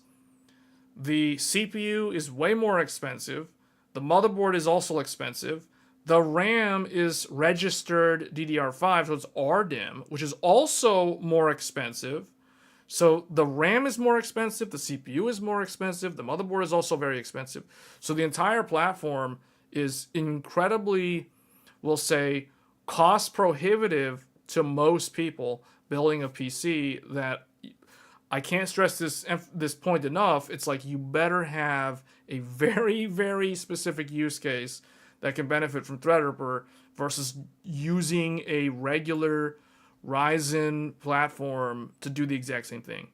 the CPU is way more expensive. The motherboard is also expensive. The RAM is registered DDR5, so it's RDIMM, which is also more expensive. So the RAM is more expensive, the CPU is more expensive, the motherboard is also very expensive. So the entire platform is incredibly, we'll say, cost prohibitive to most people building a PC. That I can't stress this point enough. It's like you better have a very, very specific use case that can benefit from Threadripper versus using a regular Ryzen platform to do the exact same thing.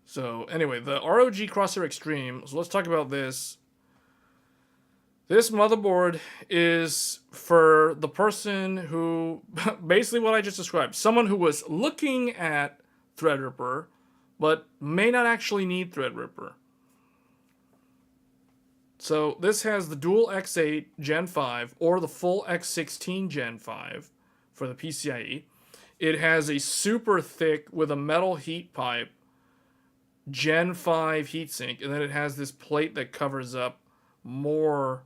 So anyway, the ROG Crosshair Extreme, so let's talk about this. This motherboard is for the person who, basically what I just described, someone who was looking at Threadripper, but may not actually need Threadripper. So this has the dual X8 Gen 5 or the full X16 Gen 5 for the PCIe. It has a super thick with a metal heat pipe Gen 5 heatsink, and then it has this plate that covers up more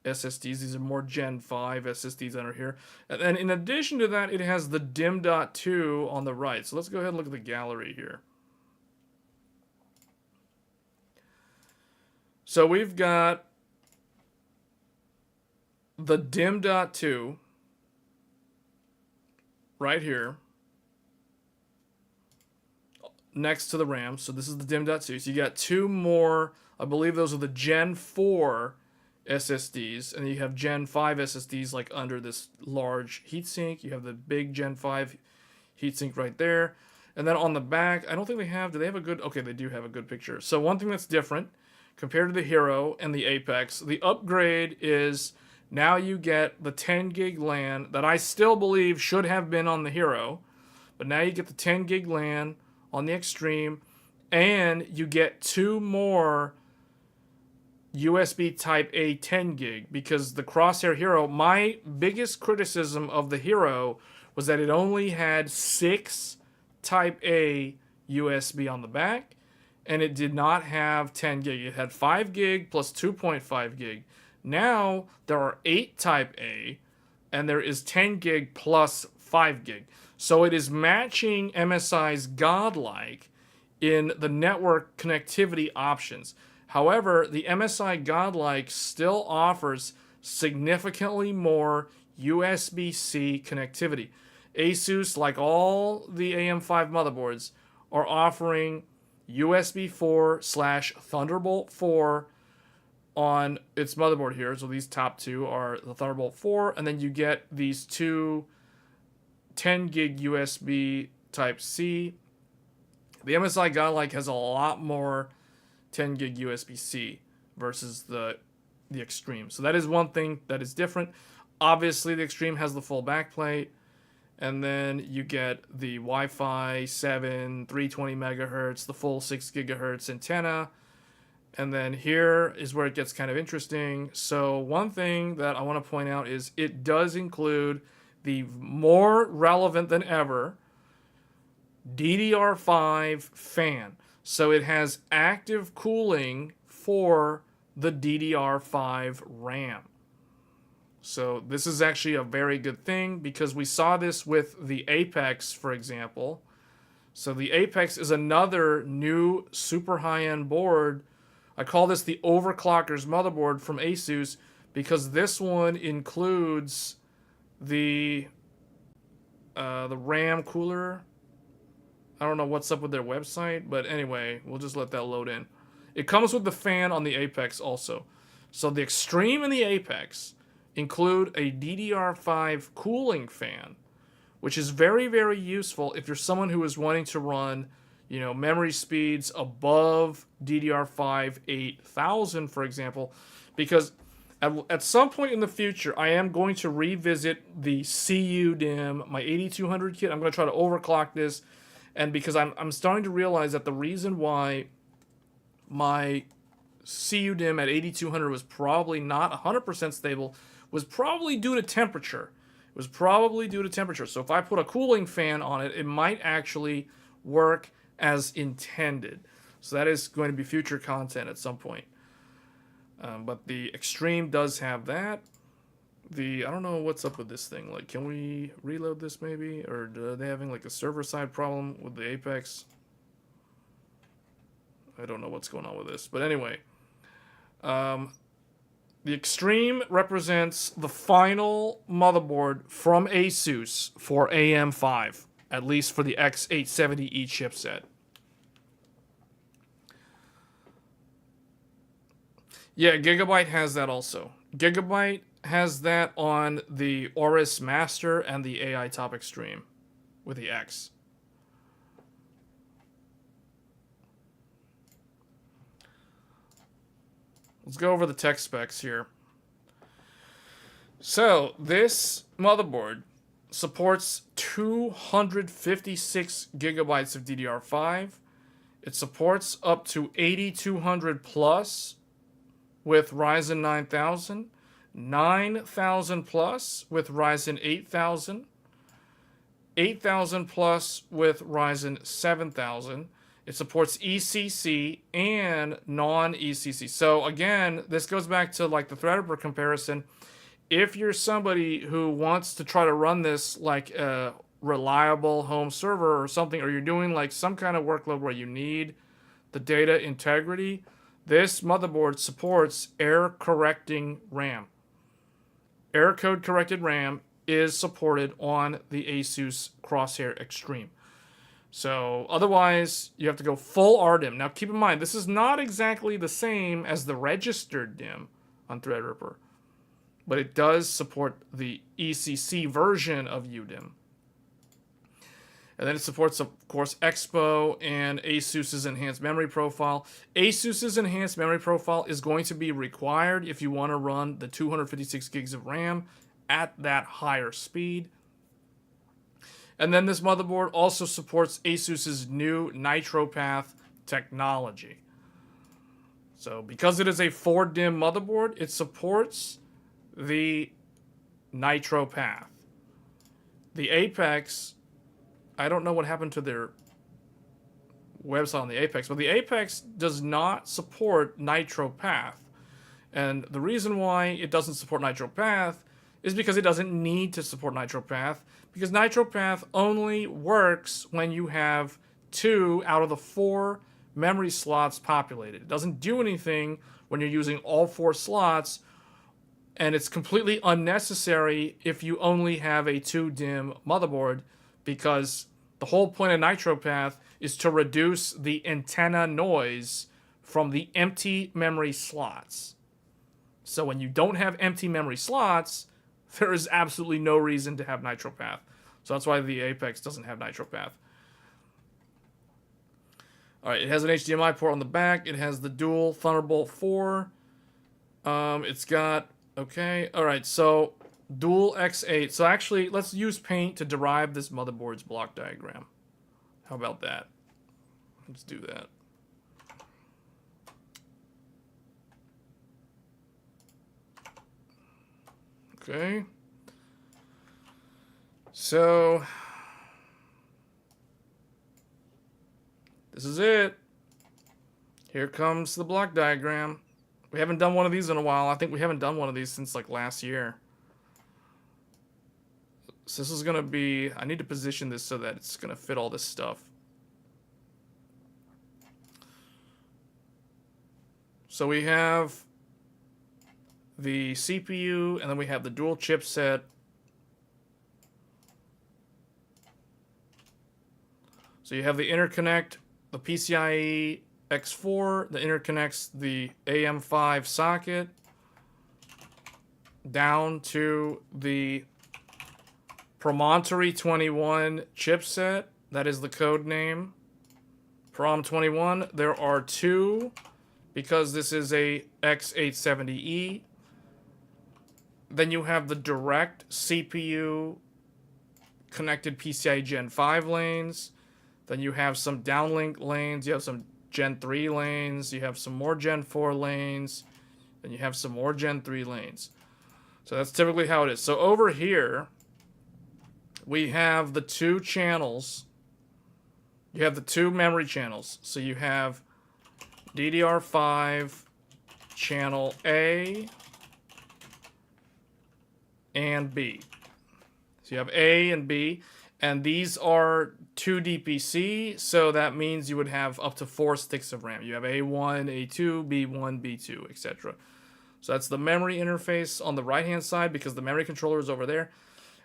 SSDs. These are more Gen 5 SSDs under here. And then in addition to that, it has the DIMM.2 on the right. So let's go ahead and look at the gallery here. So we've got the DIMM.2 right here next to the RAM. So this is the DIMM.2. So you got two more, I believe those are the Gen 4 SSDs, and you have Gen 5 SSDs like under this large heatsink. You have the big Gen 5 heatsink right there. And then on the back, I don't think they have, do they have a good, okay, they do have a good picture. So one thing that's different compared to the Hero and the Apex, the upgrade is now you get the 10 gig LAN that I still believe should have been on the Hero, but now you get the 10 gig LAN on the Extreme, and you get two more USB Type A 10 gig, because the Crosshair Hero, my biggest criticism of the Hero was that it only had 6 Type A USB on the back, and it did not have 10 gig. It had 5 gig plus 2.5 gig. Now there are 8 Type A, and there is 10 gig plus 5 gig. So it is matching MSI's Godlike in the network connectivity options. However, the MSI Godlike still offers significantly more USB-C connectivity. Asus, like all the AM5 motherboards, are offering USB 4/Thunderbolt 4 on its motherboard here. So these top two are the Thunderbolt 4, and then you get these two 10 gig USB Type-C. The MSI Godlike has a lot more 10 gig USB-C versus the Extreme. So that is one thing that is different. Obviously, the Extreme has the full backplate, and then you get the Wi-Fi 7, 320 megahertz, the full 6 gigahertz antenna. And then here is where it gets kind of interesting. So one thing that I want to point out is it does include the more relevant than ever DDR5 fan. So it has active cooling for the DDR5 RAM. So this is actually a very good thing, because we saw this with the Apex, for example. So the Apex is another new super high-end board. I call this the overclocker's motherboard from Asus, because this one includes the RAM cooler. I don't know what's up with their website, but anyway, we'll just let that load in. It comes with the fan on the Apex also. So the Extreme and the Apex include a DDR5 cooling fan, which is very, very useful if you're someone who is wanting to run, memory speeds above DDR5-8000, for example, because at some point in the future, I am going to revisit the CU DIMM, my 8200 kit. I'm going to try to overclock this, and because I'm starting to realize that the reason why my CU DIMM at 8200 was probably not 100% stable was probably due to temperature. It was probably due to temperature. So if I put a cooling fan on it, it might actually work as intended. So that is going to be future content at some point. But the Extreme does have that. I don't know what's up with this thing. Like, can we reload this maybe? Or are they having like a server side problem with the Apex? I don't know what's going on with this. But anyway, the Extreme represents the final motherboard from Asus for AM5, at least for the X870E chipset. Yeah, Gigabyte has that also. Gigabyte has that on the Aorus Master and the AI Top Extreme with the X. Let's go over the tech specs here. So, this motherboard supports 256 gigabytes of DDR5 It supports up to 8200 plus with Ryzen 9000, 9000 plus with Ryzen 8000, 8000 plus with Ryzen 7000. It supports ECC and non-ECC. So again, this goes back to like the Threadripper comparison. If you're somebody who wants to try to run this like a reliable home server or something, or you're doing like some kind of workload where you need the data integrity, this motherboard supports error correcting RAM. Error code corrected RAM is supported on the Asus Crosshair Extreme. So otherwise, you have to go full RDIMM. Now keep in mind, this is not exactly the same as the registered DIMM on Threadripper, but it does support the ECC version of UDIMM. And then it supports, of course, Expo and Asus's Enhanced Memory Profile. Asus's Enhanced Memory Profile is going to be required if you want to run the 256 gigs of RAM at that higher speed. And then this motherboard also supports Asus's new NitroPath technology. So because it is a 4-DIMM motherboard, it supports the NitroPath. The Apex, I don't know what happened to their website on the Apex, but the Apex does not support NitroPath. And the reason why it doesn't support NitroPath is because it doesn't need to support NitroPath, because NitroPath only works when you have 2 out of the 4 memory slots populated. It doesn't do anything when you're using all 4 slots, and it's completely unnecessary if you only have a 2-DIMM motherboard, because the whole point of NitroPath is to reduce the antenna noise from the empty memory slots. So when you don't have empty memory slots, there is absolutely no reason to have NitroPath. So that's why the Apex doesn't have NitroPath. Alright, it has an HDMI port on the back. It has the dual Thunderbolt 4. It's got... Okay, alright, so dual X8. So actually, let's use Paint to derive this motherboard's block diagram. How about that? Let's do that. Okay. So this is it. Here comes the block diagram. We haven't done one of these in a while. I think we haven't done one of these since like last year. So this is going to be... I need to position this so that it's going to fit all this stuff. So we have the CPU, and then we have the dual chipset. So you have the interconnect, the PCIe X4 that interconnects the AM5 socket down to the Promontory 21 chipset. That is the code name. Prom 21. There are 2 because this is a X870E. Then you have the direct CPU connected PCIe Gen 5 lanes. Then you have some downlink lanes. You have some Gen 3 lanes. You have some more Gen 4 lanes. Then you have some more Gen 3 lanes. So that's typically how it is. So over here, we have the 2 channels. You have the 2 memory channels. So you have DDR5 channel A and B. So you have A and B, and these are 2 DPC, so that means you would have up to 4 sticks of RAM. You have A1, A2, B1, B2, etc. So that's the memory interface on the right-hand side because the memory controller is over there.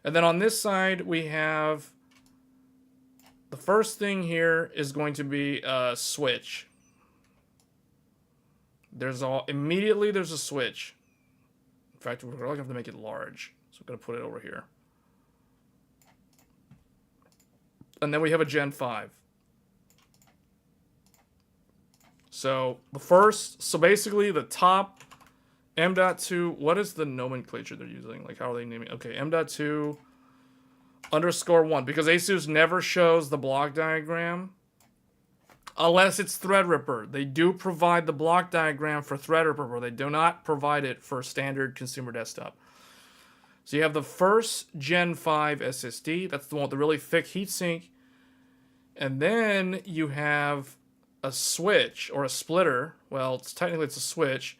And then on this side, we have... The first thing here is going to be a switch. Immediately there's a switch. In fact, we're going to have to make it large. So I'm going to put it over here. And then we have a Gen 5. So basically the top M.2, what is the nomenclature they're using? Like, how are they naming? Okay, M.2 _1, because Asus never shows the block diagram. Unless it's Threadripper. They do provide the block diagram for Threadripper, but they do not provide it for standard consumer desktop. So you have the first Gen 5 SSD. That's the one with the really thick heatsink. And then you have a switch or a splitter. Well, technically it's a switch.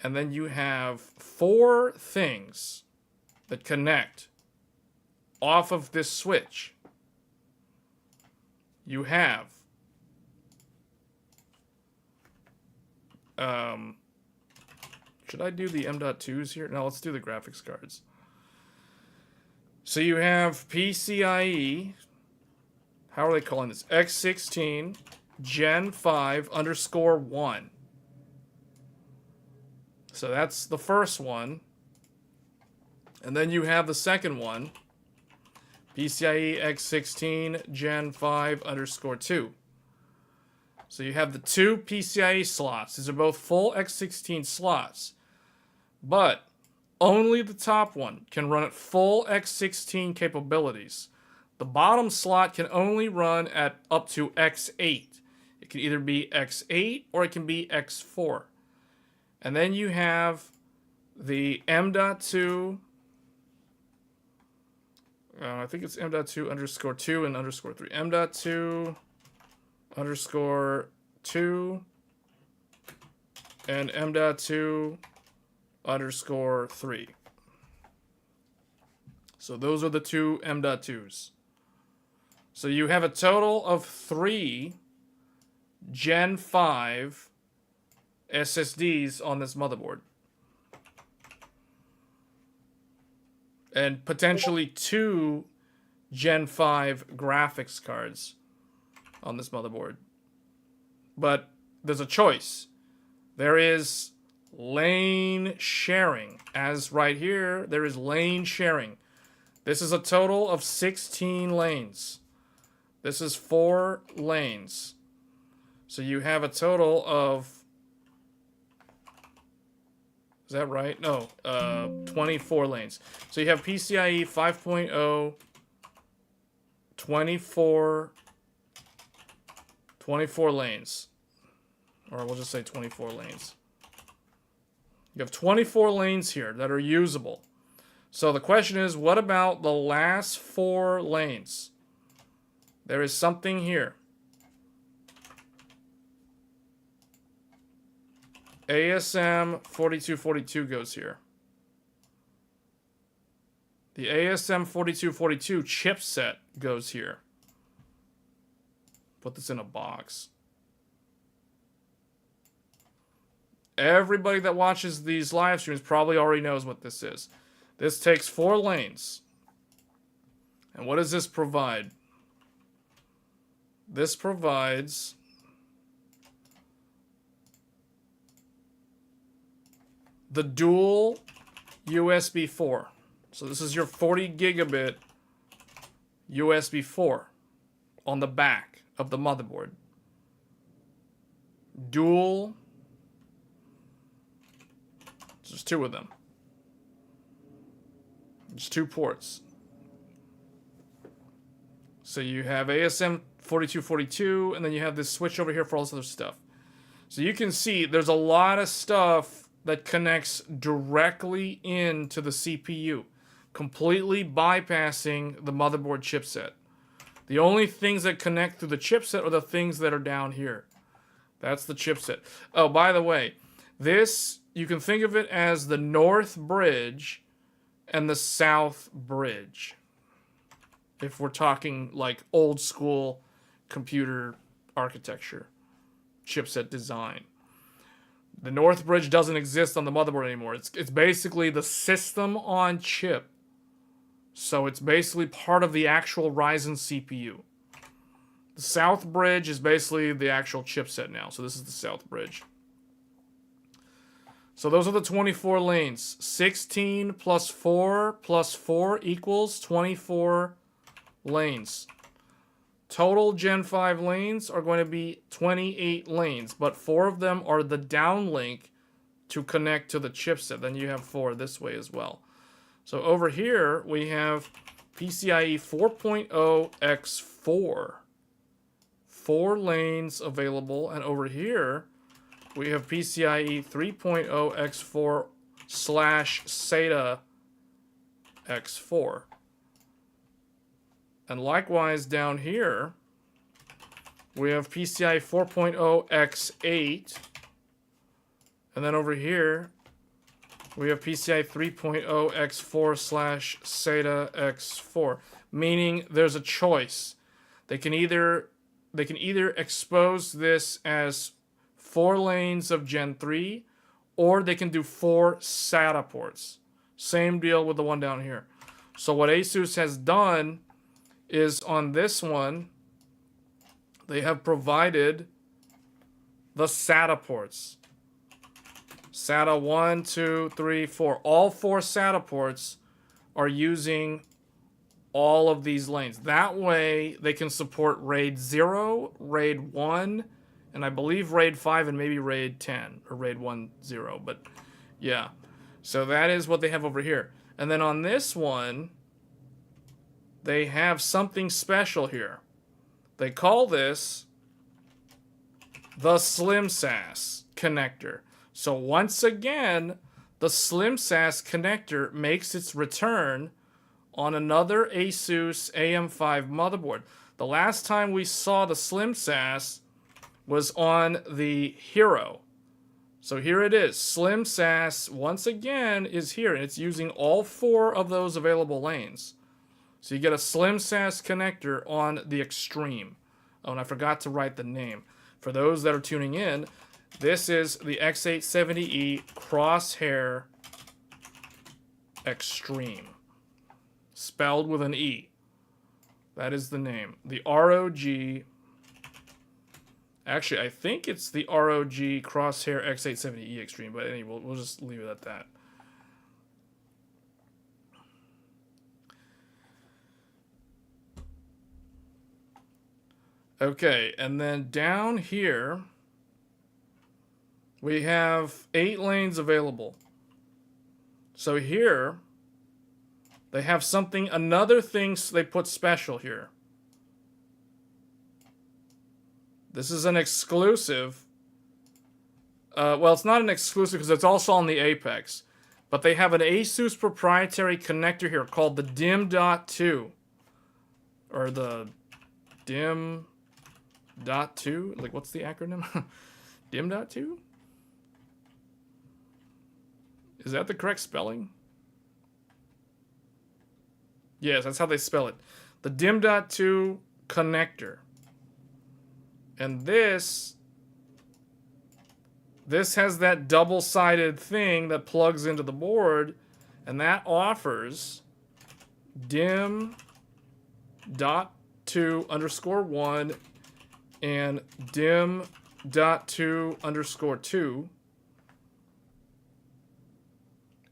And then you have 4 things that connect off of this switch. You have should I do the M.2s here? No, let's do the graphics cards. So you have PCIe. How are they calling this? X16 Gen 5 _1. So that's the first one. And then you have the second one. PCIe X16 Gen 5 _2. So you have the 2 PCIe slots. These are both full X16 slots. But only the top one can run at full X16 capabilities. The bottom slot can only run at up to X8. It can either be X8 or it can be X4. And then you have the M.2. I think it's M.2 _2 and _3. M.2 _2 and M.2 _3. So those are the 2 M.2s. So you have a total of 3 Gen 5 SSDs on this motherboard. And potentially 2 Gen 5 graphics cards on this motherboard. But there's a choice. There is lane sharing. As right here, there is lane sharing. This is a total of 16 lanes. This is 4 lanes. So you have a total of... Is that right? No, 24 lanes. So you have PCIe 5.0, 24 lanes. Or we'll just say 24 lanes. You have 24 lanes here that are usable. So the question is, what about the last 4 lanes? There is something here. ASM 4242 goes here. The ASM 4242 chipset goes here. Put this in a box. Everybody that watches these live streams probably already knows what this is. This takes 4 lanes. And what does this provide? This provides the dual USB 4. So this is your 40 gigabit USB 4 on the back of the motherboard. Dual. There's 2 of them. There's 2 ports. So you have ASM 4242, and then you have this switch over here for all this other stuff. So you can see there's a lot of stuff that connects directly into the CPU, completely bypassing the motherboard chipset. The only things that connect through the chipset are the things that are down here. That's the chipset. Oh, by the way, this, you can think of it as the north bridge and the south bridge. If we're talking like old school computer architecture, chipset design. The north bridge doesn't exist on the motherboard anymore. It's basically the system on chip. So it's basically part of the actual Ryzen CPU. The south bridge is basically the actual chipset now. So this is the south bridge. So those are the 24 lanes. 16 plus 4 plus 4 equals 24 lanes. Total Gen 5 lanes are going to be 28 lanes, but 4 of them are the downlink to connect to the chipset. Then you have 4 this way as well. So over here, we have PCIe 4.0 x 4. 4 lanes available. And over here, we have PCIe 3.0 X4 / SATA X4. And likewise down here, we have PCIe 4.0 X8. And then over here, we have PCIe 3.0 X4 / SATA X4. Meaning there's a choice. They can either expose this as 4 lanes of Gen 3, or they can do 4 SATA ports. Same deal with the one down here. So what Asus has done is on this one, they have provided the SATA ports. SATA 1, 2, 3, 4. All 4 SATA ports are using all of these lanes. That way, they can support RAID 0, RAID 1, and I believe RAID 5 and maybe RAID 10 or RAID 1.0. But yeah, so that is what they have over here. And then on this one, they have something special here. They call this the SlimSAS connector. So once again, the SlimSAS connector makes its return on another Asus AM5 motherboard. The last time we saw the SlimSAS was on the Hero. So here it is. SlimSAS, once again, is here. And it's using all 4 of those available lanes. So you get a SlimSAS connector on the Extreme. Oh, and I forgot to write the name. For those that are tuning in, this is the X870E Crosshair Extreme. Spelled with an E. That is the name. The ROG. Actually, I think it's the ROG Crosshair X870E Extreme. But anyway, we'll just leave it at that. Okay, and then down here, we have 8 lanes available. So here, they have something, another thing they put special here. This is an exclusive. Well, it's not an exclusive because it's also on the Apex. But they have an Asus proprietary connector here called the DIM.2. Or the DIM.2? Like, what's the acronym? DIM.2? Is that the correct spelling? Yes, that's how they spell it. The DIM.2 connector. And this has that double-sided thing that plugs into the board, and that offers DIM.2_1 and DIM.2_2.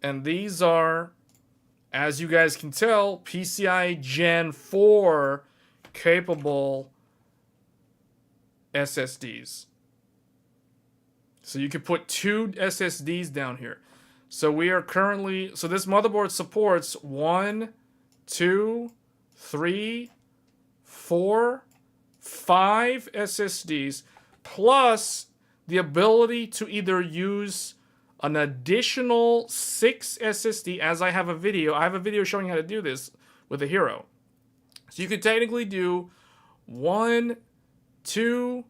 And these are, as you guys can tell, PCIe Gen 4 capable SSDs. So you could put 2 SSDs down here. So we are currently, so this motherboard supports 1, 2, 3, 4, 5 SSDs, plus the ability to either use an additional 6 SSD, as I have a video showing how to do this with the Hero. So you could technically do 1, 2,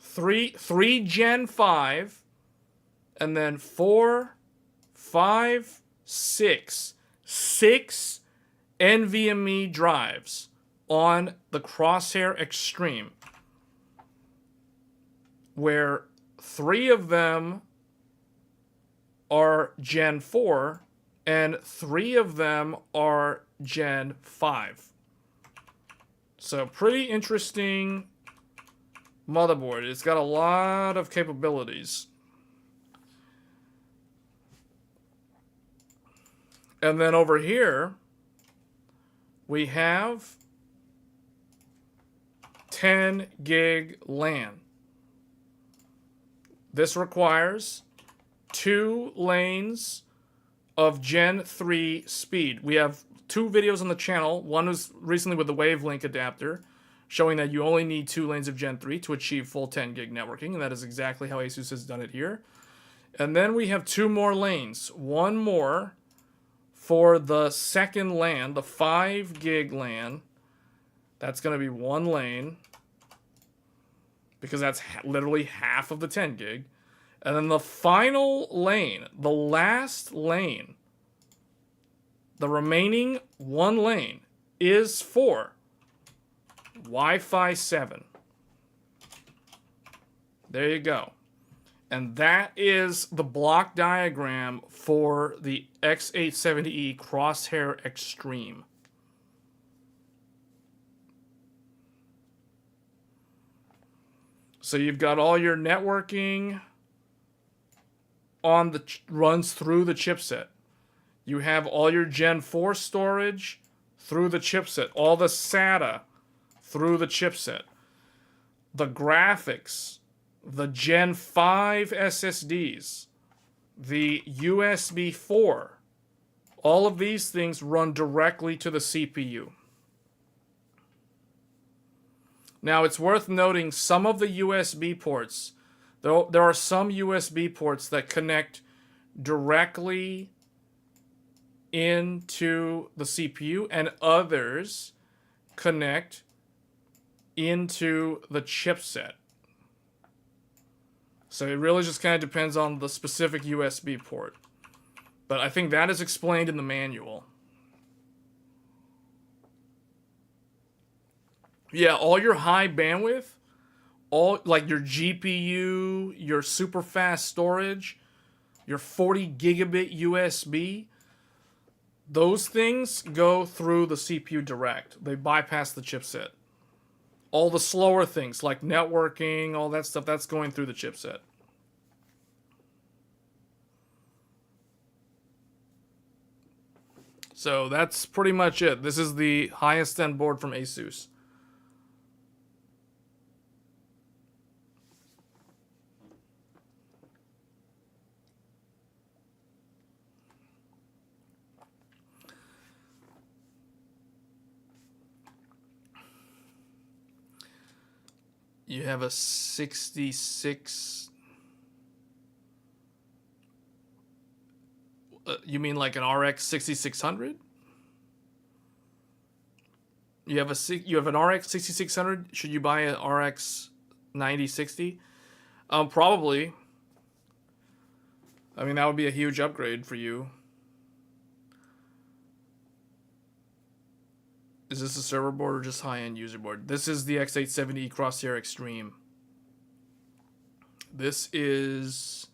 3 Gen 5, and then 4, 5, 6 NVMe drives on the Crosshair Extreme, where 3 of them are Gen 4 and 3 of them are Gen 5. So pretty interesting motherboard. It's got a lot of capabilities. And then over here, we have 10 gig LAN. This requires 2 lanes of Gen 3 speed. We have two videos on the channel. One was recently with the Wavelink adapter, showing that you only need 2 lanes of Gen 3 to achieve full 10 gig networking, and that is exactly how Asus has done it here. And then we have 2 more lanes. One more for the second LAN, the 5 gig LAN. That's going to be 1 lane, because that's literally half of the 10 gig. And then the final lane, the last lane, the remaining 1 lane is for Wi-Fi 7. There you go. And that is the block diagram for the X870E Crosshair Extreme. So you've got all your networking on the runs through the chipset. You have all your Gen 4 storage through the chipset. All the SATA through the chipset. The graphics, the Gen 5 SSDs, the USB 4. All of these things run directly to the CPU. Now, it's worth noting some of the USB ports, there are some USB ports that connect directly into the CPU, and others connect into the chipset. So it really just kind of depends on the specific USB port. But I think that is explained in the manual. Yeah, all your high bandwidth, all like your GPU, your super fast storage, your 40 gigabit USB, those things go through the CPU direct. They bypass the chipset. All the slower things like networking, all that stuff, that's going through the chipset. So that's pretty much it. This is the highest end board from Asus. You have a 66... you mean like an RX 6600? You have an RX 6600. Should you buy an RX 9060? Probably. I mean, that would be a huge upgrade for you. Is this a server board or just high-end user board? This is the X870E Crosshair Extreme. This is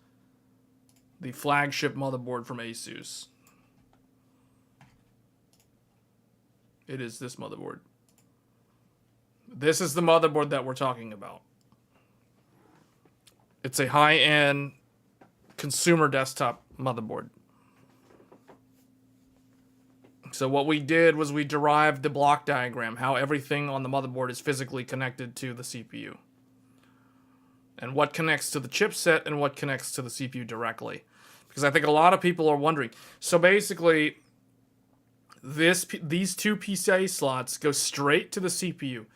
the flagship motherboard from Asus. It is this motherboard. This is the motherboard that we're talking about. It's a high-end consumer desktop motherboard. So what we did was we derived the block diagram, how everything on the motherboard is physically connected to the CPU. And what connects to the chipset and what connects to the CPU directly. Because I think a lot of people are wondering. So basically, these 2 PCIe slots go straight to the CPU.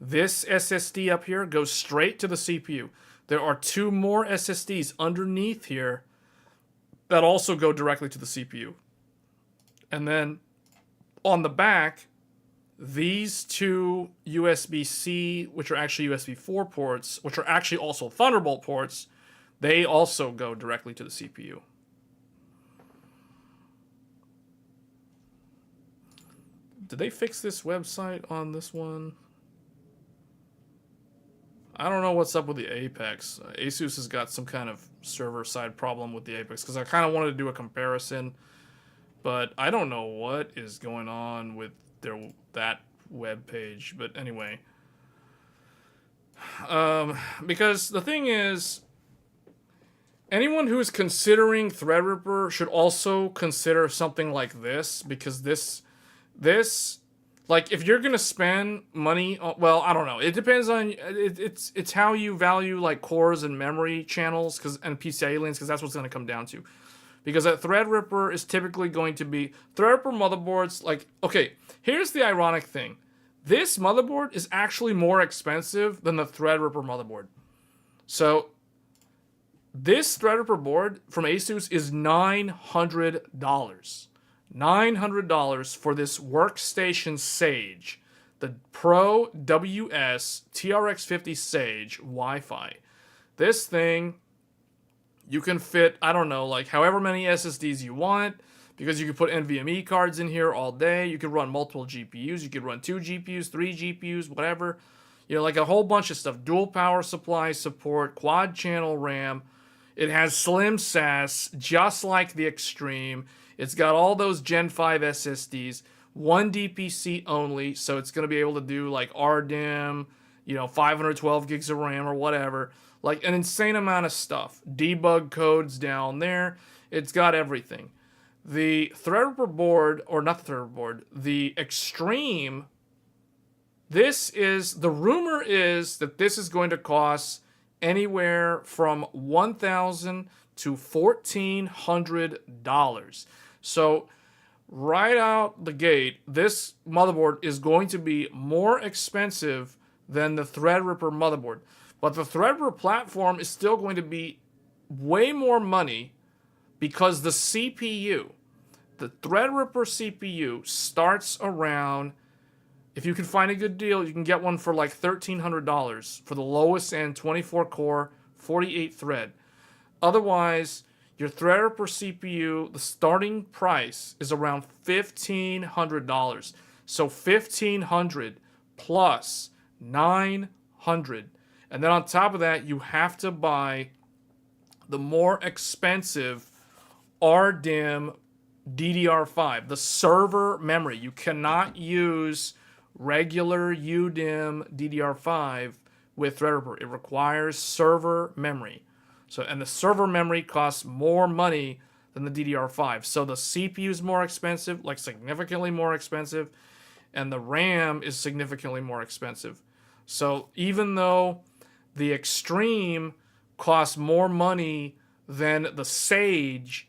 This SSD up here goes straight to the CPU. There are 2 more SSDs underneath here that also go directly to the CPU. And then on the back, these 2 USB-C, which are actually USB 4 ports, which are actually also Thunderbolt ports, they also go directly to the CPU. Did they fix this website on this one? I don't know what's up with the Apex. Asus has got some kind of server-side problem with the Apex, because I kind of wanted to do a comparison, but I don't know what is going on with that web page. But anyway, because the thing is, anyone who is considering Threadripper should also consider something like this, because this, like, if you're gonna spend money on, well, I don't know. It depends on it's how you value like cores and memory channels, and PCIe lanes, because that's what's gonna come down to. Because a Threadripper is typically going to be... Threadripper motherboards, like... Okay, here's the ironic thing. This motherboard is actually more expensive than the Threadripper motherboard. So, this Threadripper board from Asus is $900. $900 for this workstation Sage. The Pro WS TRX50 Sage Wi-Fi. This thing, you can fit, I don't know, like however many SSDs you want, because you can put NVMe cards in here all day. You can run multiple GPUs. You could run 2 GPUs, 3 GPUs, whatever. You know, like a whole bunch of stuff. Dual power supply support, quad channel RAM. It has slim SAS, just like the Extreme. It's got all those Gen 5 SSDs. 1 DPC only, so it's going to be able to do like RDIMM, 512 gigs of RAM or whatever. Like an insane amount of stuff. Debug codes down there. It's got everything. The Threadripper board, or not the Threadripper board, the Extreme, the rumor is that this is going to cost anywhere from $1,000 to $1,400. So, right out the gate, this motherboard is going to be more expensive than the Threadripper motherboard. But the Threadripper platform is still going to be way more money because the CPU, the Threadripper CPU starts around, if you can find a good deal, you can get one for like $1,300 for the lowest end 24 core, 48 thread. Otherwise, your Threadripper CPU, the starting price is around $1,500. So $1,500 plus $900. And then on top of that, you have to buy the more expensive RDIMM DDR5, the server memory. You cannot use regular UDIMM DDR5 with Threadripper. It requires server memory. So, and the server memory costs more money than the DDR5. So the CPU is more expensive, like significantly more expensive, and the RAM is significantly more expensive. So even though the Extreme costs more money than the Sage,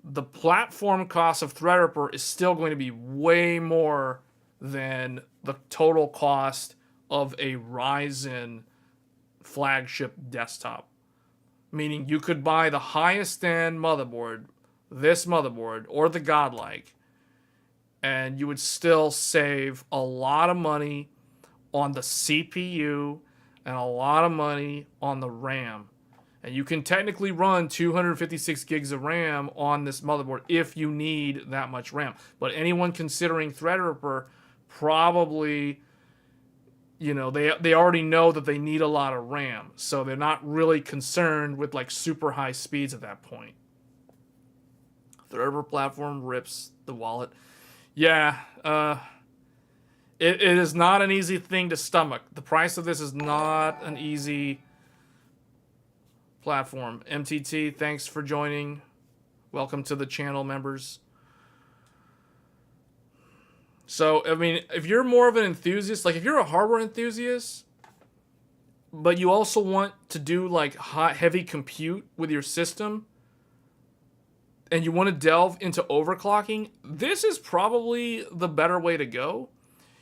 the platform cost of Threadripper is still going to be way more than the total cost of a Ryzen flagship desktop. Meaning you could buy the highest end motherboard, this motherboard, or the Godlike, and you would still save a lot of money on the CPU and a lot of money on the RAM. And you can technically run 256 gigs of RAM on this motherboard if you need that much RAM. But anyone considering Threadripper probably, they already know that they need a lot of RAM. So they're not really concerned with like super high speeds at that point. Threadripper platform rips the wallet. Yeah, it is not an easy thing to stomach. The price of this is not an easy platform. MTT, thanks for joining. Welcome to the channel, members. So, I mean, if you're more of an enthusiast, like if you're a hardware enthusiast, but you also want to do like heavy compute with your system, and you want to delve into overclocking, this is probably the better way to go.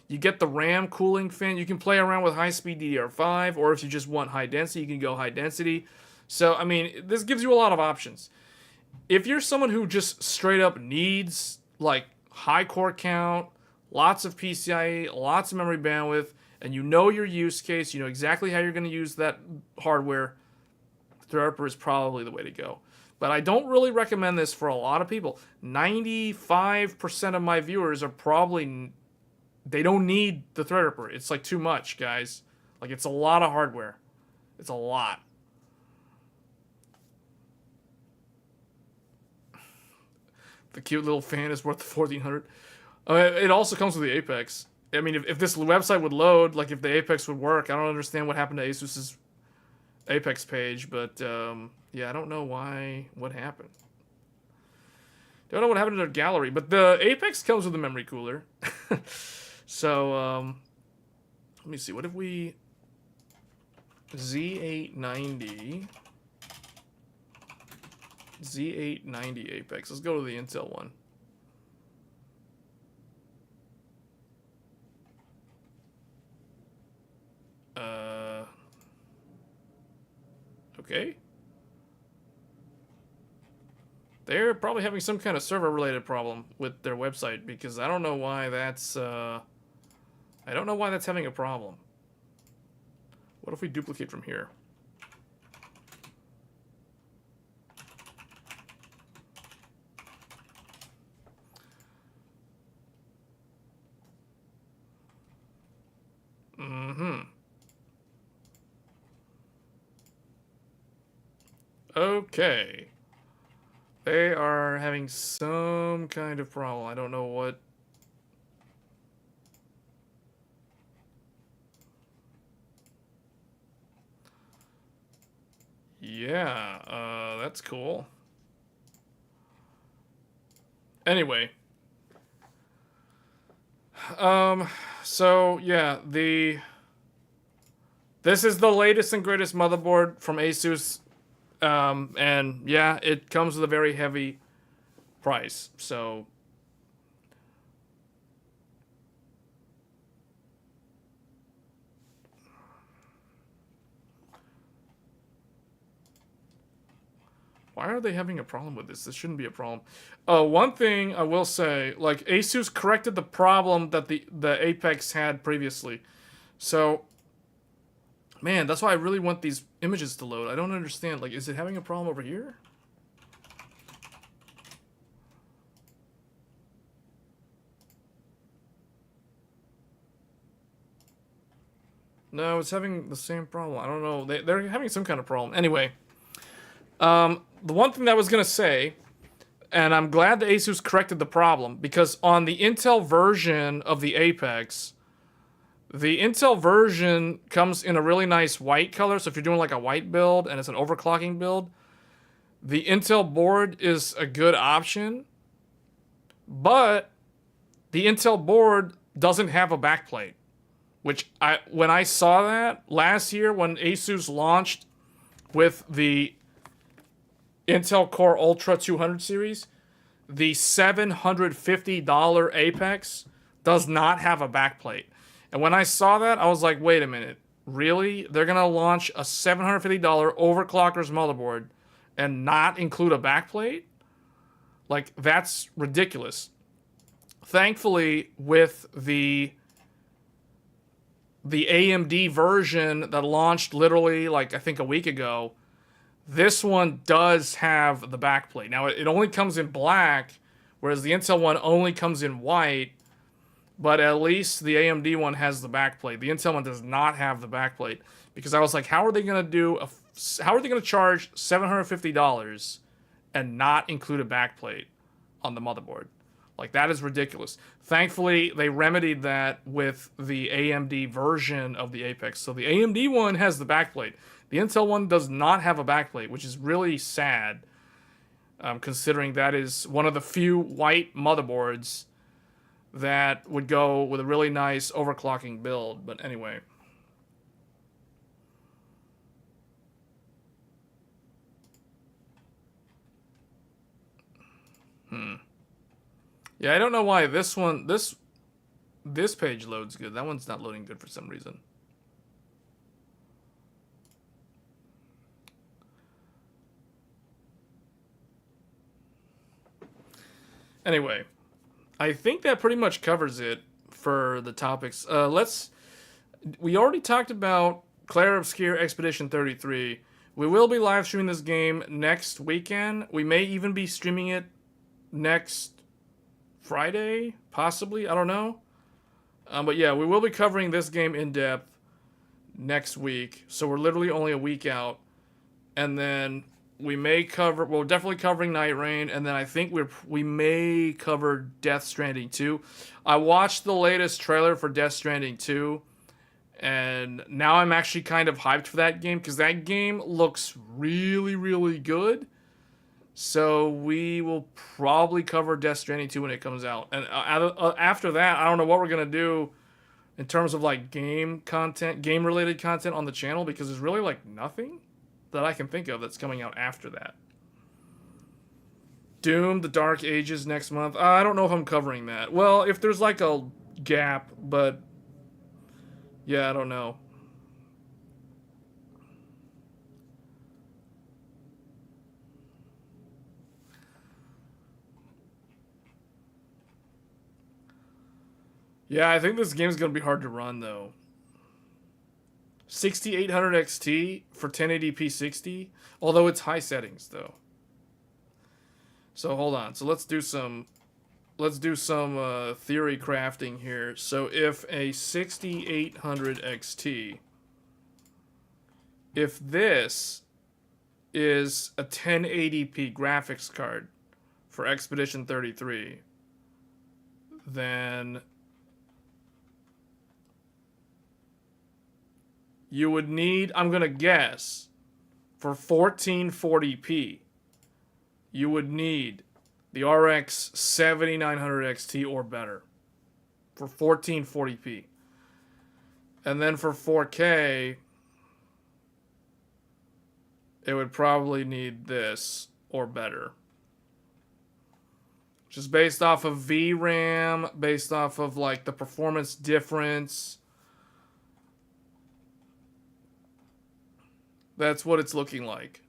You get the RAM cooling fan. You can play around with high-speed DDR5, or if you just want high density, you can go high density. So, I mean, this gives you a lot of options. If you're someone who just straight up needs, like, high core count, lots of PCIe, lots of memory bandwidth, and you know your use case, you know exactly how you're going to use that hardware, Threadripper is probably the way to go. But I don't really recommend this for a lot of people. 95% of my viewers are probably... They don't need the Threadripper. It's like too much, guys. Like, it's a lot of hardware. It's a lot. The cute little fan is worth $1,400. It also comes with the Apex. I mean, if this website would load, like if the Apex would work, I don't understand what happened to Asus's Apex page, but yeah, I don't know what happened. Don't know what happened to their gallery, but the Apex comes with a memory cooler. So, let me see. What if we... Z890... Z890 Apex. Let's go to the Intel one. Okay. They're probably having some kind of server-related problem with their website because I don't know why that's having a problem. What if we duplicate from here? Okay. They are having some kind of problem. I don't know what. Yeah, that's cool. Anyway. So yeah, this is the latest and greatest motherboard from Asus. And yeah, it comes with a very heavy price. So why are they having a problem with this? This shouldn't be a problem. One thing I will say, like Asus corrected the problem that the Apex had previously. So man, that's why I really want these images to load. I don't understand. Like, is it having a problem over here? No, it's having the same problem. I don't know. They're having some kind of problem. Anyway, the one thing that I was going to say, and I'm glad that Asus corrected the problem, because on the Intel version of the Apex, the Intel version comes in a really nice white color, so if you're doing like a white build and it's an overclocking build, the Intel board is a good option, but the Intel board doesn't have a backplate, which when I saw that last year when Asus launched with the Intel Core Ultra 200 series, the $750 Apex does not have a backplate. And when I saw that, I was like, wait a minute. Really? They're going to launch a $750 overclockers motherboard and not include a backplate? Like, that's ridiculous. Thankfully, with the AMD version that launched literally, like, I think a week ago, this one does have the backplate. Now, it only comes in black, whereas the Intel one only comes in white. But at least the AMD one has the backplate. The Intel one does not have the backplate, because I was like, how are they going to charge $750 and not include a backplate on the motherboard? Like, that is ridiculous. Thankfully, they remedied that with the AMD version of the Apex. So the AMD one has the backplate. The Intel one does not have a backplate, which is really sad, considering that is one of the few white motherboards that would go with a really nice overclocking build. But anyway. Yeah, I don't know why this page loads good. That one's not loading good for some reason. Anyway, I think that pretty much covers it for the topics. We already talked about Clair Obscure Expedition 33. We will be live streaming this game next weekend. We may even be streaming it next Friday, possibly. I don't know. But yeah, we will be covering this game in depth next week. So we're literally only a week out. And then we're definitely covering Night Rain, and then I think we may cover Death Stranding 2. I watched the latest trailer for Death Stranding 2, and now I'm actually kind of hyped for that game, because that game looks really, really good. So we will probably cover Death Stranding 2 when it comes out. And after that, I don't know what we're going to do in terms of like game-related content on the channel, because there's really like nothing that I can think of that's coming out after that. Doom, The Dark Ages next month. I don't know if I'm covering that. Well, if there's like a gap, but yeah, I don't know. Yeah, I think this game's gonna be hard to run though. 6800 XT for 1080p 60, although it's high settings though. So hold on. So let's do some theory crafting here. So if a 6800 XT, if this is a 1080p graphics card for Expedition 33, then you would need, I'm gonna guess, for 1440p, you would need the RX 7900 XT or better for 1440p. And then for 4K, it would probably need this or better. Which is based off of VRAM, based off of like the performance difference. That's what it's looking like.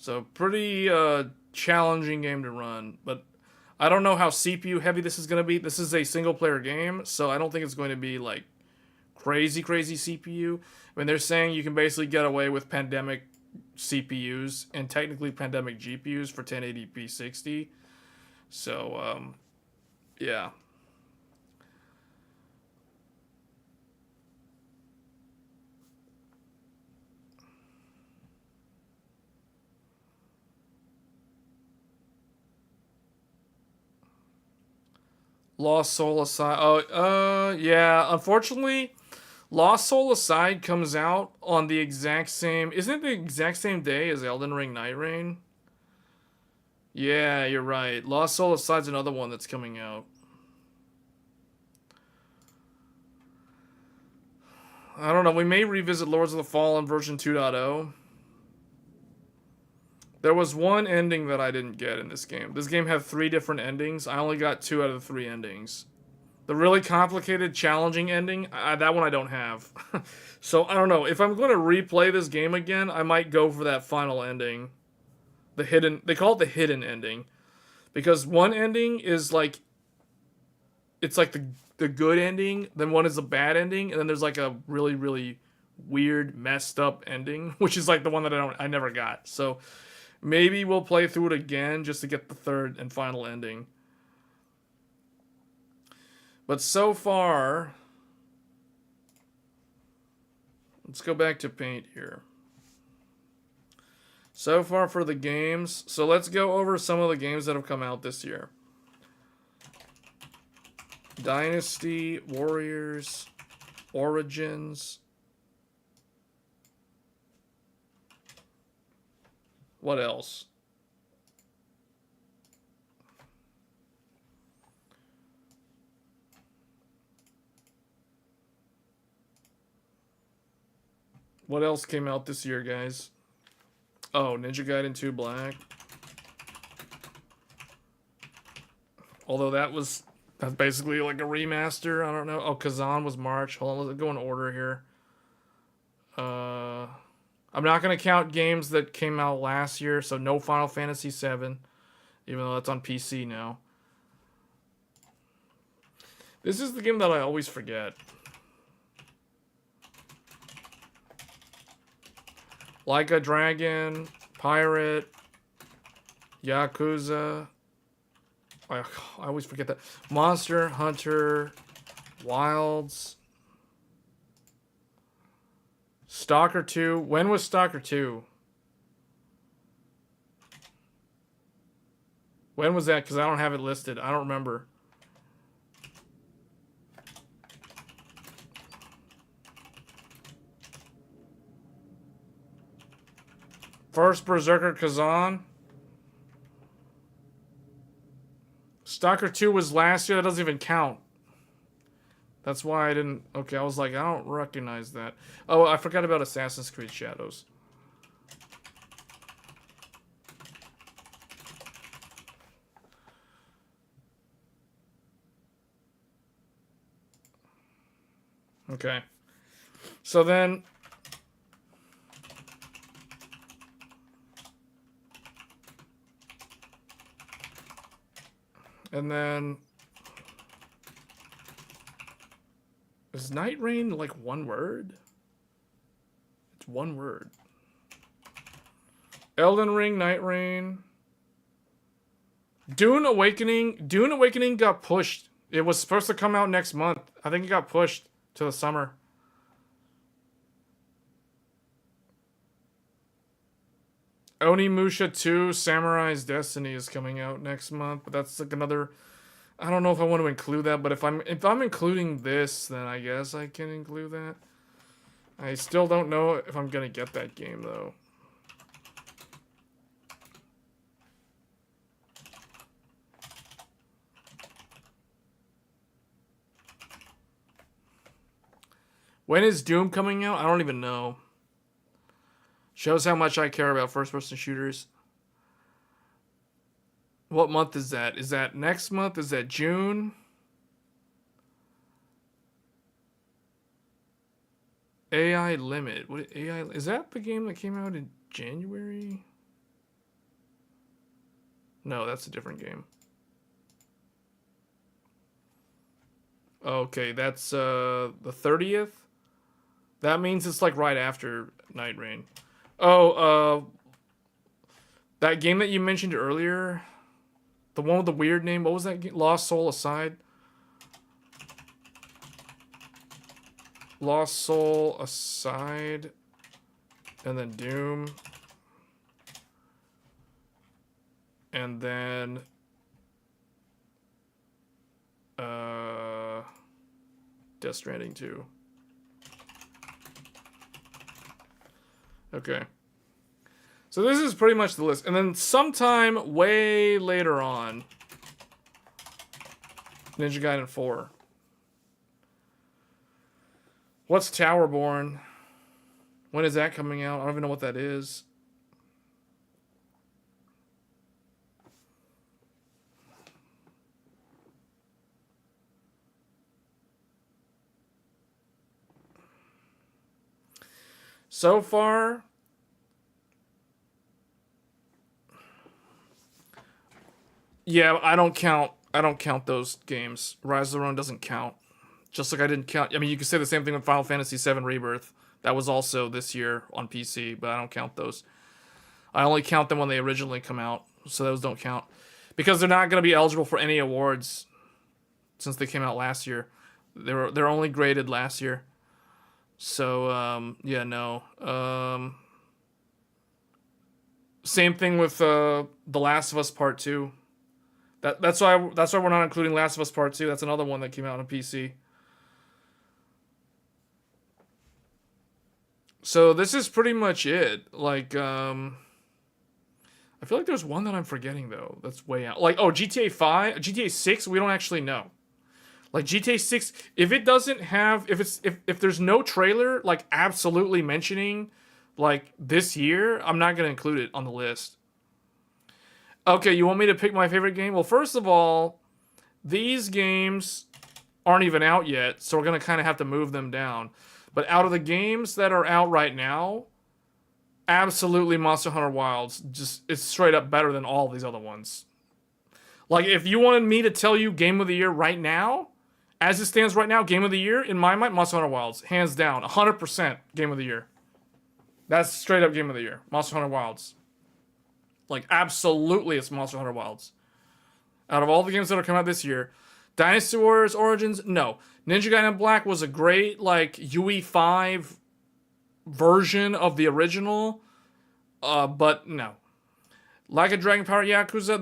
So pretty challenging game to run, but I don't know how CPU heavy this is going to be. This is a single player game, so I don't think it's going to be like crazy CPU. I mean, they're saying you can basically get away with pandemic CPUs and technically pandemic GPUs for 1080p 60. So, yeah. Lost Soul Aside. Oh, yeah. Unfortunately, Lost Soul Aside comes out on the exact same... Isn't it the exact same day as Elden Ring Night Rain? Yeah, you're right. Lost Soul Aside's another one that's coming out. I don't know. We may revisit Lords of the Fallen version 2.0. There was one ending that I didn't get in this game. This game had 3 different endings. I only got 2 out of the 3 endings. The really complicated, challenging ending, that one I don't have. So, I don't know. If I'm going to replay this game again, I might go for that final ending. The hidden... They call it the hidden ending. Because one ending is like... It's like the good ending. Then one is the bad ending. And then there's like a really, really weird, messed up ending. Which is like the one that I never got. So... Maybe we'll play through it again just to get the third and final ending. But so far... Let's go back to Paint here. So far for the games. So let's go over some of the games that have come out this year. Dynasty, Warriors, Origins... What else? What else came out this year, guys? Oh, Ninja Gaiden 2 Black. Although that's basically like a remaster. I don't know. Oh, Kazan was March. Hold on, let's go in order here. I'm not going to count games that came out last year, so no Final Fantasy VII, even though that's on PC now. This is the game that I always forget. Like a Dragon, Pirate, Yakuza. I always forget that. Monster Hunter, Wilds. Stalker 2. When was Stalker 2? When was that? Because I don't have it listed. I don't remember. First Berserker Kazan. Stalker 2 was last year. That doesn't even count. That's why I didn't... Okay, I was like, I don't recognize that. Oh, I forgot about Assassin's Creed Shadows. Okay. So then... And then... Is Night Rain like one word? It's one word. Elden Ring, Night Rain. Dune Awakening got pushed. It was supposed to come out next month. I think it got pushed to the summer. Onimusha 2 Samurai's Destiny is coming out next month, but that's like another... I don't know if I want to include that, but if I'm including this, then I guess I can include that. I still don't know if I'm gonna get that game though. When is Doom coming out? I don't even know. Shows how much I care about first-person shooters. What month is that? Is that next month? Is that June? AI Limit. What AI? Is that the game that came out in January? No, that's a different game. Okay, that's the 30th. That means it's like right after Night Rain. Oh, that game that you mentioned earlier, the one with the weird name. What was that game? Lost Soul Aside. Lost Soul Aside, and then Doom, and then Death Stranding 2. Okay. So this is pretty much the list. And then sometime way later on, Ninja Gaiden 4. What's Towerborn? When is that coming out? I don't even know what that is. So far, yeah, I don't count those games. Rise of the Ronin doesn't count. Just like I didn't count. I mean, you could say the same thing with Final Fantasy VII Rebirth. That was also this year on PC, but I don't count those. I only count them when they originally come out, so those don't count. Because they're not going to be eligible for any awards since they came out last year. They're only graded last year. So, yeah, no. Same thing with The Last of Us Part 2. That's why we're not including Last of Us Part 2. That's another one that came out on PC. So this is pretty much it. Like, I feel like there's one that I'm forgetting though. That's way out. Like, oh, GTA 5, GTA 6. We don't actually know. Like GTA 6, if it doesn't have, if there's no trailer, like absolutely mentioning, like this year, I'm not gonna include it on the list. Okay, you want me to pick my favorite game? Well, first of all, these games aren't even out yet, so we're gonna kind of have to move them down. But out of the games that are out right now, absolutely Monster Hunter Wilds it's straight up better than all these other ones. Like, if you wanted me to tell you Game of the Year right now, as it stands right now, Game of the Year, in my mind, Monster Hunter Wilds. Hands down, 100% Game of the Year. That's straight up Game of the Year. Monster Hunter Wilds. Like, absolutely it's Monster Hunter Wilds. Out of all the games that are coming out this year, Dynasty Warriors Origins, no. Ninja Gaiden Black was a great, like, UE5 version of the original, but no. Like a Dragon Power Yakuza,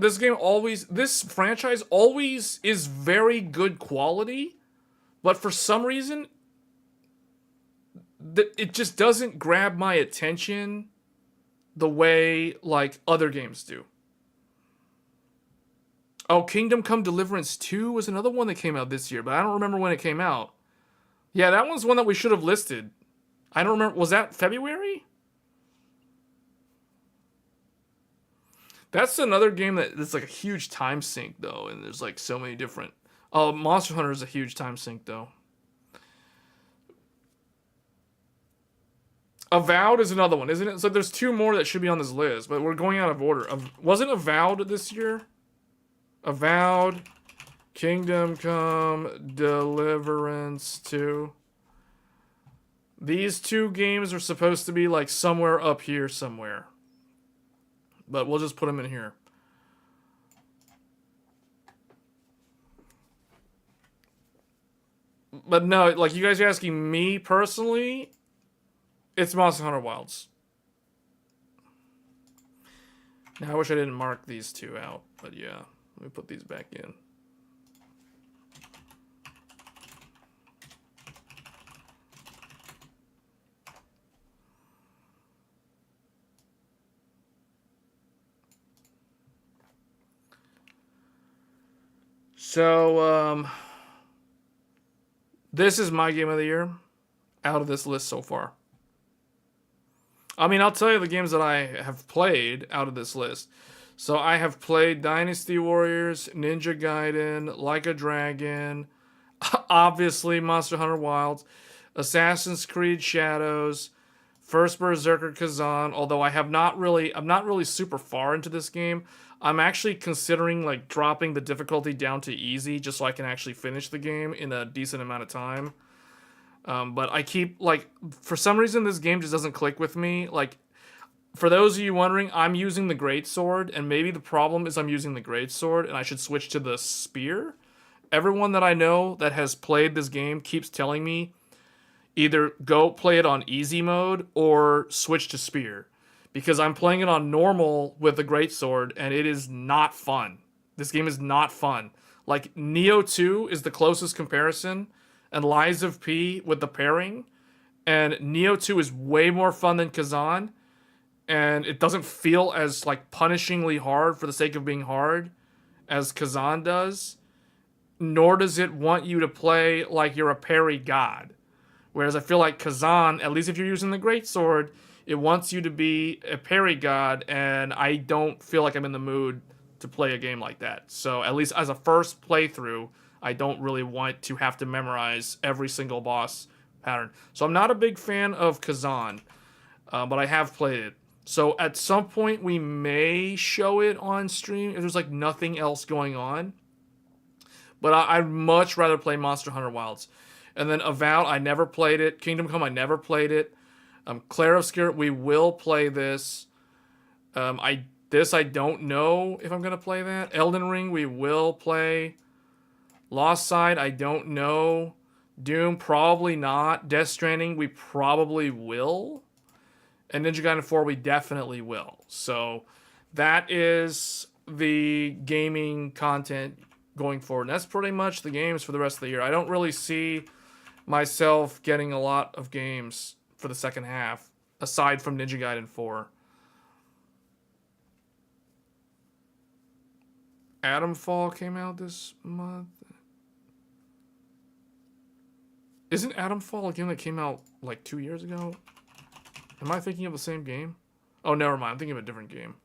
this franchise always is very good quality, but for some reason, it just doesn't grab my attention the way, like, other games do. Oh, Kingdom Come Deliverance 2 was another one that came out this year, but I don't remember when it came out. Yeah, that one's one that we should have listed. I don't remember. Was that February? That's another game that's like a huge time sink, though, and there's like so many different... Oh, Monster Hunter is a huge time sink, though. Avowed is another one, isn't it? So there's two more that should be on this list, but we're going out of order. Wasn't Avowed this year? Avowed, Kingdom Come, Deliverance 2. These two games are supposed to be like somewhere up here somewhere. But we'll just put them in here. But no, like you guys are asking me personally, it's Monster Hunter Wilds. Now I wish I didn't mark these two out, but yeah, let me put these back in. So, this is my game of the year out of this list so far. I mean, I'll tell you the games that I have played out of this list. So I have played Dynasty Warriors, Ninja Gaiden, Like a Dragon, obviously Monster Hunter Wilds, Assassin's Creed Shadows, First Berserker Kazan, although I'm not really super far into this game. I'm actually considering like dropping the difficulty down to easy just so I can actually finish the game in a decent amount of time. But I keep, like, for some reason this game just doesn't click with me. Like, for those of you wondering, I'm using the Greatsword, and maybe the problem is I'm using the Greatsword, and I should switch to the Spear. Everyone that I know that has played this game keeps telling me either go play it on easy mode or switch to Spear. Because I'm playing it on normal with the Greatsword, and it is not fun. This game is not fun. Like, Neo 2 is the closest comparison, and Lies of P with the pairing, and Neo 2 is way more fun than Kazan, and it doesn't feel as like punishingly hard for the sake of being hard as Kazan does, nor does it want you to play like you're a parry god. Whereas I feel like Kazan, at least if you're using the Greatsword, it wants you to be a parry god, and I don't feel like I'm in the mood to play a game like that. So at least as a first playthrough, I don't really want to have to memorize every single boss pattern. So I'm not a big fan of Kazan, but I have played it. So at some point we may show it on stream if there's like nothing else going on. But I'd much rather play Monster Hunter Wilds. And then Avowed, I never played it. Kingdom Come, I never played it. Clair Obscur, we will play this. I don't know if I'm going to play that. Elden Ring, we will play. Lost Side, I don't know. Doom, probably not. Death Stranding, we probably will. And Ninja Gaiden 4, we definitely will. So that is the gaming content going forward. And that's pretty much the games for the rest of the year. I don't really see myself getting a lot of games for the second half, aside from Ninja Gaiden 4. Atomfall came out this month. Isn't Atomfall a game that came out like 2 years ago? Am I thinking of the same game? Oh, never mind. I'm thinking of a different game.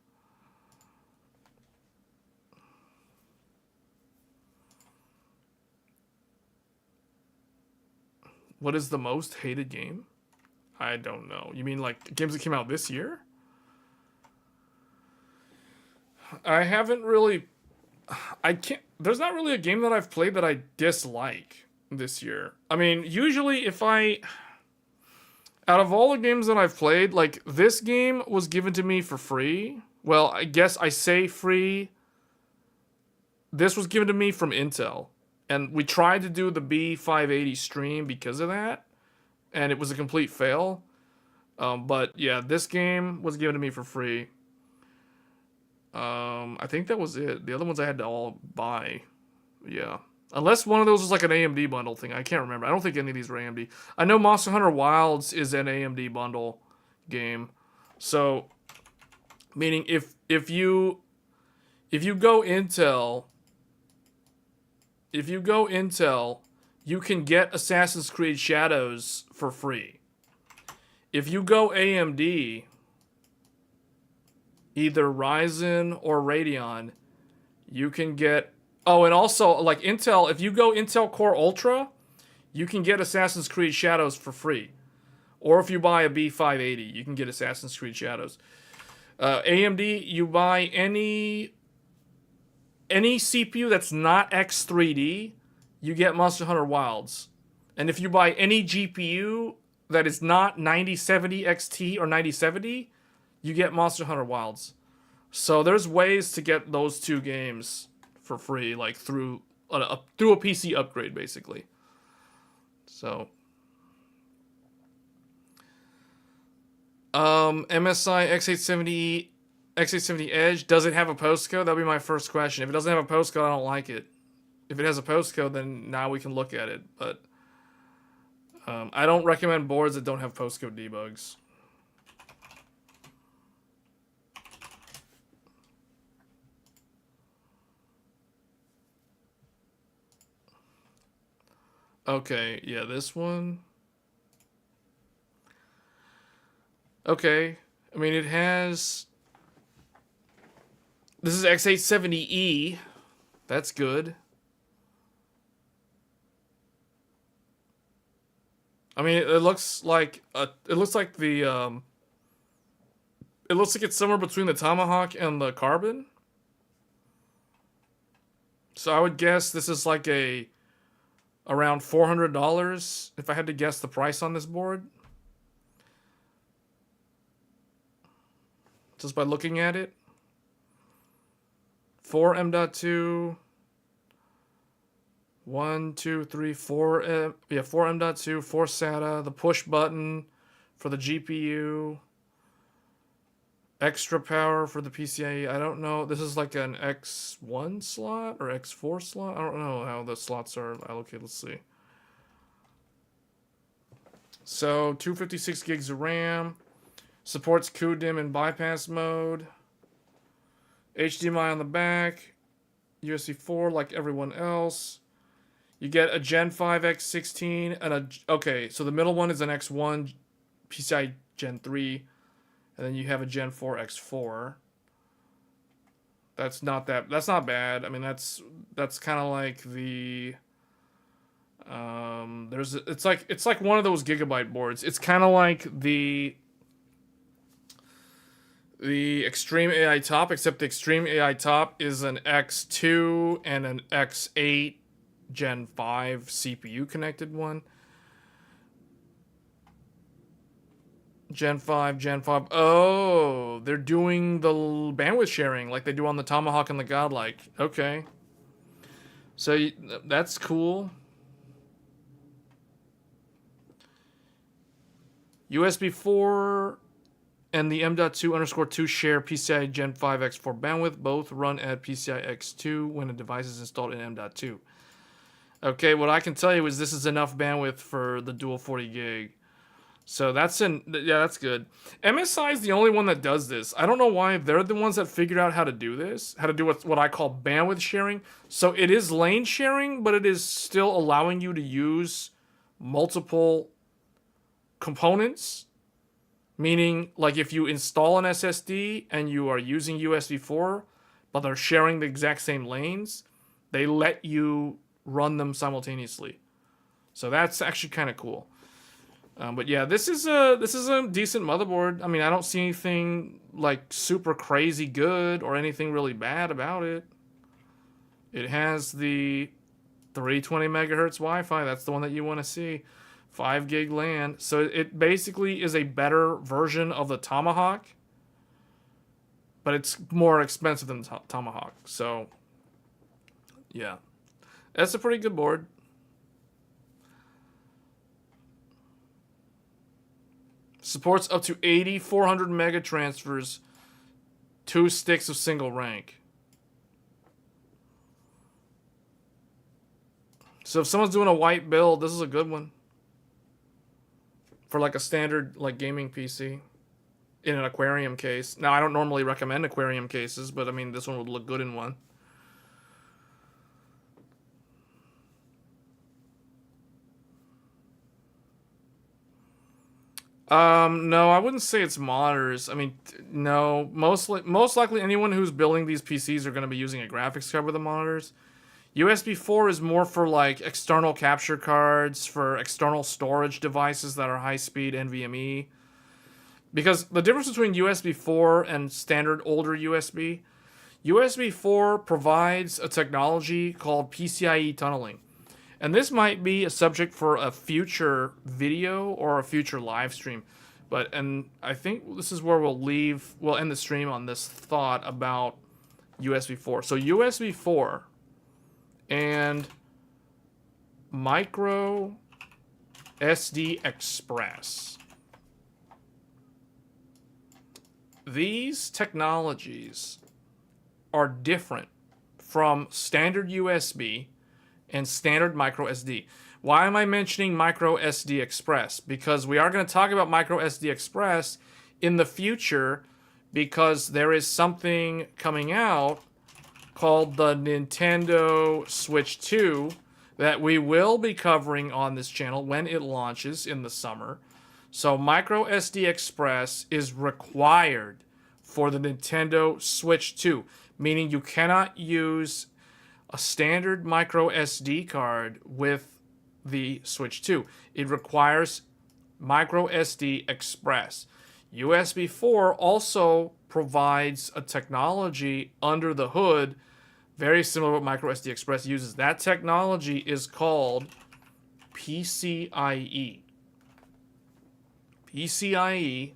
What is the most hated game? I don't know. You mean like games that came out this year? I haven't really... There's not really a game that I've played that I dislike this year. I mean, usually if out of all the games that I've played, like, this game was given to me for free. Well, I guess I say free. This was given to me from Intel. And we tried to do the B580 stream because of that. And it was a complete fail. But, yeah, this game was given to me for free. I think that was it. The other ones I had to all buy. Yeah. Unless one of those was like an AMD bundle thing. I can't remember. I don't think any of these were AMD. I know Monster Hunter Wilds is an AMD bundle game. So, meaning if you go Intel, you can get Assassin's Creed Shadows for free. If you go AMD, either Ryzen or Radeon, you can get... Oh, and also, like, if you go Intel Core Ultra, you can get Assassin's Creed Shadows for free. Or if you buy a B580, you can get Assassin's Creed Shadows. AMD, you buy any CPU that's not X3D, you get Monster Hunter Wilds. And if you buy any GPU that is not 9070 XT or 9070, you get Monster Hunter Wilds. So there's ways to get those two games for free, like through a PC upgrade, basically. So, MSI X870 Edge, does it have a postcode? That'll be my first question. If it doesn't have a postcode, I don't like it. If it has a postcode, then now we can look at it. But I don't recommend boards that don't have postcode debugs. Okay, yeah, this one. Okay, I mean, it has... This is X870E. That's good. I mean, it looks like the it looks like it's somewhere between the Tomahawk and the Carbon. So I would guess this is like around $400 if I had to guess the price on this board. Just by looking at it. 4 M.2. 1, 2, 3, 4. 4 M.2, 4 SATA, the push button for the GPU, extra power for the PCIe. I don't know. This is like an X1 slot or X4 slot. I don't know how the slots are allocated. Let's see. So 256 gigs of RAM. Supports QDIM and bypass mode. HDMI on the back. USB 4 like everyone else. You get a Gen 5 X16 and a... Okay, so the middle one is an X1 PCIe Gen 3. And then you have a Gen 4 X4. That's not bad. I mean, that's kind of like the... It's like one of those gigabyte boards. It's kind of like the Extreme AI Top, except the Extreme AI Top is an X2 and an X8 Gen 5 CPU connected one. Gen 5. Oh, they're doing the bandwidth sharing like they do on the Tomahawk and the Godlike. Okay. So that's cool. USB 4 and the M.2_2 share PCIe Gen 5 X4 bandwidth. Both run at PCIe X2 when a device is installed in M.2. Okay, what I can tell you is this is enough bandwidth for the dual 40 gig. So that's good. MSI is the only one that does this. I don't know why. They're the ones that figured out how to do this, how to do what I call bandwidth sharing. So it is lane sharing, but it is still allowing you to use multiple components. Meaning, like if you install an SSD and you are using USB 4, but they're sharing the exact same lanes, they let you run them simultaneously. So that's actually kind of cool. But yeah, this is a decent motherboard. I mean, I don't see anything like super crazy good or anything really bad about it. It has the 320 megahertz Wi-Fi. That's the one that you want to see. 5 gig LAN. So it basically is a better version of the Tomahawk, but it's more expensive than the Tomahawk. So yeah, that's a pretty good board. Supports up to 80 400 mega transfers, 2 sticks of single rank. So if someone's doing a white build, this is a good one. For like a standard like gaming PC in an aquarium case. Now, I don't normally recommend aquarium cases, but I mean, this one would look good in one. No, I wouldn't say it's modders. I mean, no, most likely anyone who's building these PCs are going to be using a graphics card with the monitors. USB 4 is more for like external capture cards, for external storage devices that are high-speed NVMe. Because the difference between USB 4 and standard older USB 4 provides a technology called PCIe tunneling. And this might be a subject for a future video or a future live stream. And I think this is where we'll end the stream on this thought about USB 4. So USB 4 and micro SD Express. These technologies are different from standard USB and standard micro SD. Why am I mentioning micro SD Express? Because we are going to talk about micro SD Express in the future, because there is something coming out called the Nintendo Switch 2 that we will be covering on this channel when it launches in the summer. So micro SD Express is required for the Nintendo Switch 2, meaning you cannot use a standard micro SD card with the Switch 2. It requires micro SD Express. USB 4 also provides a technology under the hood very similar to what micro SD Express uses. That technology is called PCIe. PCIe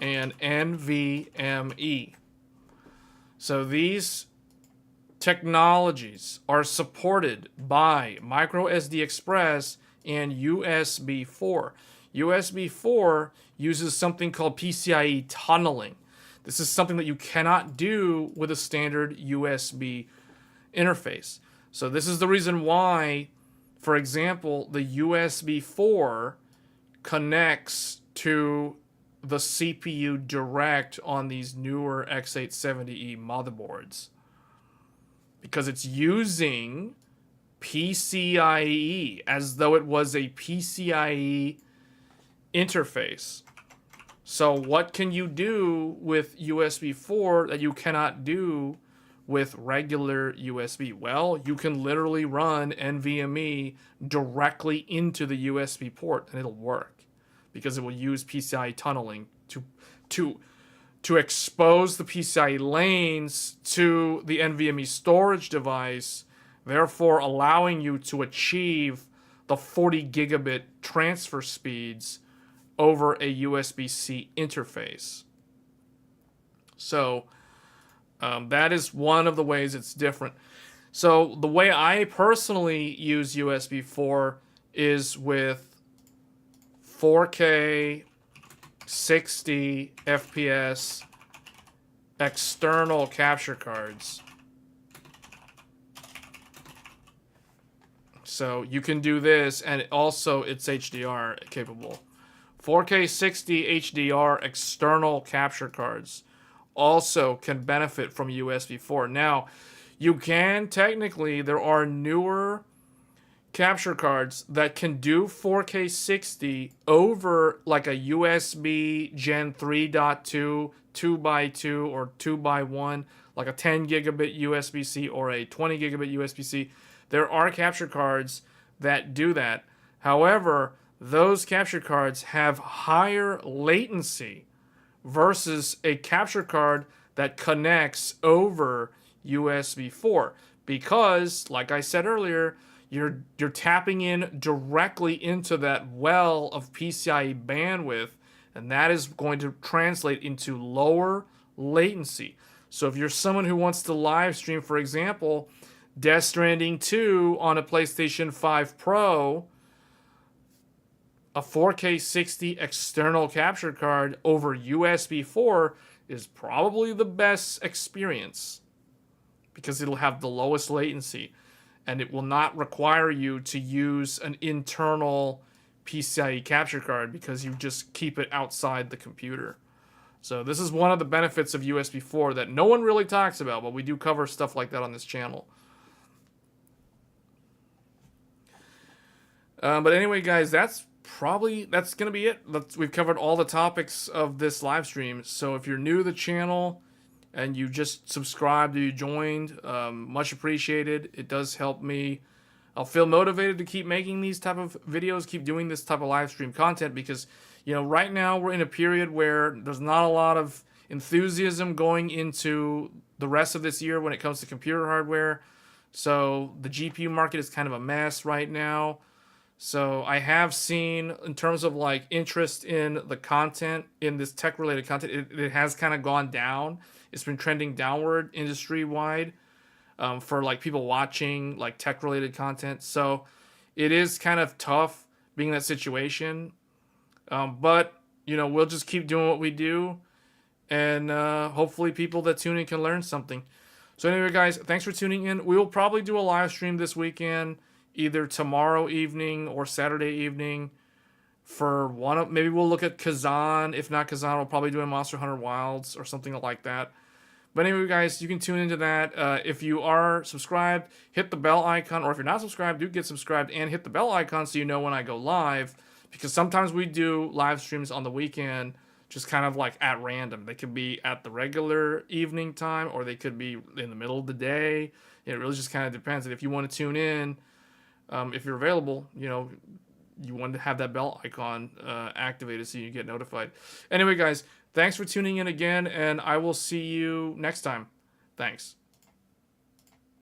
and NVMe. So these technologies are supported by micro SD Express and USB 4. USB 4 uses something called PCIe tunneling. This is something that you cannot do with a standard USB interface. So this is the reason why, for example, the USB 4 connects to the CPU direct on these newer X870E motherboards, because it's using PCIe as though it was a PCIe interface. So what can you do with USB 4 that you cannot do with regular USB? Well, you can literally run NVMe directly into the USB port and it'll work, because it will use PCIe tunneling to expose the PCIe lanes to the NVMe storage device, therefore allowing you to achieve the 40 gigabit transfer speeds over a USB-C interface. So that is one of the ways it's different. So the way I personally use USB 4 is with 4K 60 FPS external capture cards. So you can do this, and also it's HDR capable. 4K 60 HDR external capture cards also can benefit from USB 4. Now, you can technically, there are newer capture cards that can do 4K 60 over like a USB Gen 3.2, 2x2 or 2x1, like a 10 gigabit USB-C or a 20 gigabit USB-C. There are capture cards that do that. However, those capture cards have higher latency versus a capture card that connects over USB 4, because, like I said earlier, you're tapping in directly into that well of PCIe bandwidth, and that is going to translate into lower latency. So if you're someone who wants to live stream, for example, Death Stranding 2 on a PlayStation 5 Pro, a 4K 60 external capture card over USB 4 is probably the best experience, because it'll have the lowest latency and it will not require you to use an internal PCIe capture card, because you just keep it outside the computer. So this is one of the benefits of USB 4 that no one really talks about, but we do cover stuff like that on this channel. But anyway, guys, that's going to be it. We've covered all the topics of this live stream. So if you're new to the channel, and you just subscribed or you joined, much appreciated. It does help me. I'll feel motivated to keep making these type of videos, keep doing this type of live stream content, because, you know, right now we're in a period where there's not a lot of enthusiasm going into the rest of this year when it comes to computer hardware. So the GPU market is kind of a mess right now. So I have seen, in terms of like interest in the content, in this tech related content, it has kind of gone down. It's been trending downward industry wide, for like people watching like tech related content. So it is kind of tough being in that situation. But you know, we'll just keep doing what we do, and hopefully people that tune in can learn something. So anyway, guys, thanks for tuning in. We will probably do a live stream this weekend, either tomorrow evening or Saturday evening, for one of, maybe we'll look at Kazan. If not Kazan, we'll probably do a Monster Hunter Wilds or something like that. But anyway, guys, you can tune into that. If you are subscribed, hit the bell icon, or if you're not subscribed, do get subscribed and hit the bell icon so you know when I go live, because sometimes we do live streams on the weekend just kind of like at random. They could be at the regular evening time, or they could be in the middle of the day. It really just kind of depends. And if you want to tune in, if you're available, you know, you want to have that bell icon activated so you get notified. Anyway, guys, thanks for tuning in again, and I will see you next time. Thanks.